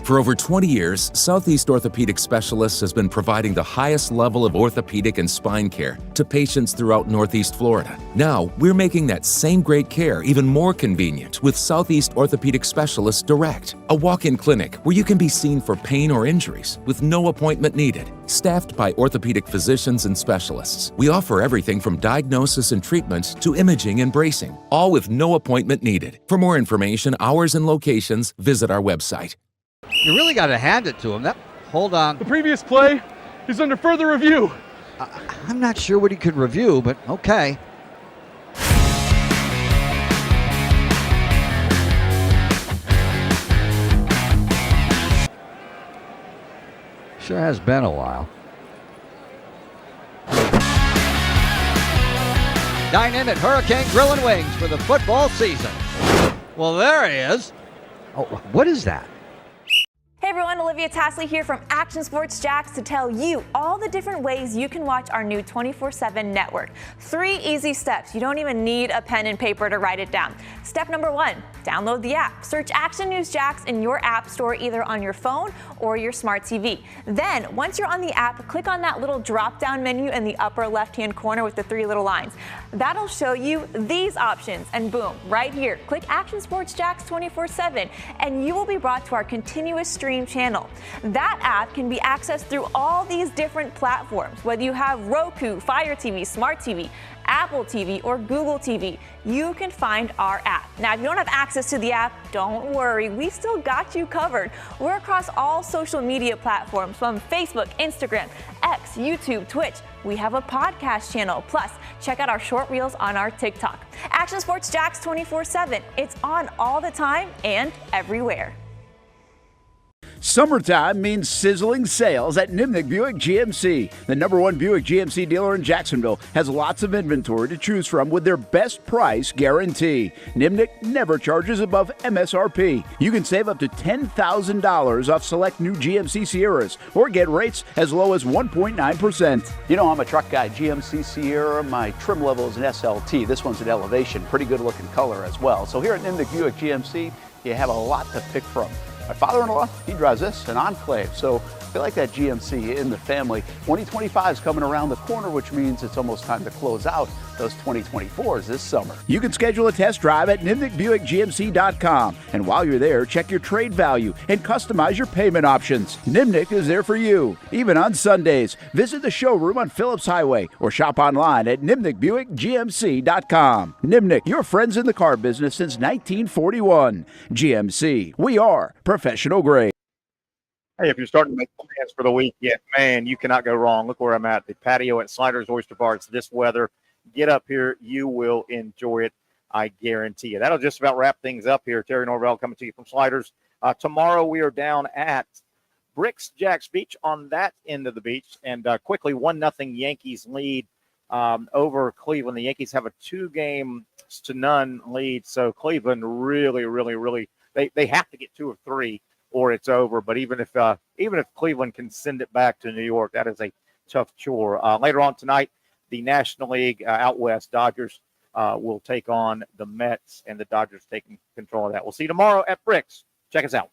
For over 20 years, Southeast Orthopedic Specialists has been providing the highest level of orthopedic and spine care to patients throughout Northeast Florida. Now, we're making that same great care even more convenient with Southeast Orthopedic Specialists Direct, a walk-in clinic where you can be seen for pain or injuries with no appointment needed. Staffed by orthopedic physicians and specialists, we offer everything from diagnosis and treatment to imaging and bracing, all with no appointment needed. For more information, hours, and locations, visit our website. You really got to hand it to him. Hold on. The previous play is under further review. I'm not sure what he could review, but okay. Sure has been a while. Dine in at Hurricane Grill and Wings for the football season. Well, there he is. Oh, what is that? Hey everyone, Olivia Tasley here from Action Sports Jacks to tell you all the different ways you can watch our new 24/7 network. 3 easy steps. You don't even need a pen and paper to write it down. Step number 1, download the app. Search Action News Jacks in your app store either on your phone or your smart TV. Then, once you're on the app, click on that little drop-down menu in the upper left-hand corner with the 3 little lines. That'll show you these options, and boom, right here, click Action Sports Jacks 24/7, and you will be brought to our continuous stream channel. That app can be accessed through all these different platforms. Whether you have Roku, Fire TV, Smart TV, Apple TV, or Google TV, you can find our app. Now, if you don't have access to the app, don't worry, we still got you covered. We're across all social media platforms from Facebook, Instagram, X, YouTube, Twitch, we have a podcast channel. Plus, check out our short reels on our TikTok. Action Sports Jacks 24/7. It's on all the time and everywhere. Summertime means sizzling sales at Nimnick Buick GMC. The #1 Buick GMC dealer in Jacksonville has lots of inventory to choose from with their best price guarantee. Nimnick never charges above MSRP. You can save up to $10,000 off select new GMC Sierras or get rates as low as 1.9%. You know, I'm a truck guy. GMC Sierra, my trim level is an SLT. This one's an Elevation. Pretty good looking color as well. So here at Nimnick Buick GMC, you have a lot to pick from. My father-in-law, he drives this, an Enclave, so I feel like that GMC in the family. 2025 is coming around the corner, which means it's almost time to close out those 2024s this summer. You can schedule a test drive at NimnickBuickGMC.com, and while you're there, check your trade value and customize your payment options. Nimnick is there for you, even on Sundays. Visit the showroom on Phillips Highway or shop online at NimnickBuickGMC.com. Nimnick, your friends in the car business since 1941. GMC, we are professional grade. Hey, if you're starting to make plans for the weekend, man, you cannot go wrong. Look where I'm at, the patio at Sliders Oyster Bar. It's this weather. Get up here. You will enjoy it, I guarantee you. That'll just about wrap things up here. Terry Norvelle coming to you from Sliders. Tomorrow we are down at Bricks Jacks Beach on that end of the beach. And quickly, 1-0 Yankees lead over Cleveland. The Yankees have a 2-0 lead. So Cleveland really, they have to get 2 of 3. Or it's over. But even if Cleveland can send it back to New York, that is a tough chore. Later on tonight, the National League out west, Dodgers will take on the Mets, and the Dodgers taking control of that. We'll see you tomorrow at Bricks. Check us out.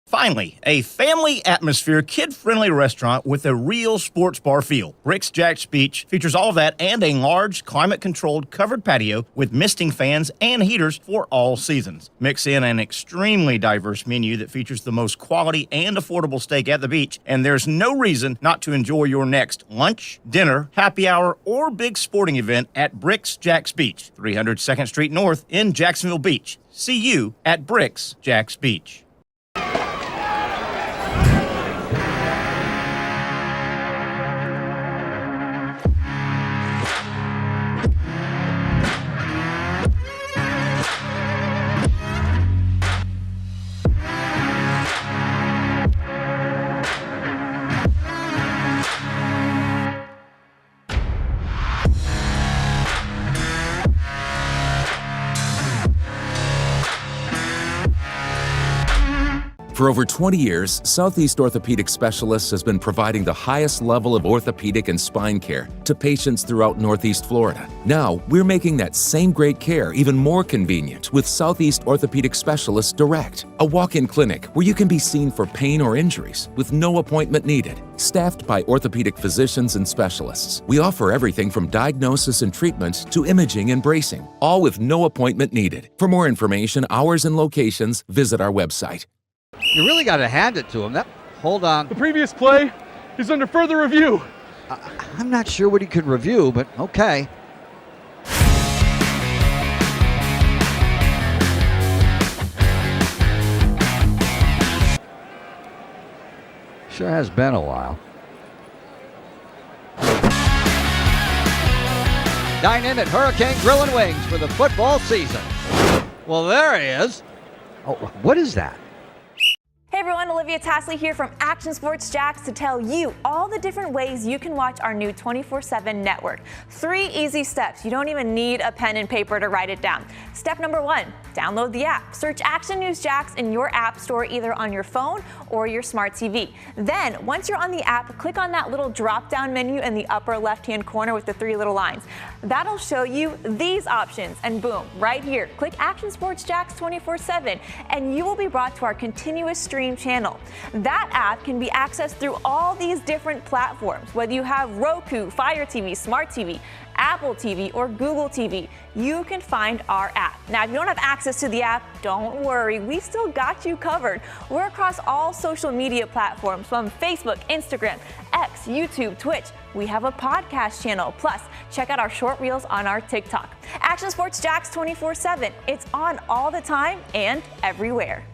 Finally, a family atmosphere, kid-friendly restaurant with a real sports bar feel. Bricks Jacks Beach features all that and a large, climate-controlled covered patio with misting fans and heaters for all seasons. Mix in an extremely diverse menu that features the most quality and affordable steak at the beach, and there's no reason not to enjoy your next lunch, dinner, happy hour, or big sporting event at Bricks Jacks Beach, 300 2nd Street North in Jacksonville Beach. See you at Bricks Jacks Beach. For over 20 years, Southeast Orthopedic Specialists has been providing the highest level of orthopedic and spine care to patients throughout Northeast Florida. Now, we're making that same great care even more convenient with Southeast Orthopedic Specialists Direct, a walk-in clinic where you can be seen for pain or injuries with no appointment needed. Staffed by orthopedic physicians and specialists, we offer everything from diagnosis and treatment to imaging and bracing, all with no appointment needed. For more information, hours, and locations, visit our website. You really got to hand it to him. Hold on. The previous play is under further review. I'm not sure what he could review, but okay. Sure has been a while. Dine in at Hurricane Grill and Wings for the football season. Well, there he is. Oh, what is that? Hey everyone, Olivia Tasley here from Action Sports Jacks to tell you all the different ways you can watch our new 24/7 network. 3 easy steps. You don't even need a pen and paper to write it down. Step number 1, download the app. Search Action News Jacks in your app store either on your phone or your smart TV. Then, once you're on the app, click on that little drop-down menu in the upper left-hand corner with the 3 little lines. That'll show you these options, and boom, right here, click Action Sports Jacks 24/7, and you will be brought to our continuous stream channel. That app can be accessed through all these different platforms, whether you have Roku, Fire TV, Smart TV, Apple TV, or Google TV. You can find our app. Now, if you don't have access to the app, don't worry, we still got you covered. We're across all social media platforms from Facebook, Instagram, X, YouTube, Twitch. We have a podcast channel. Plus, check out our short reels on our TikTok. Action Sports Jacks 24/7. It's on all the time and everywhere.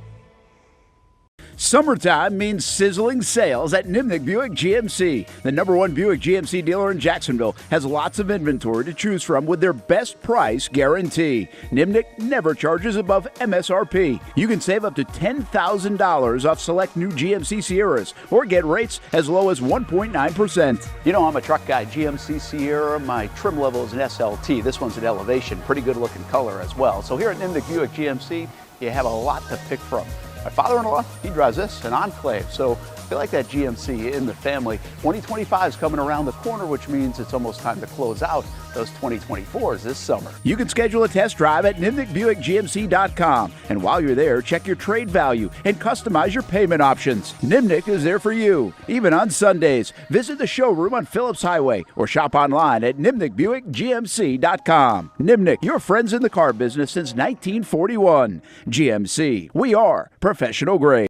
Summertime means sizzling sales at Nimnick Buick GMC. The #1 Buick GMC dealer in Jacksonville has lots of inventory to choose from with their best price guarantee. Nimnick never charges above MSRP. You can save up to $10,000 off select new GMC Sierras or get rates as low as 1.9%. You know, I'm a truck guy. GMC Sierra, my trim level is an SLT. This one's an Elevation. Pretty good looking color as well. So here at Nimnick Buick GMC, you have a lot to pick from. My father-in-law, he drives this, an Enclave, so I feel like that GMC in the family. 2025 is coming around the corner, which means it's almost time to close out those 2024s this summer. You can schedule a test drive at NimnickBuickGMC.com. And while you're there, check your trade value and customize your payment options. Nimnick is there for you, even on Sundays. Visit the showroom on Phillips Highway or shop online at NimnickBuickGMC.com. Nimnick, your friends in the car business since 1941. GMC, we are professional grade.